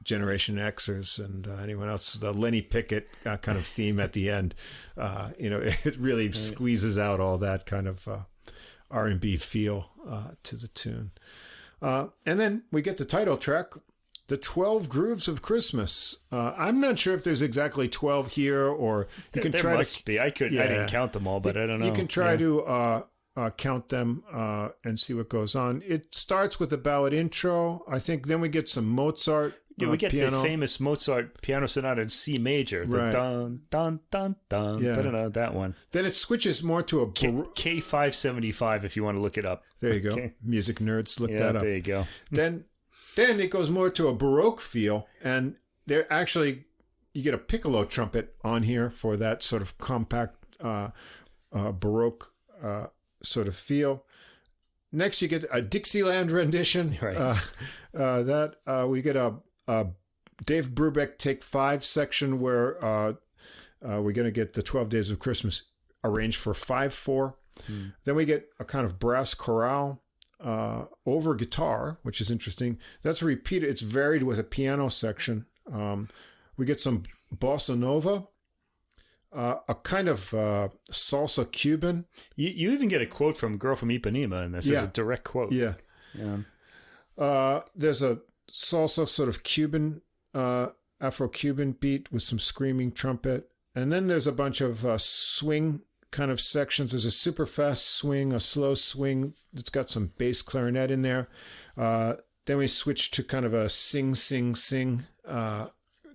Generation Xers and anyone else, the Lenny Pickett kind of theme at the end, it really squeezes out all that kind of R&B feel to the tune. And then we get the title track, The 12 Grooves of Christmas. I'm not sure if there's exactly 12 here, or you can try must be. I didn't count them all, but I don't know. You can try to count them and see what goes on. It starts with the ballad intro. I think then we get some Mozart. We get piano. the famous Mozart piano sonata in C major. The dun, dun, dun, dun. Yeah. That one. Then it switches more to a... K575 if you want to look it up. There you go. Okay. Music nerds, look that up. There you go. Then it goes more to a Baroque feel, and there actually you get a piccolo trumpet on here for that sort of compact Baroque sort of feel. Next, you get a Dixieland rendition. Right. We get a Dave Brubeck Take 5 section where we're going to get the 12 Days of Christmas arranged for 5/4. Then we get a kind of brass chorale over guitar, which is interesting. That's repeated. It's varied with a piano section. We get some bossa nova. a kind of salsa Cuban. You even get a quote from Girl from Ipanema in this. It's a direct quote. Yeah. There's a salsa sort of Cuban, Afro-Cuban beat with some screaming trumpet. And then there's a bunch of swing kind of sections. There's a super fast swing, a slow swing that's got some bass clarinet in there. Then we switch to kind of a sing, sing, sing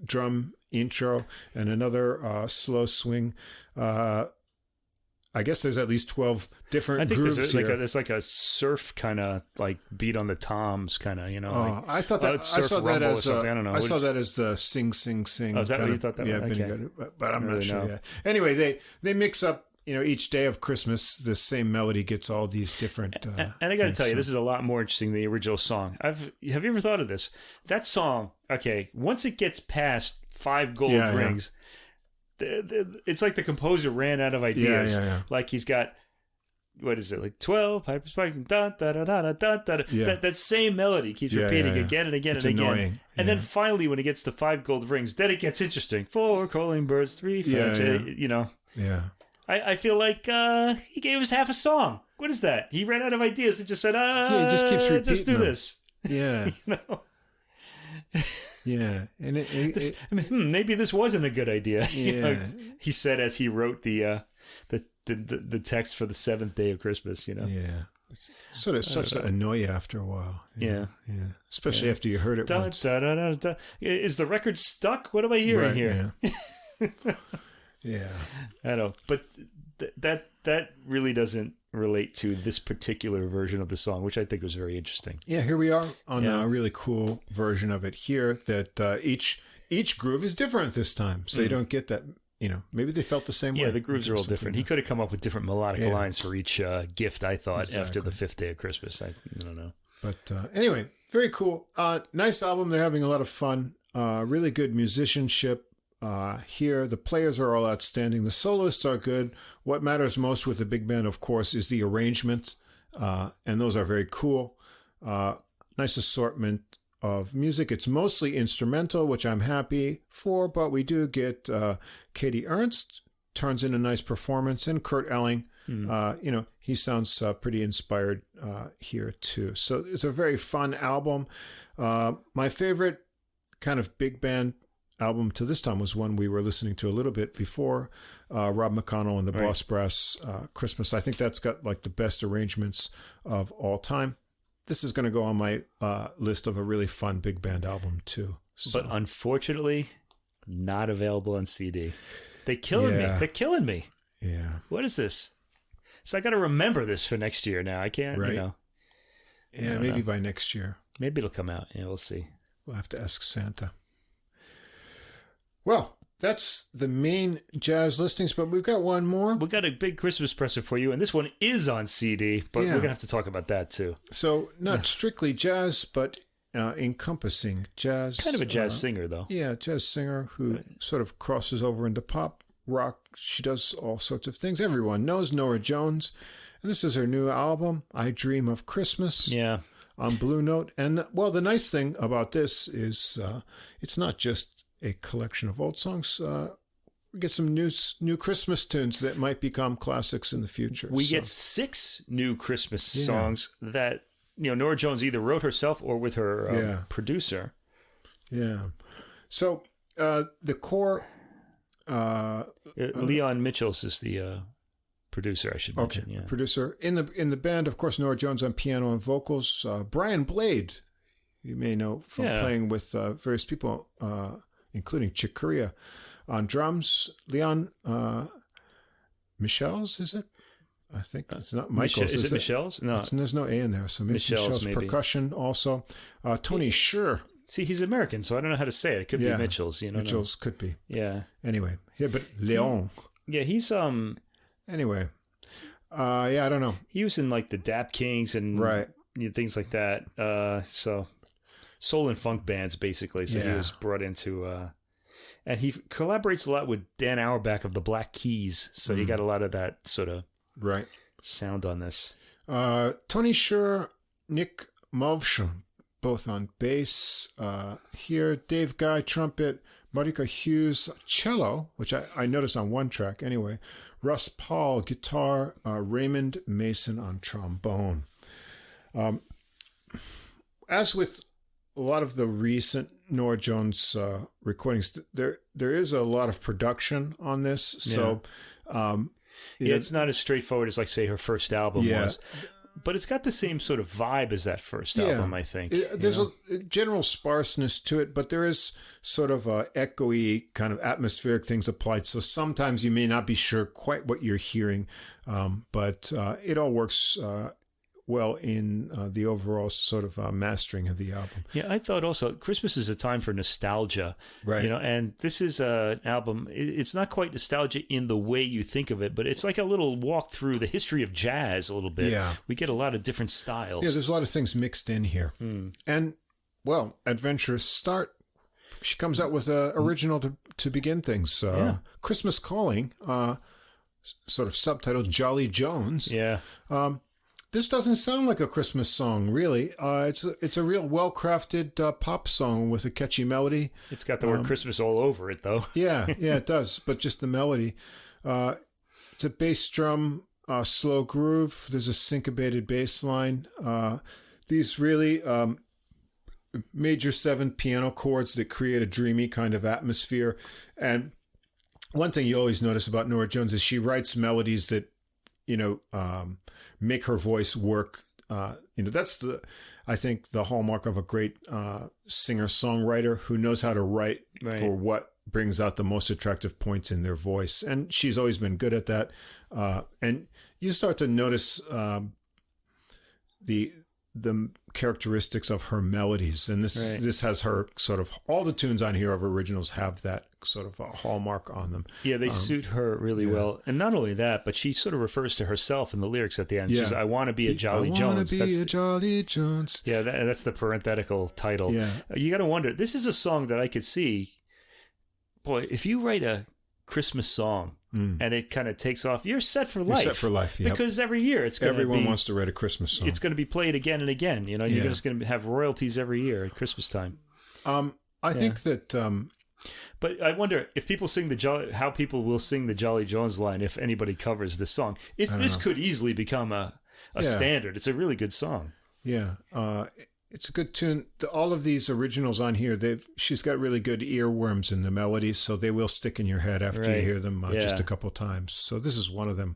drum intro and another slow swing. I guess there's at least 12 different grooves here. There's like a surf kind of like beat on the toms kind of, I thought that I saw that as I don't know. I saw that as the sing, sing, sing. Oh, is that what you thought that was? Yeah, but I'm not sure. Yeah. Anyway, they mix up. Each day of Christmas, the same melody gets all these different. And I got to tell you, this is a lot more interesting than the original song. Have you ever thought of this? That song, okay, once it gets past 5 gold rings, it's like the composer ran out of ideas. Like he's got, what is it, like 12 pipers piping, da da da da da da. That same melody keeps repeating again and again and again. Annoying. And then finally, when it gets to 5 gold rings, then it gets interesting. 4 calling birds, 3 fetch, Yeah. I feel like he gave us half a song. What is that? He ran out of ideas and just said, he just keeps repeating just do them. this. Yeah. Yeah. And maybe this wasn't a good idea. Yeah. He said as he wrote the text for the 7th day of Christmas, Yeah. It sort of starts to annoy you after a while. Yeah. Especially after you heard it once. Is the record stuck? What am I hearing here? Yeah. Yeah, I know, but that really doesn't relate to this particular version of the song, which I think was very interesting. Yeah, here we are on a really cool version of it here. That each groove is different this time, so you don't get that. Maybe they felt the same way. Yeah, the grooves are all different. He could have come up with different melodic lines for each gift. I thought after the 5th day of Christmas. I don't know, but anyway, very cool. Nice album. They're having a lot of fun. Really good musicianship. Here, the players are all outstanding. The soloists are good. What matters most with the big band, of course, is the arrangements, and those are very cool. Nice assortment of music. It's mostly instrumental, which I'm happy for, but we do get Katie Ernst turns in a nice performance, and Kurt Elling. He sounds pretty inspired here too. So it's a very fun album. My favorite kind of big band album to this time was one we were listening to a little bit before, Rob McConnell and the Boss Brass Christmas. I think that's got like the best arrangements of all time. This is going to go on my list of a really fun big band album too. So. But unfortunately, not available on CD. They're killing me. They're killing me. Yeah. What is this? So I got to remember this for next year now. I can't, Yeah, maybe by next year. Maybe it'll come out. Yeah, we'll see. We'll have to ask Santa. Well, that's the main jazz listings, but we've got one more. We got a big Christmas present for you, and this one is on CD, but we're going to have to talk about that too. So not strictly jazz, but encompassing jazz. Kind of a jazz singer, though. Yeah, jazz singer who sort of crosses over into pop rock. She does all sorts of things. Everyone knows Norah Jones, and this is her new album, I Dream of Christmas. Yeah. On Blue Note. And, well, the nice thing about this is it's not just a collection of old songs. We get some new Christmas tunes that might become classics in the future. We get 6 new Christmas songs that Norah Jones either wrote herself or with her producer. Yeah. So the core. Leon Mitchells is the producer, I should mention. Okay, producer in the band. Of course, Norah Jones on piano and vocals. Brian Blade, you may know from playing with various people. Including Chick Corea on drums. Leon Michel's, is it? I think it's not Michael's. Is it Michel's? No. There's no A in there. So Michel's maybe. Percussion also. Tony Scher. See, he's American, so I don't know how to say it. It could be Mitchell's. Mitchell's could be. Yeah. Anyway. Yeah, but Leon. He's... Anyway. I don't know. He was in like the Dap Kings and things like that. So... soul and funk bands, basically. So he was brought into, and he collaborates a lot with Dan Auerbach of the Black Keys. So you got a lot of that sort of sound on this. Tony Scher, Nick Mulvshon both on bass. Here, Dave Guy, trumpet, Marika Hughes, cello, which I noticed on one track anyway, Russ Paul, guitar, Raymond Mason on trombone. As with a lot of the recent Norah Jones recordings, there is a lot of production on this. So, it's not as straightforward as, like, say, her first album was. But it's got the same sort of vibe as that first album, I think. There's a general sparseness to it, but there is sort of echoey kind of atmospheric things applied. So sometimes you may not be sure quite what you're hearing, but it all works well in the overall sort of mastering of the album. Yeah, I thought also Christmas is a time for nostalgia, right? And this is an album. It's not quite nostalgia in the way you think of it, but it's like a little walk through the history of jazz a little bit. Yeah, we get a lot of different styles. Yeah, there's a lot of things mixed in here, and well, adventurous start. She comes out with an original to begin things. Christmas Calling, sort of subtitled Jolly Jones. Yeah. This doesn't sound like a Christmas song, really. It's a real well-crafted pop song with a catchy melody. It's got the word Christmas all over it, though. yeah, it does, but just the melody. It's a bass drum, slow groove. There's a syncopated bass line. These really major 7 piano chords that create a dreamy kind of atmosphere. And one thing you always notice about Norah Jones is she writes melodies that, make her voice work. That's I think the hallmark of a great singer-songwriter who knows how to write for what brings out the most attractive points in their voice. And she's always been good at that. And you start to notice the characteristics of her melodies. And this has her sort of, all the tunes on here of originals have that sort of a hallmark on them. Yeah, they suit her really well. And not only that, but she sort of refers to herself in the lyrics at the end. She says, I want to be a Jolly Jones. I want to be a Jolly Jones. Yeah, that's the parenthetical title. Yeah. You got to wonder, this is a song that I could see, boy, if you write a Christmas song and it kind of takes off, you're set for life. You're set for life, yep. Because every year it's going to be... Everyone wants to write a Christmas song. It's going to be played again and again. You're just going to have royalties every year at Christmas time. I think that... But I wonder if people sing how people will sing the Jolly Jones line if anybody covers this song. This could easily become a standard. It's a really good song. Yeah, it's a good tune. All of these originals on here, she's got really good earworms in the melodies, so they will stick in your head after you hear them just a couple times. So this is one of them.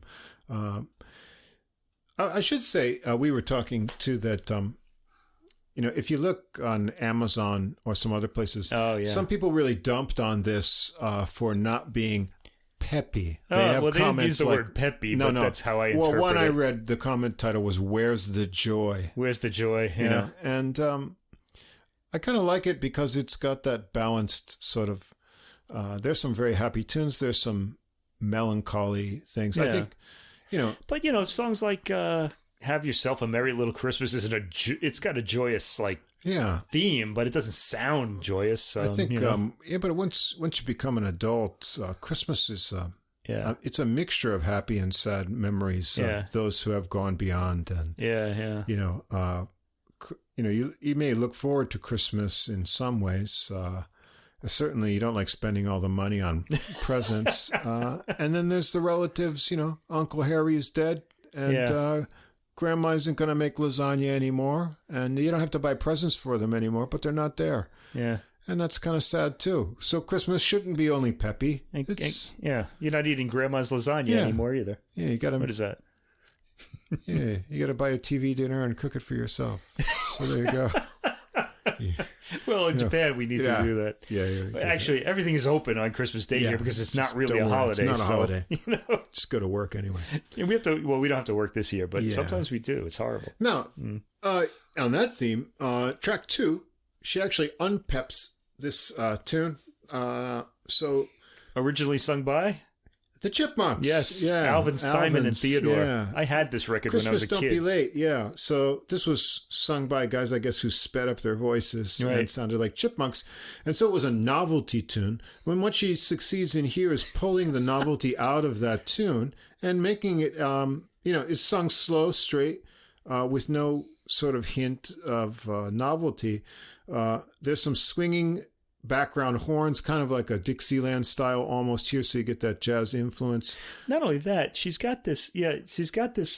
I should say we were talking too that. If you look on Amazon or some other places, some people really dumped on this for not being peppy. They didn't use the word peppy, but that's how I interpret it. Well, one I read, the comment title was, Where's the Joy? Where's the Joy? Yeah. And I kind of like it because it's got that balanced sort of, there's some very happy tunes, there's some melancholy things. I think, But, songs like... Have Yourself a Merry Little Christmas it's got a joyous theme, but it doesn't sound joyous. I think but once you become an adult, Christmas is it's a mixture of happy and sad memories of those who have gone beyond, and you may look forward to Christmas in some ways. Certainly, you don't like spending all the money on presents, and then there's the relatives. Uncle Harry is dead, and Grandma isn't going to make lasagna anymore, and you don't have to buy presents for them anymore, but they're not there. Yeah. And that's kind of sad, too. So Christmas shouldn't be only peppy. You're not eating Grandma's lasagna anymore either. Yeah, you got to... What is that? Yeah, you got to buy a TV dinner and cook it for yourself. So there you go. Well, in Japan, we need to do that. Yeah. Actually, everything is open on Christmas Day here because it's not really a holiday. It's not a holiday. Just go to work anyway. And we have to. Well, we don't have to work this year, but sometimes we do. It's horrible. Now, on that theme, track 2, she actually unpeps this tune. So originally sung by the Chipmunks. Yes, Alvin, Simon, and Theodore. Yeah. I had this record Christmas when I was a kid. Don't Be Late, yeah. So this was sung by guys, I guess, who sped up their voices and sounded like chipmunks. And so it was a novelty tune. When what she succeeds in here is pulling the novelty out of that tune and making it, it's sung slow, straight, with no sort of hint of novelty. There's some swinging background horns, kind of like a Dixieland style almost here, so you get that jazz influence. Not only that, she's got this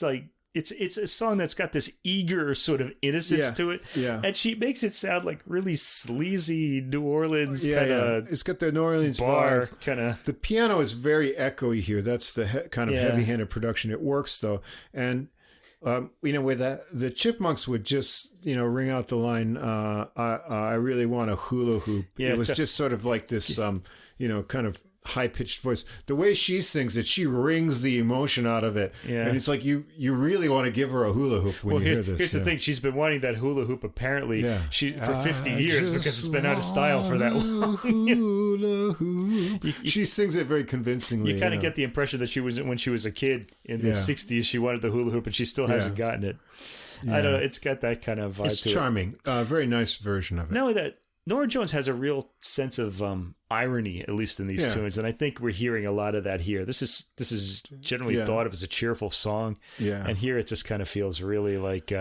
like, it's a song that's got this eager sort of innocence to it. Yeah. And she makes it sound like really sleazy New Orleans kind of. It's got the New Orleans bar vibe. kind of. The piano is very echoey here. That's the kind of heavy-handed production. It works, though. And, where the Chipmunks would just, ring out the line, I really want a hula hoop. Yeah, it was just sort of like this, kind of high-pitched voice. The way she sings it, she wrings the emotion out of it. Yeah. And it's like you really want to give her a hula hoop when you hear this. Here's the thing. She's been wanting that hula hoop apparently for 50 years because it's been out of style for that long. Hula hoop. She sings it very convincingly. You kind of get the impression that when she was a kid in the 60s, she wanted the hula hoop and she still hasn't gotten it. I don't know. It's got that kind of vibe to it. It's charming. Very nice version of it. Not only that, Norah Jones has a real sense of irony, at least in these tunes, and I think we're hearing a lot of that here. This is generally thought of as a cheerful song, and here it just kind of feels really like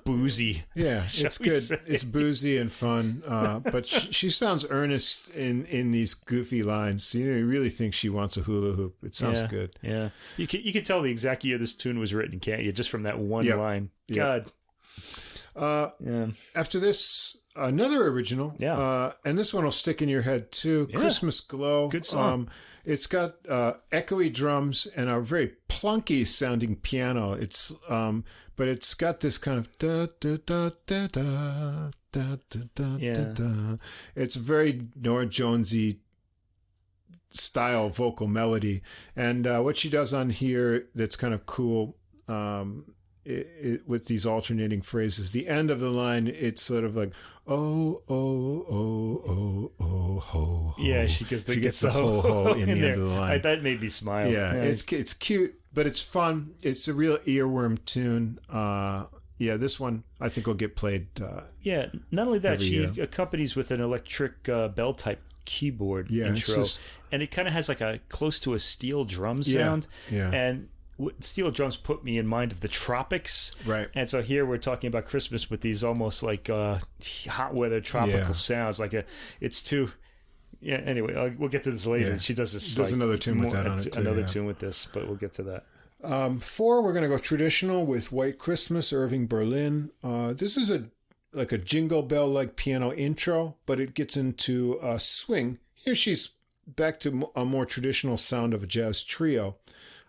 boozy. Yeah, it's good. It's boozy and fun, but she sounds earnest in these goofy lines. You really think she wants a hula hoop. It sounds good. Yeah, you can tell the exact year this tune was written, can't you? Just from that one line. God. After this, another original, and this one will stick in your head too. Christmas Glow, good song. It's got echoey drums and a very plunky sounding piano. It's but it's got this kind of da da da da da da da da da. It's very Norah Jonesy style vocal melody, and what she does on here that's kind of cool. With these alternating phrases, the end of the line, it's sort of like oh oh oh oh oh ho. Yeah, she gets the ho ho in the end of the line. That made me smile. Yeah, it's cute, but it's fun. It's a real earworm tune. This one I think will get played. Not only that, she accompanies with an electric bell type keyboard intro, and it kind of has like a close to a steel drum sound. And steel drums put me in mind of the tropics, right? And so here we're talking about Christmas with these almost like hot weather tropical sounds. It's too. Yeah. Anyway, we'll get to this later. Yeah. She does this. There's another tune with that on it too. Another tune with this, but we'll get to that. 4, we're going to go traditional with White Christmas, Irving Berlin. This is like a Jingle Bell like piano intro, but it gets into swing. Here she's back to a more traditional sound of a jazz trio.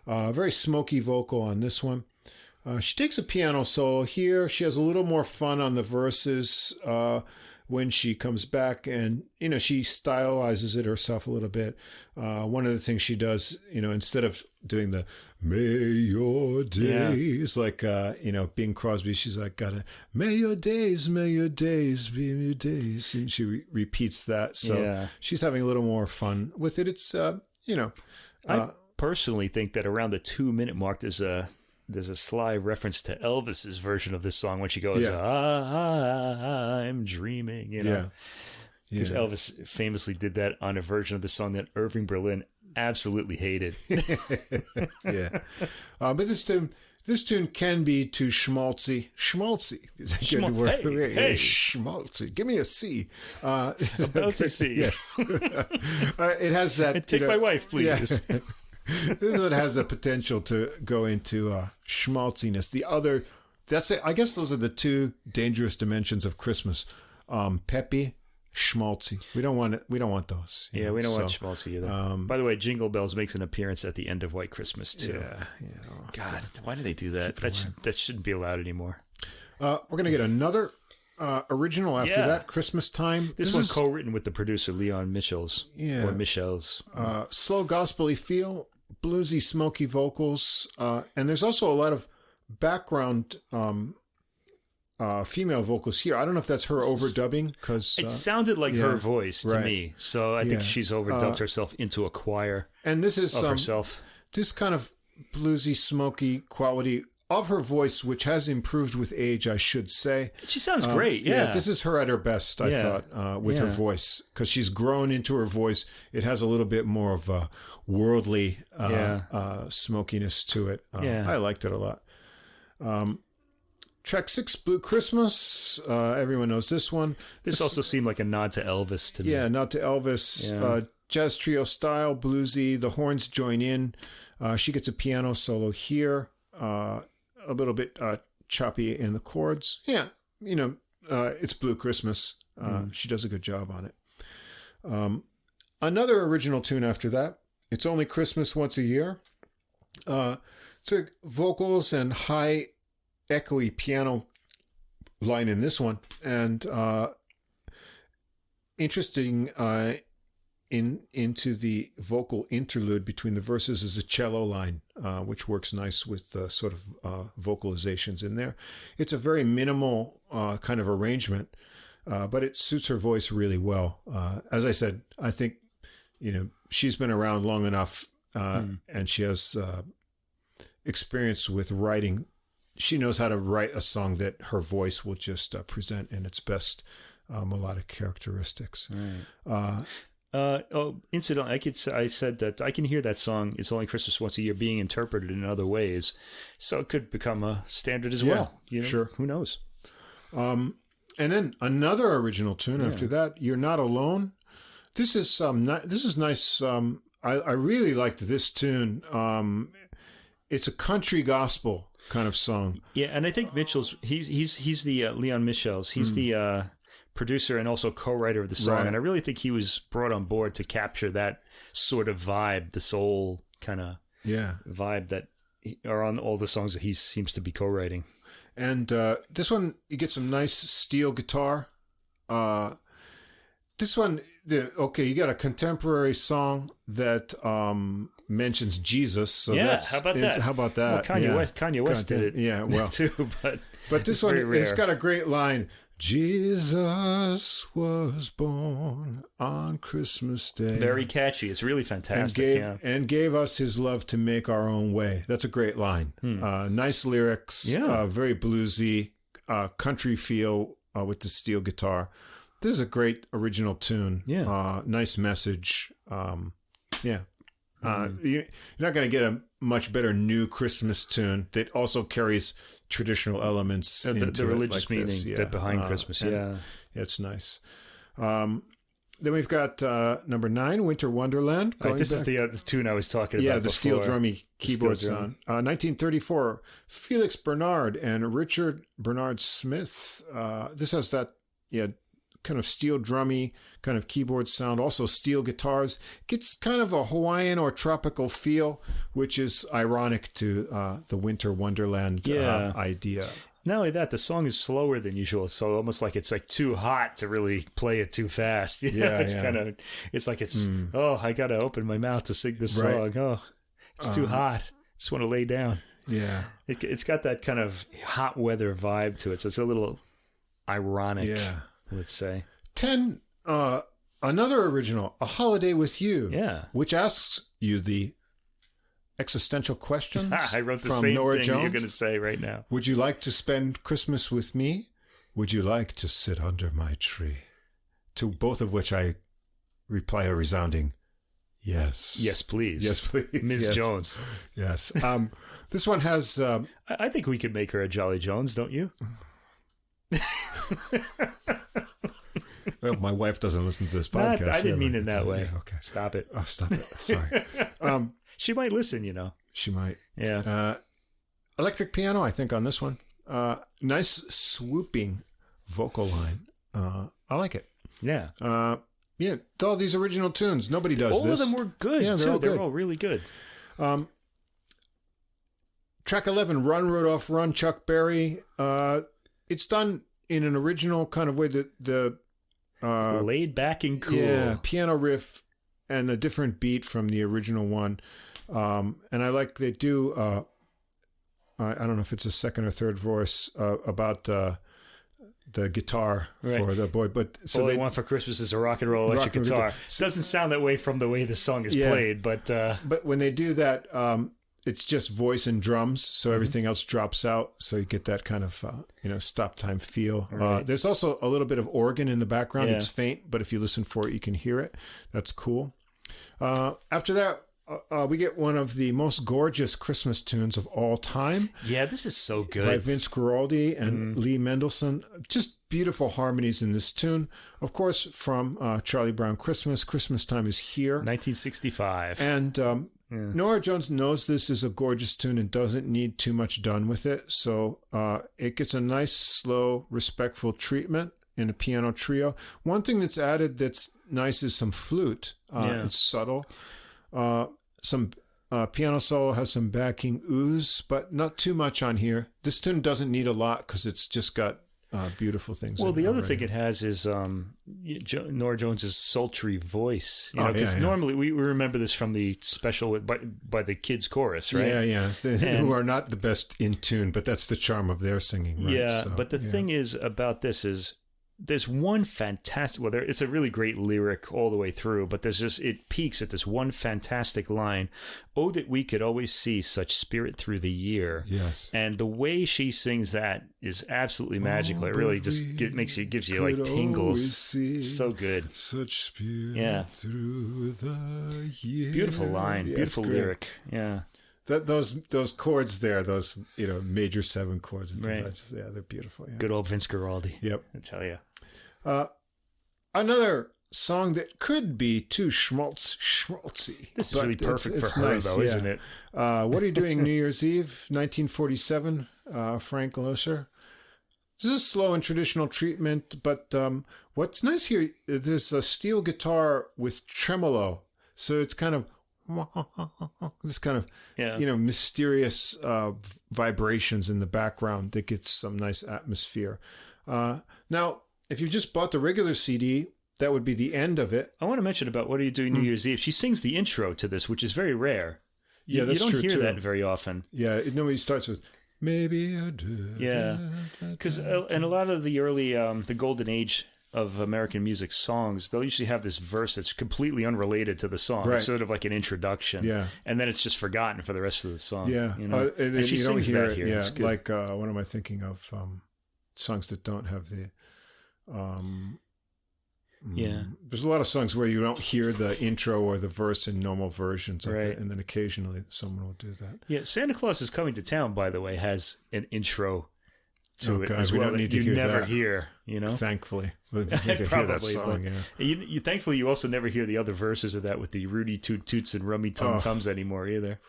Very smoky vocal on this one. She takes a piano solo here. She has a little more fun on the verses when she comes back, and she stylizes it herself a little bit. One of the things she does, instead of doing the "May your days" like Bing Crosby, she's like got a may your days be your days," and she repeats that. So she's having a little more fun with it. It's I personally think that around the 2-minute mark there's a sly reference to Elvis's version of this song when she goes I'm dreaming, because Elvis famously did that on a version of the song that Irving Berlin absolutely hated. But this tune can be too schmaltzy. Schmaltzy is a good word. Hey, schmaltzy. Give me a C. About a C. It has that. Take my wife, please. Yeah. This is what has the potential to go into schmaltziness. The other, I guess those are the two dangerous dimensions of Christmas. Peppy, schmaltzy. We don't want it. We don't want those. We don't want schmaltzy either. By the way, Jingle Bells makes an appearance at the end of White Christmas too. God, why do they do that? That shouldn't be allowed anymore. We're gonna get another original after that, Christmas Time. This one's co-written with the producer Leon Michels. Or Michels. Slow gospel-y feel, bluesy, smoky vocals, and there's also a lot of background female vocals here. I don't know if that's her overdubbing, because it sounded like her voice to me. So I think she's overdubbed herself into a choir. And this is herself. This kind of bluesy, smoky quality of her voice, which has improved with age, I should say. She sounds great. This is her at her best, I thought, with her voice, because she's grown into her voice. It has a little bit more of a worldly smokiness to it. I liked it a lot. Track 6, Blue Christmas. Everyone knows this one. This also seemed like a nod to Elvis to me. Yeah, nod to Elvis. Yeah. Jazz trio style, bluesy. The horns join in. She gets a piano solo here. A little bit choppy in the chords. Yeah, it's Blue Christmas. She does a good job on it. Another original tune after that. It's Only Christmas Once a Year. It's vocals and high echoey piano line in this one. And interesting into the vocal interlude between the verses is a cello line, which works nice with sort of vocalizations in there. It's a very minimal kind of arrangement, but it suits her voice really well. As I said, I think, she's been around long enough and she has experience with writing. She knows how to write a song that her voice will just present in its best melodic characteristics. Right. Incidentally, I said that I can hear that song, It's Only Christmas Once a Year, being interpreted in other ways. So it could become a standard as well. Sure. Who knows? And then another original tune after that, You're Not Alone. This is nice. I really liked this tune. It's a country gospel kind of song. Yeah, and I think Mitchell's, he's the Leon Michels. He's the producer and also co-writer of the song, and I really think he was brought on board to capture that sort of vibe, the soul kind of vibe that are on all the songs that he seems to be co-writing. And this one, you get some nice steel guitar. This one, you got a contemporary song that mentions Jesus. So how about that? How about that? Well, Kanye West did it. Yeah, well, too, but this one, it's got a great line. Jesus was born on Christmas Day. Very catchy. It's really fantastic. And gave us his love to make our own way. That's a great line. Nice lyrics. Yeah. Very bluesy, country feel with the steel guitar. This is a great original tune. Yeah. Nice message. You're not going to get a much better new Christmas tune that also carries traditional elements into the religious like meaning that behind Christmas. Yeah, it's nice. Then we've got number 9, Winter Wonderland. This is the tune I was talking about. Yeah, the before. steel drummy keyboard sound. 1934, Felix Bernard and Richard Bernard Smith. This has that kind of steel drummy kind of keyboard sound, also steel guitars. Gets kind of a Hawaiian or tropical feel, which is ironic to the Winter Wonderland idea. Not only that, the song is slower than usual, so almost like it's like too hot to really play it too fast. It's like I gotta open my mouth to sing this song. Oh, it's too hot. Just want to lay down. Yeah, it's got that kind of hot weather vibe to it, so it's a little ironic. Yeah. Let's say 10. Another original, A Holiday with You. Yeah, which asks you the existential questions. I wrote the from same Norah thing Jones. you're going to say right now. Would you like to spend Christmas with me? Would you like to sit under my tree? To both of which I reply a resounding yes. Yes, please. Yes, please. Ms. Yes. Jones. Yes. This one has. I think we could make her a Jolly Jones, don't you? Well, my wife doesn't listen to this podcast. I didn't mean it that way. Yeah, okay. Stop it. Oh, stop it. Sorry. She might listen, She might. Yeah. Electric piano, I think, on this one. Nice swooping vocal line. I like it. Yeah. All these original tunes. Nobody does all this. All of them were good, yeah, too. They're all really good. Track 11, Run, Rudolph, Run, Chuck Berry. It's done in an original kind of way that the laid back and cool. Yeah, piano riff and a different beat from the original one. And I like they do, I don't know if it's a second or third voice about the guitar for the boy. But all they want for Christmas is a rock and roll electric guitar. It doesn't sound that way from the way the song is played. But when they do that, it's just voice and drums, so everything else drops out. So you get that kind of stop time feel. Right. There's also a little bit of organ in the background. Yeah. It's faint, but if you listen for it, you can hear it. That's cool. After that, we get one of the most gorgeous Christmas tunes of all time. Yeah, this is so good. By Vince Guaraldi and Lee Mendelssohn. Just beautiful harmonies in this tune. Of course, from Charlie Brown Christmas. Christmas Time is Here. 1965. And Norah Jones knows this is a gorgeous tune and doesn't need too much done with it. So it gets a nice, slow, respectful treatment in a piano trio. One thing that's added that's nice is some flute. It's subtle. Some piano solo has some backing ooze, but not too much on here. This tune doesn't need a lot because it's just got beautiful things. Well, the other thing it has is Norah Jones's sultry voice. Because normally we remember this from the special by the kids' chorus, right? Who are not the best in tune, but that's the charm of their singing, right? Yeah, so, but the thing is about this is there's one fantastic, it's a really great lyric all the way through, but it peaks at this one fantastic line. Oh, that we could always see such spirit through the year. Yes. And the way she sings that is absolutely magical. It really just gives you like tingles. So good. Such spirit through the year. Beautiful line. Beautiful lyric. Yeah. Those chords there, those major 7 chords, right. They're beautiful. Yeah. Good old Vince Guaraldi. Yep, I tell you. Another song that could be too schmaltzy. This is really perfect for her, nice, though, isn't it? What Are You Doing New Year's Eve, 1947, Frank Loesser. This is slow and traditional treatment, but what's nice here, there's a steel guitar with tremolo, so it's kind of this kind of mysterious vibrations in the background that gets some nice atmosphere. Now, if you just bought the regular CD, that would be the end of it. I want to mention about What Are You Doing New Year's Eve. She sings the intro to this, which is very rare. Yeah, that's true. You don't hear too. that very often. Yeah, nobody starts with maybe I do. Yeah, because in a lot of the early, the golden age of American music songs, they'll usually have this verse that's completely unrelated to the song. Right. It's sort of like an introduction. Yeah. And then it's just forgotten for the rest of the song. Yeah. And she sings that here. Yeah. Like, what am I thinking of? Songs that don't have the... There's a lot of songs where you don't hear the intro or the verse in normal versions of it, and then occasionally someone will do that. Yeah. Santa Claus Is Coming to Town, by the way, has an intro to it as we well. Don't need to hear never that. hear, Thankfully. We can Probably, hear that song, you thankfully you also never hear the other verses of that with the Rudy Toot Toots and Rummy Tum Tums anymore either.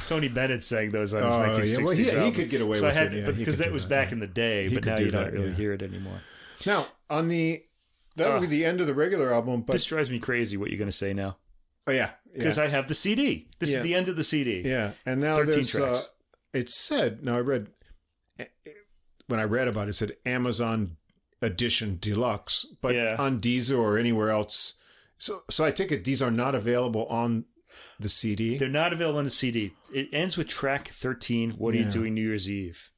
Tony Bennett sang those on his 1960s album. He could get away with it. Because that was back in the day, but now you don't really hear it anymore. Now, that would be the end of the regular album. But this drives me crazy what you're going to say now. Oh, yeah. Because I have the CD. This is the end of the CD. Yeah. And now 13 tracks. It said, when I read about it, it said Amazon Edition Deluxe, but on Deezer or anywhere else. So I take it these are not available on the CD? They're not available on the CD. It ends with track 13, What Are You Doing New Year's Eve?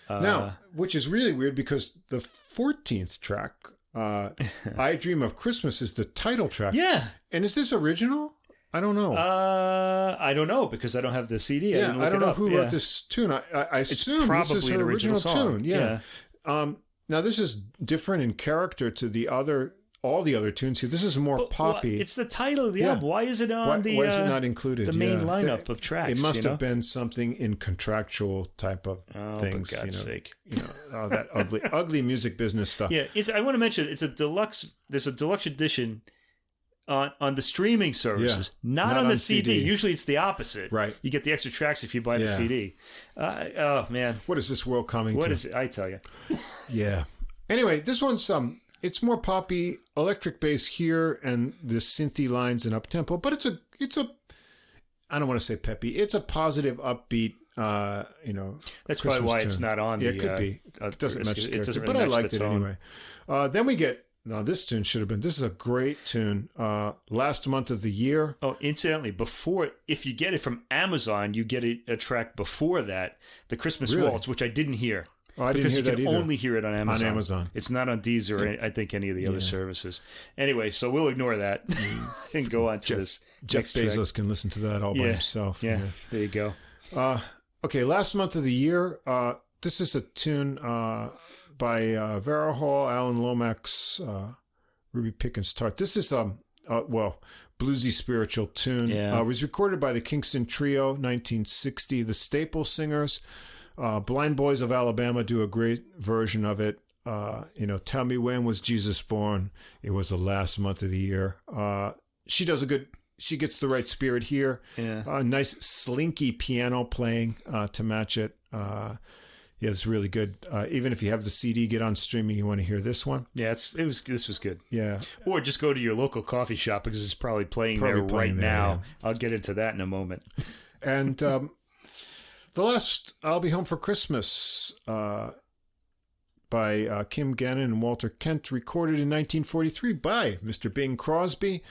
Now, which is really weird because the 14th track, I Dream of Christmas, is the title track. Yeah. And is this original? I don't know. I don't know because I don't have the CD. Yeah, I don't know who wrote this tune. I assume this is her original tune. Yeah. Now, this is different in character to all the other tunes here. This is more poppy. Well, it's the title of the album. Why is it on why is it not included? The main lineup of tracks. It must have been something in contractual type of things. For God's sake. That ugly music business stuff. Yeah, I want to mention it's a deluxe. There's a deluxe edition on the streaming services, not on the CD. Usually it's the opposite. Right. You get the extra tracks if you buy the CD. Oh man, what is this world coming to? What is it? I tell you. Yeah. Anyway, this one's it's more poppy, electric bass here, and the synthy lines and up tempo. But it's a I don't want to say peppy. It's a positive, upbeat. That's Christmas probably why tune. It's not on. It could be. It doesn't match the character, but I liked it anyway. Then we get. Now, this tune should have been. This is a great tune. Last Month of the Year. Oh, incidentally, if you get it from Amazon, you get a track before that, the Christmas Waltz, which I didn't hear. Oh, I didn't hear that either. Because you can only hear it on Amazon. On Amazon. It's not on Deezer or I think any of the other services. Anyway, so we'll ignore that and go on to this. Jeff Bezos can listen to that all by himself. Yeah, there you go. Okay, Last Month of the Year. This is a tune by Vera Hall, Alan Lomax, Ruby Pickens Tart. This is bluesy spiritual tune. Yeah. It was recorded by the Kingston Trio, 1960. The Staple Singers, Blind Boys of Alabama do a great version of it. Tell Me When Was Jesus Born? It was the last month of the year. She gets the right spirit here. Yeah. Nice slinky piano playing to match it. It's really good. Even if you have the CD, get on streaming, you want to hear this one. Yeah, this was good. Yeah. Or just go to your local coffee shop because it's probably playing there right now. Yeah. I'll get into that in a moment. And the last, I'll Be Home for Christmas, by Kim Gannon and Walter Kent, recorded in 1943 by Mr. Bing Crosby.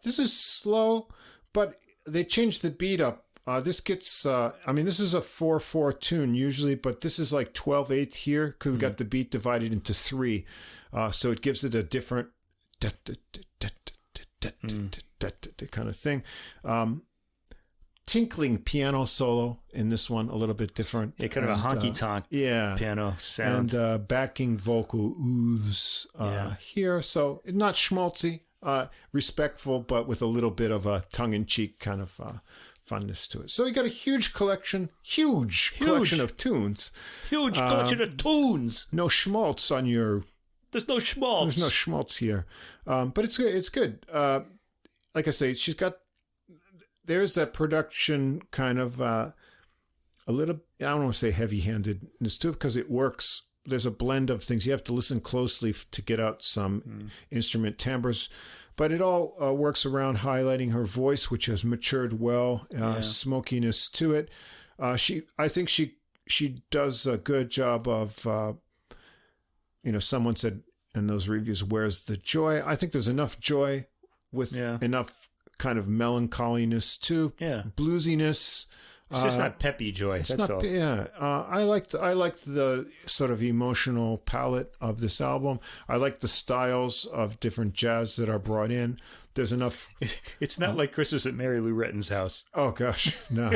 This is slow, but they changed the beat up. This gets, this is a 4/4 tune usually, but this is like 12/8 here because we got the beat divided into 3. So it gives it a different kind of thing. Tinkling piano solo in this one, a little bit different. Yeah, kind of a honky-tonk piano sound. And backing vocal ooze here. So not schmaltzy, respectful, but with a little bit of a tongue-in-cheek kind of funness to it. So you got a huge collection of tunes. Huge collection of tunes. No schmaltz on your... There's no schmaltz. There's no schmaltz here. But it's good. It's good. Like I say, she's got... There's that production kind of a little... I don't want to say heavy-handedness to it because it works. There's a blend of things. You have to listen closely to get out some instrument timbres. But it all works around highlighting her voice, which has matured well, smokiness to it. I think she does a good job of, someone said in those reviews, where's the joy? I think there's enough joy with enough kind of melancholiness too. Yeah. Bluesiness. It's just not peppy joy. That's all. Yeah. I liked the sort of emotional palette of this album. I like the styles of different jazz that are brought in. There's enough. It's not like Christmas at Mary Lou Retton's house. Oh gosh, no.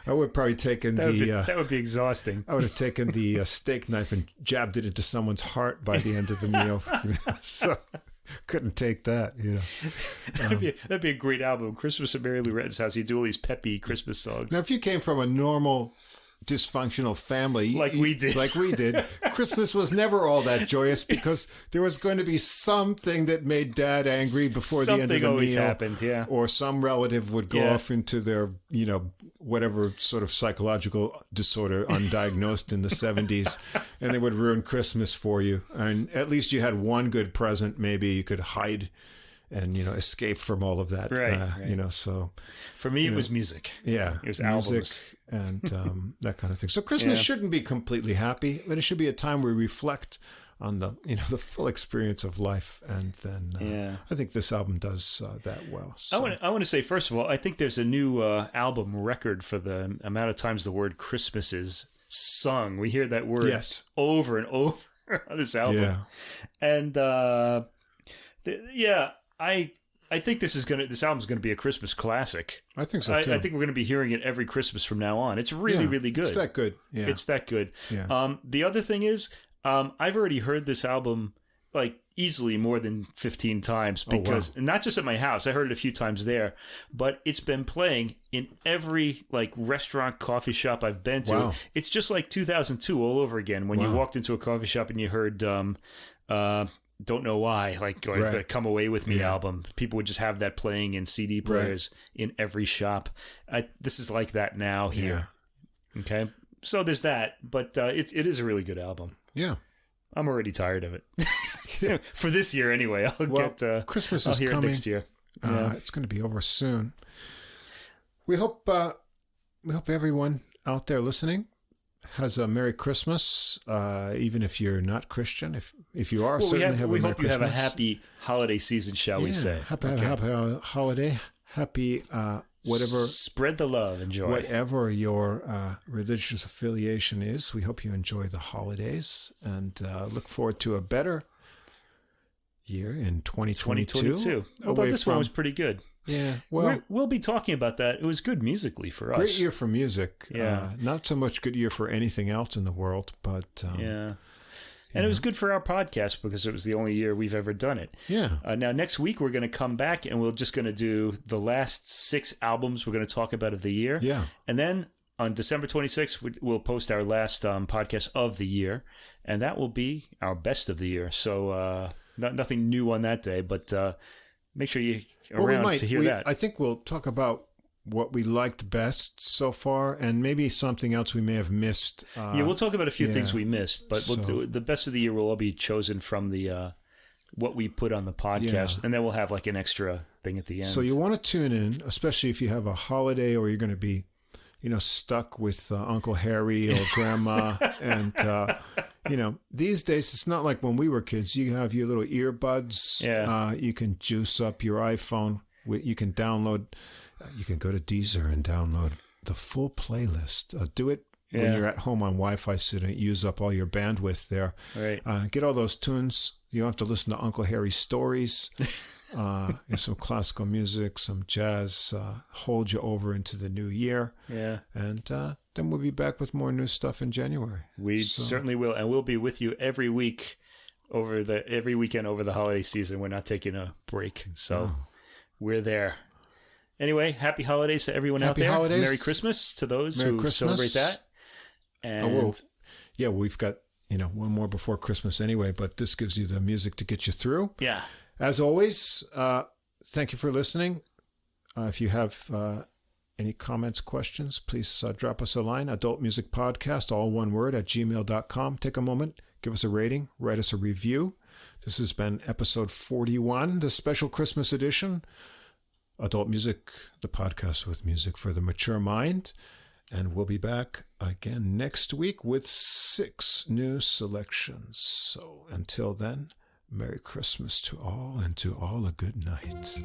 I would probably taken that would be exhausting. I would have taken the steak knife and jabbed it into someone's heart by the end of the meal. So. Couldn't take that, That'd be a great album. Christmas at Mary Lou Retton's house. You do all these peppy Christmas songs. Now, if you came from a normal, dysfunctional family, like we did, Christmas was never all that joyous because there was going to be something that made Dad angry before the end of the meal. Something always happened, yeah. Or some relative would go off into their, whatever sort of psychological disorder undiagnosed in the 70s, and they would ruin Christmas for you. And at least you had one good present. Maybe you could hide and, escape from all of that. Right. So for me, it was music. Yeah. It was music albums. And that kind of thing. So Christmas shouldn't be completely happy, but it should be a time where we reflect on the full experience of life, and then I think this album does that well. So. I want to say, first of all, I think there's a new album record for the amount of times the word Christmas is sung. We hear that word over and over on this album, and I think this album's gonna be a Christmas classic. I think so too. I think we're gonna be hearing it every Christmas from now on. It's really, really good. It's that good. Yeah, it's that good. Yeah. The other thing is, I've already heard this album like easily more than 15 times because not just at my house. I heard it a few times there, but it's been playing in every like restaurant, coffee shop I've been to. Wow. It's just like 2002 all over again. When you walked into a coffee shop and you heard Don't Know Why, like the Come Away With Me album. People would just have that playing in CD players in every shop. This is like that now here. Yeah. Okay. So there's that, but it is a really good album. Yeah. I'm already tired of it. For this year anyway. Christmas is coming. Next year. It's going to be over soon. We hope everyone out there listening has a Merry Christmas, even if you're not Christian. If you are, certainly have a Merry Christmas. We hope you have a happy holiday season, shall we say. Happy holiday. Happy whatever. Spread the love and joy. Whatever your religious affiliation is, we hope you enjoy the holidays and look forward to a better year in 2022. Although this one was pretty good. Yeah, well, we'll be talking about that. It was good musically for us. Great year for music. Yeah, not so much good year for anything else in the world, but And it was good for our podcast because it was the only year we've ever done it. Yeah. Now, next week, we're going to come back and we're just going to do the last 6 albums we're going to talk about of the year. Yeah. And then on December 26th, we'll post our last podcast of the year. And that will be our best of the year. So nothing new on that day, but make sure you're around to hear that. I think we'll talk about what we liked best so far, and maybe something else we may have missed. We'll talk about a few things we missed, but we'll do, the best of the year will all be chosen from the what we put on the podcast, and then we'll have like an extra thing at the end. So you want to tune in, especially if you have a holiday or you're going to be, stuck with Uncle Harry or Grandma, and these days it's not like when we were kids. You have your little earbuds. Yeah. You can juice up your iPhone. You can download. You can go to Deezer and download the full playlist. Do it when you're at home on Wi-Fi so you don't use up all your bandwidth there. Right. Get all those tunes. You don't have to listen to Uncle Harry's stories. There's some classical music, some jazz. Hold you over into the new year. Yeah. And then we'll be back with more new stuff in January. We certainly will. And we'll be with you every week every weekend over the holiday season. We're not taking a break. So we're there. Anyway, happy holidays to everyone out there. Holidays. Merry Christmas to those who celebrate that. And we've got, one more before Christmas anyway, but this gives you the music to get you through. Yeah. As always, thank you for listening. If you have any comments, questions, please drop us a line, adultmusicpodcast, all one word, @gmail.com. Take a moment, give us a rating, write us a review. This has been episode 41, the special Christmas edition. Adult Music, the podcast with music for the mature mind. And we'll be back again next week with 6 new selections. So until then, Merry Christmas to all, and to all a good night.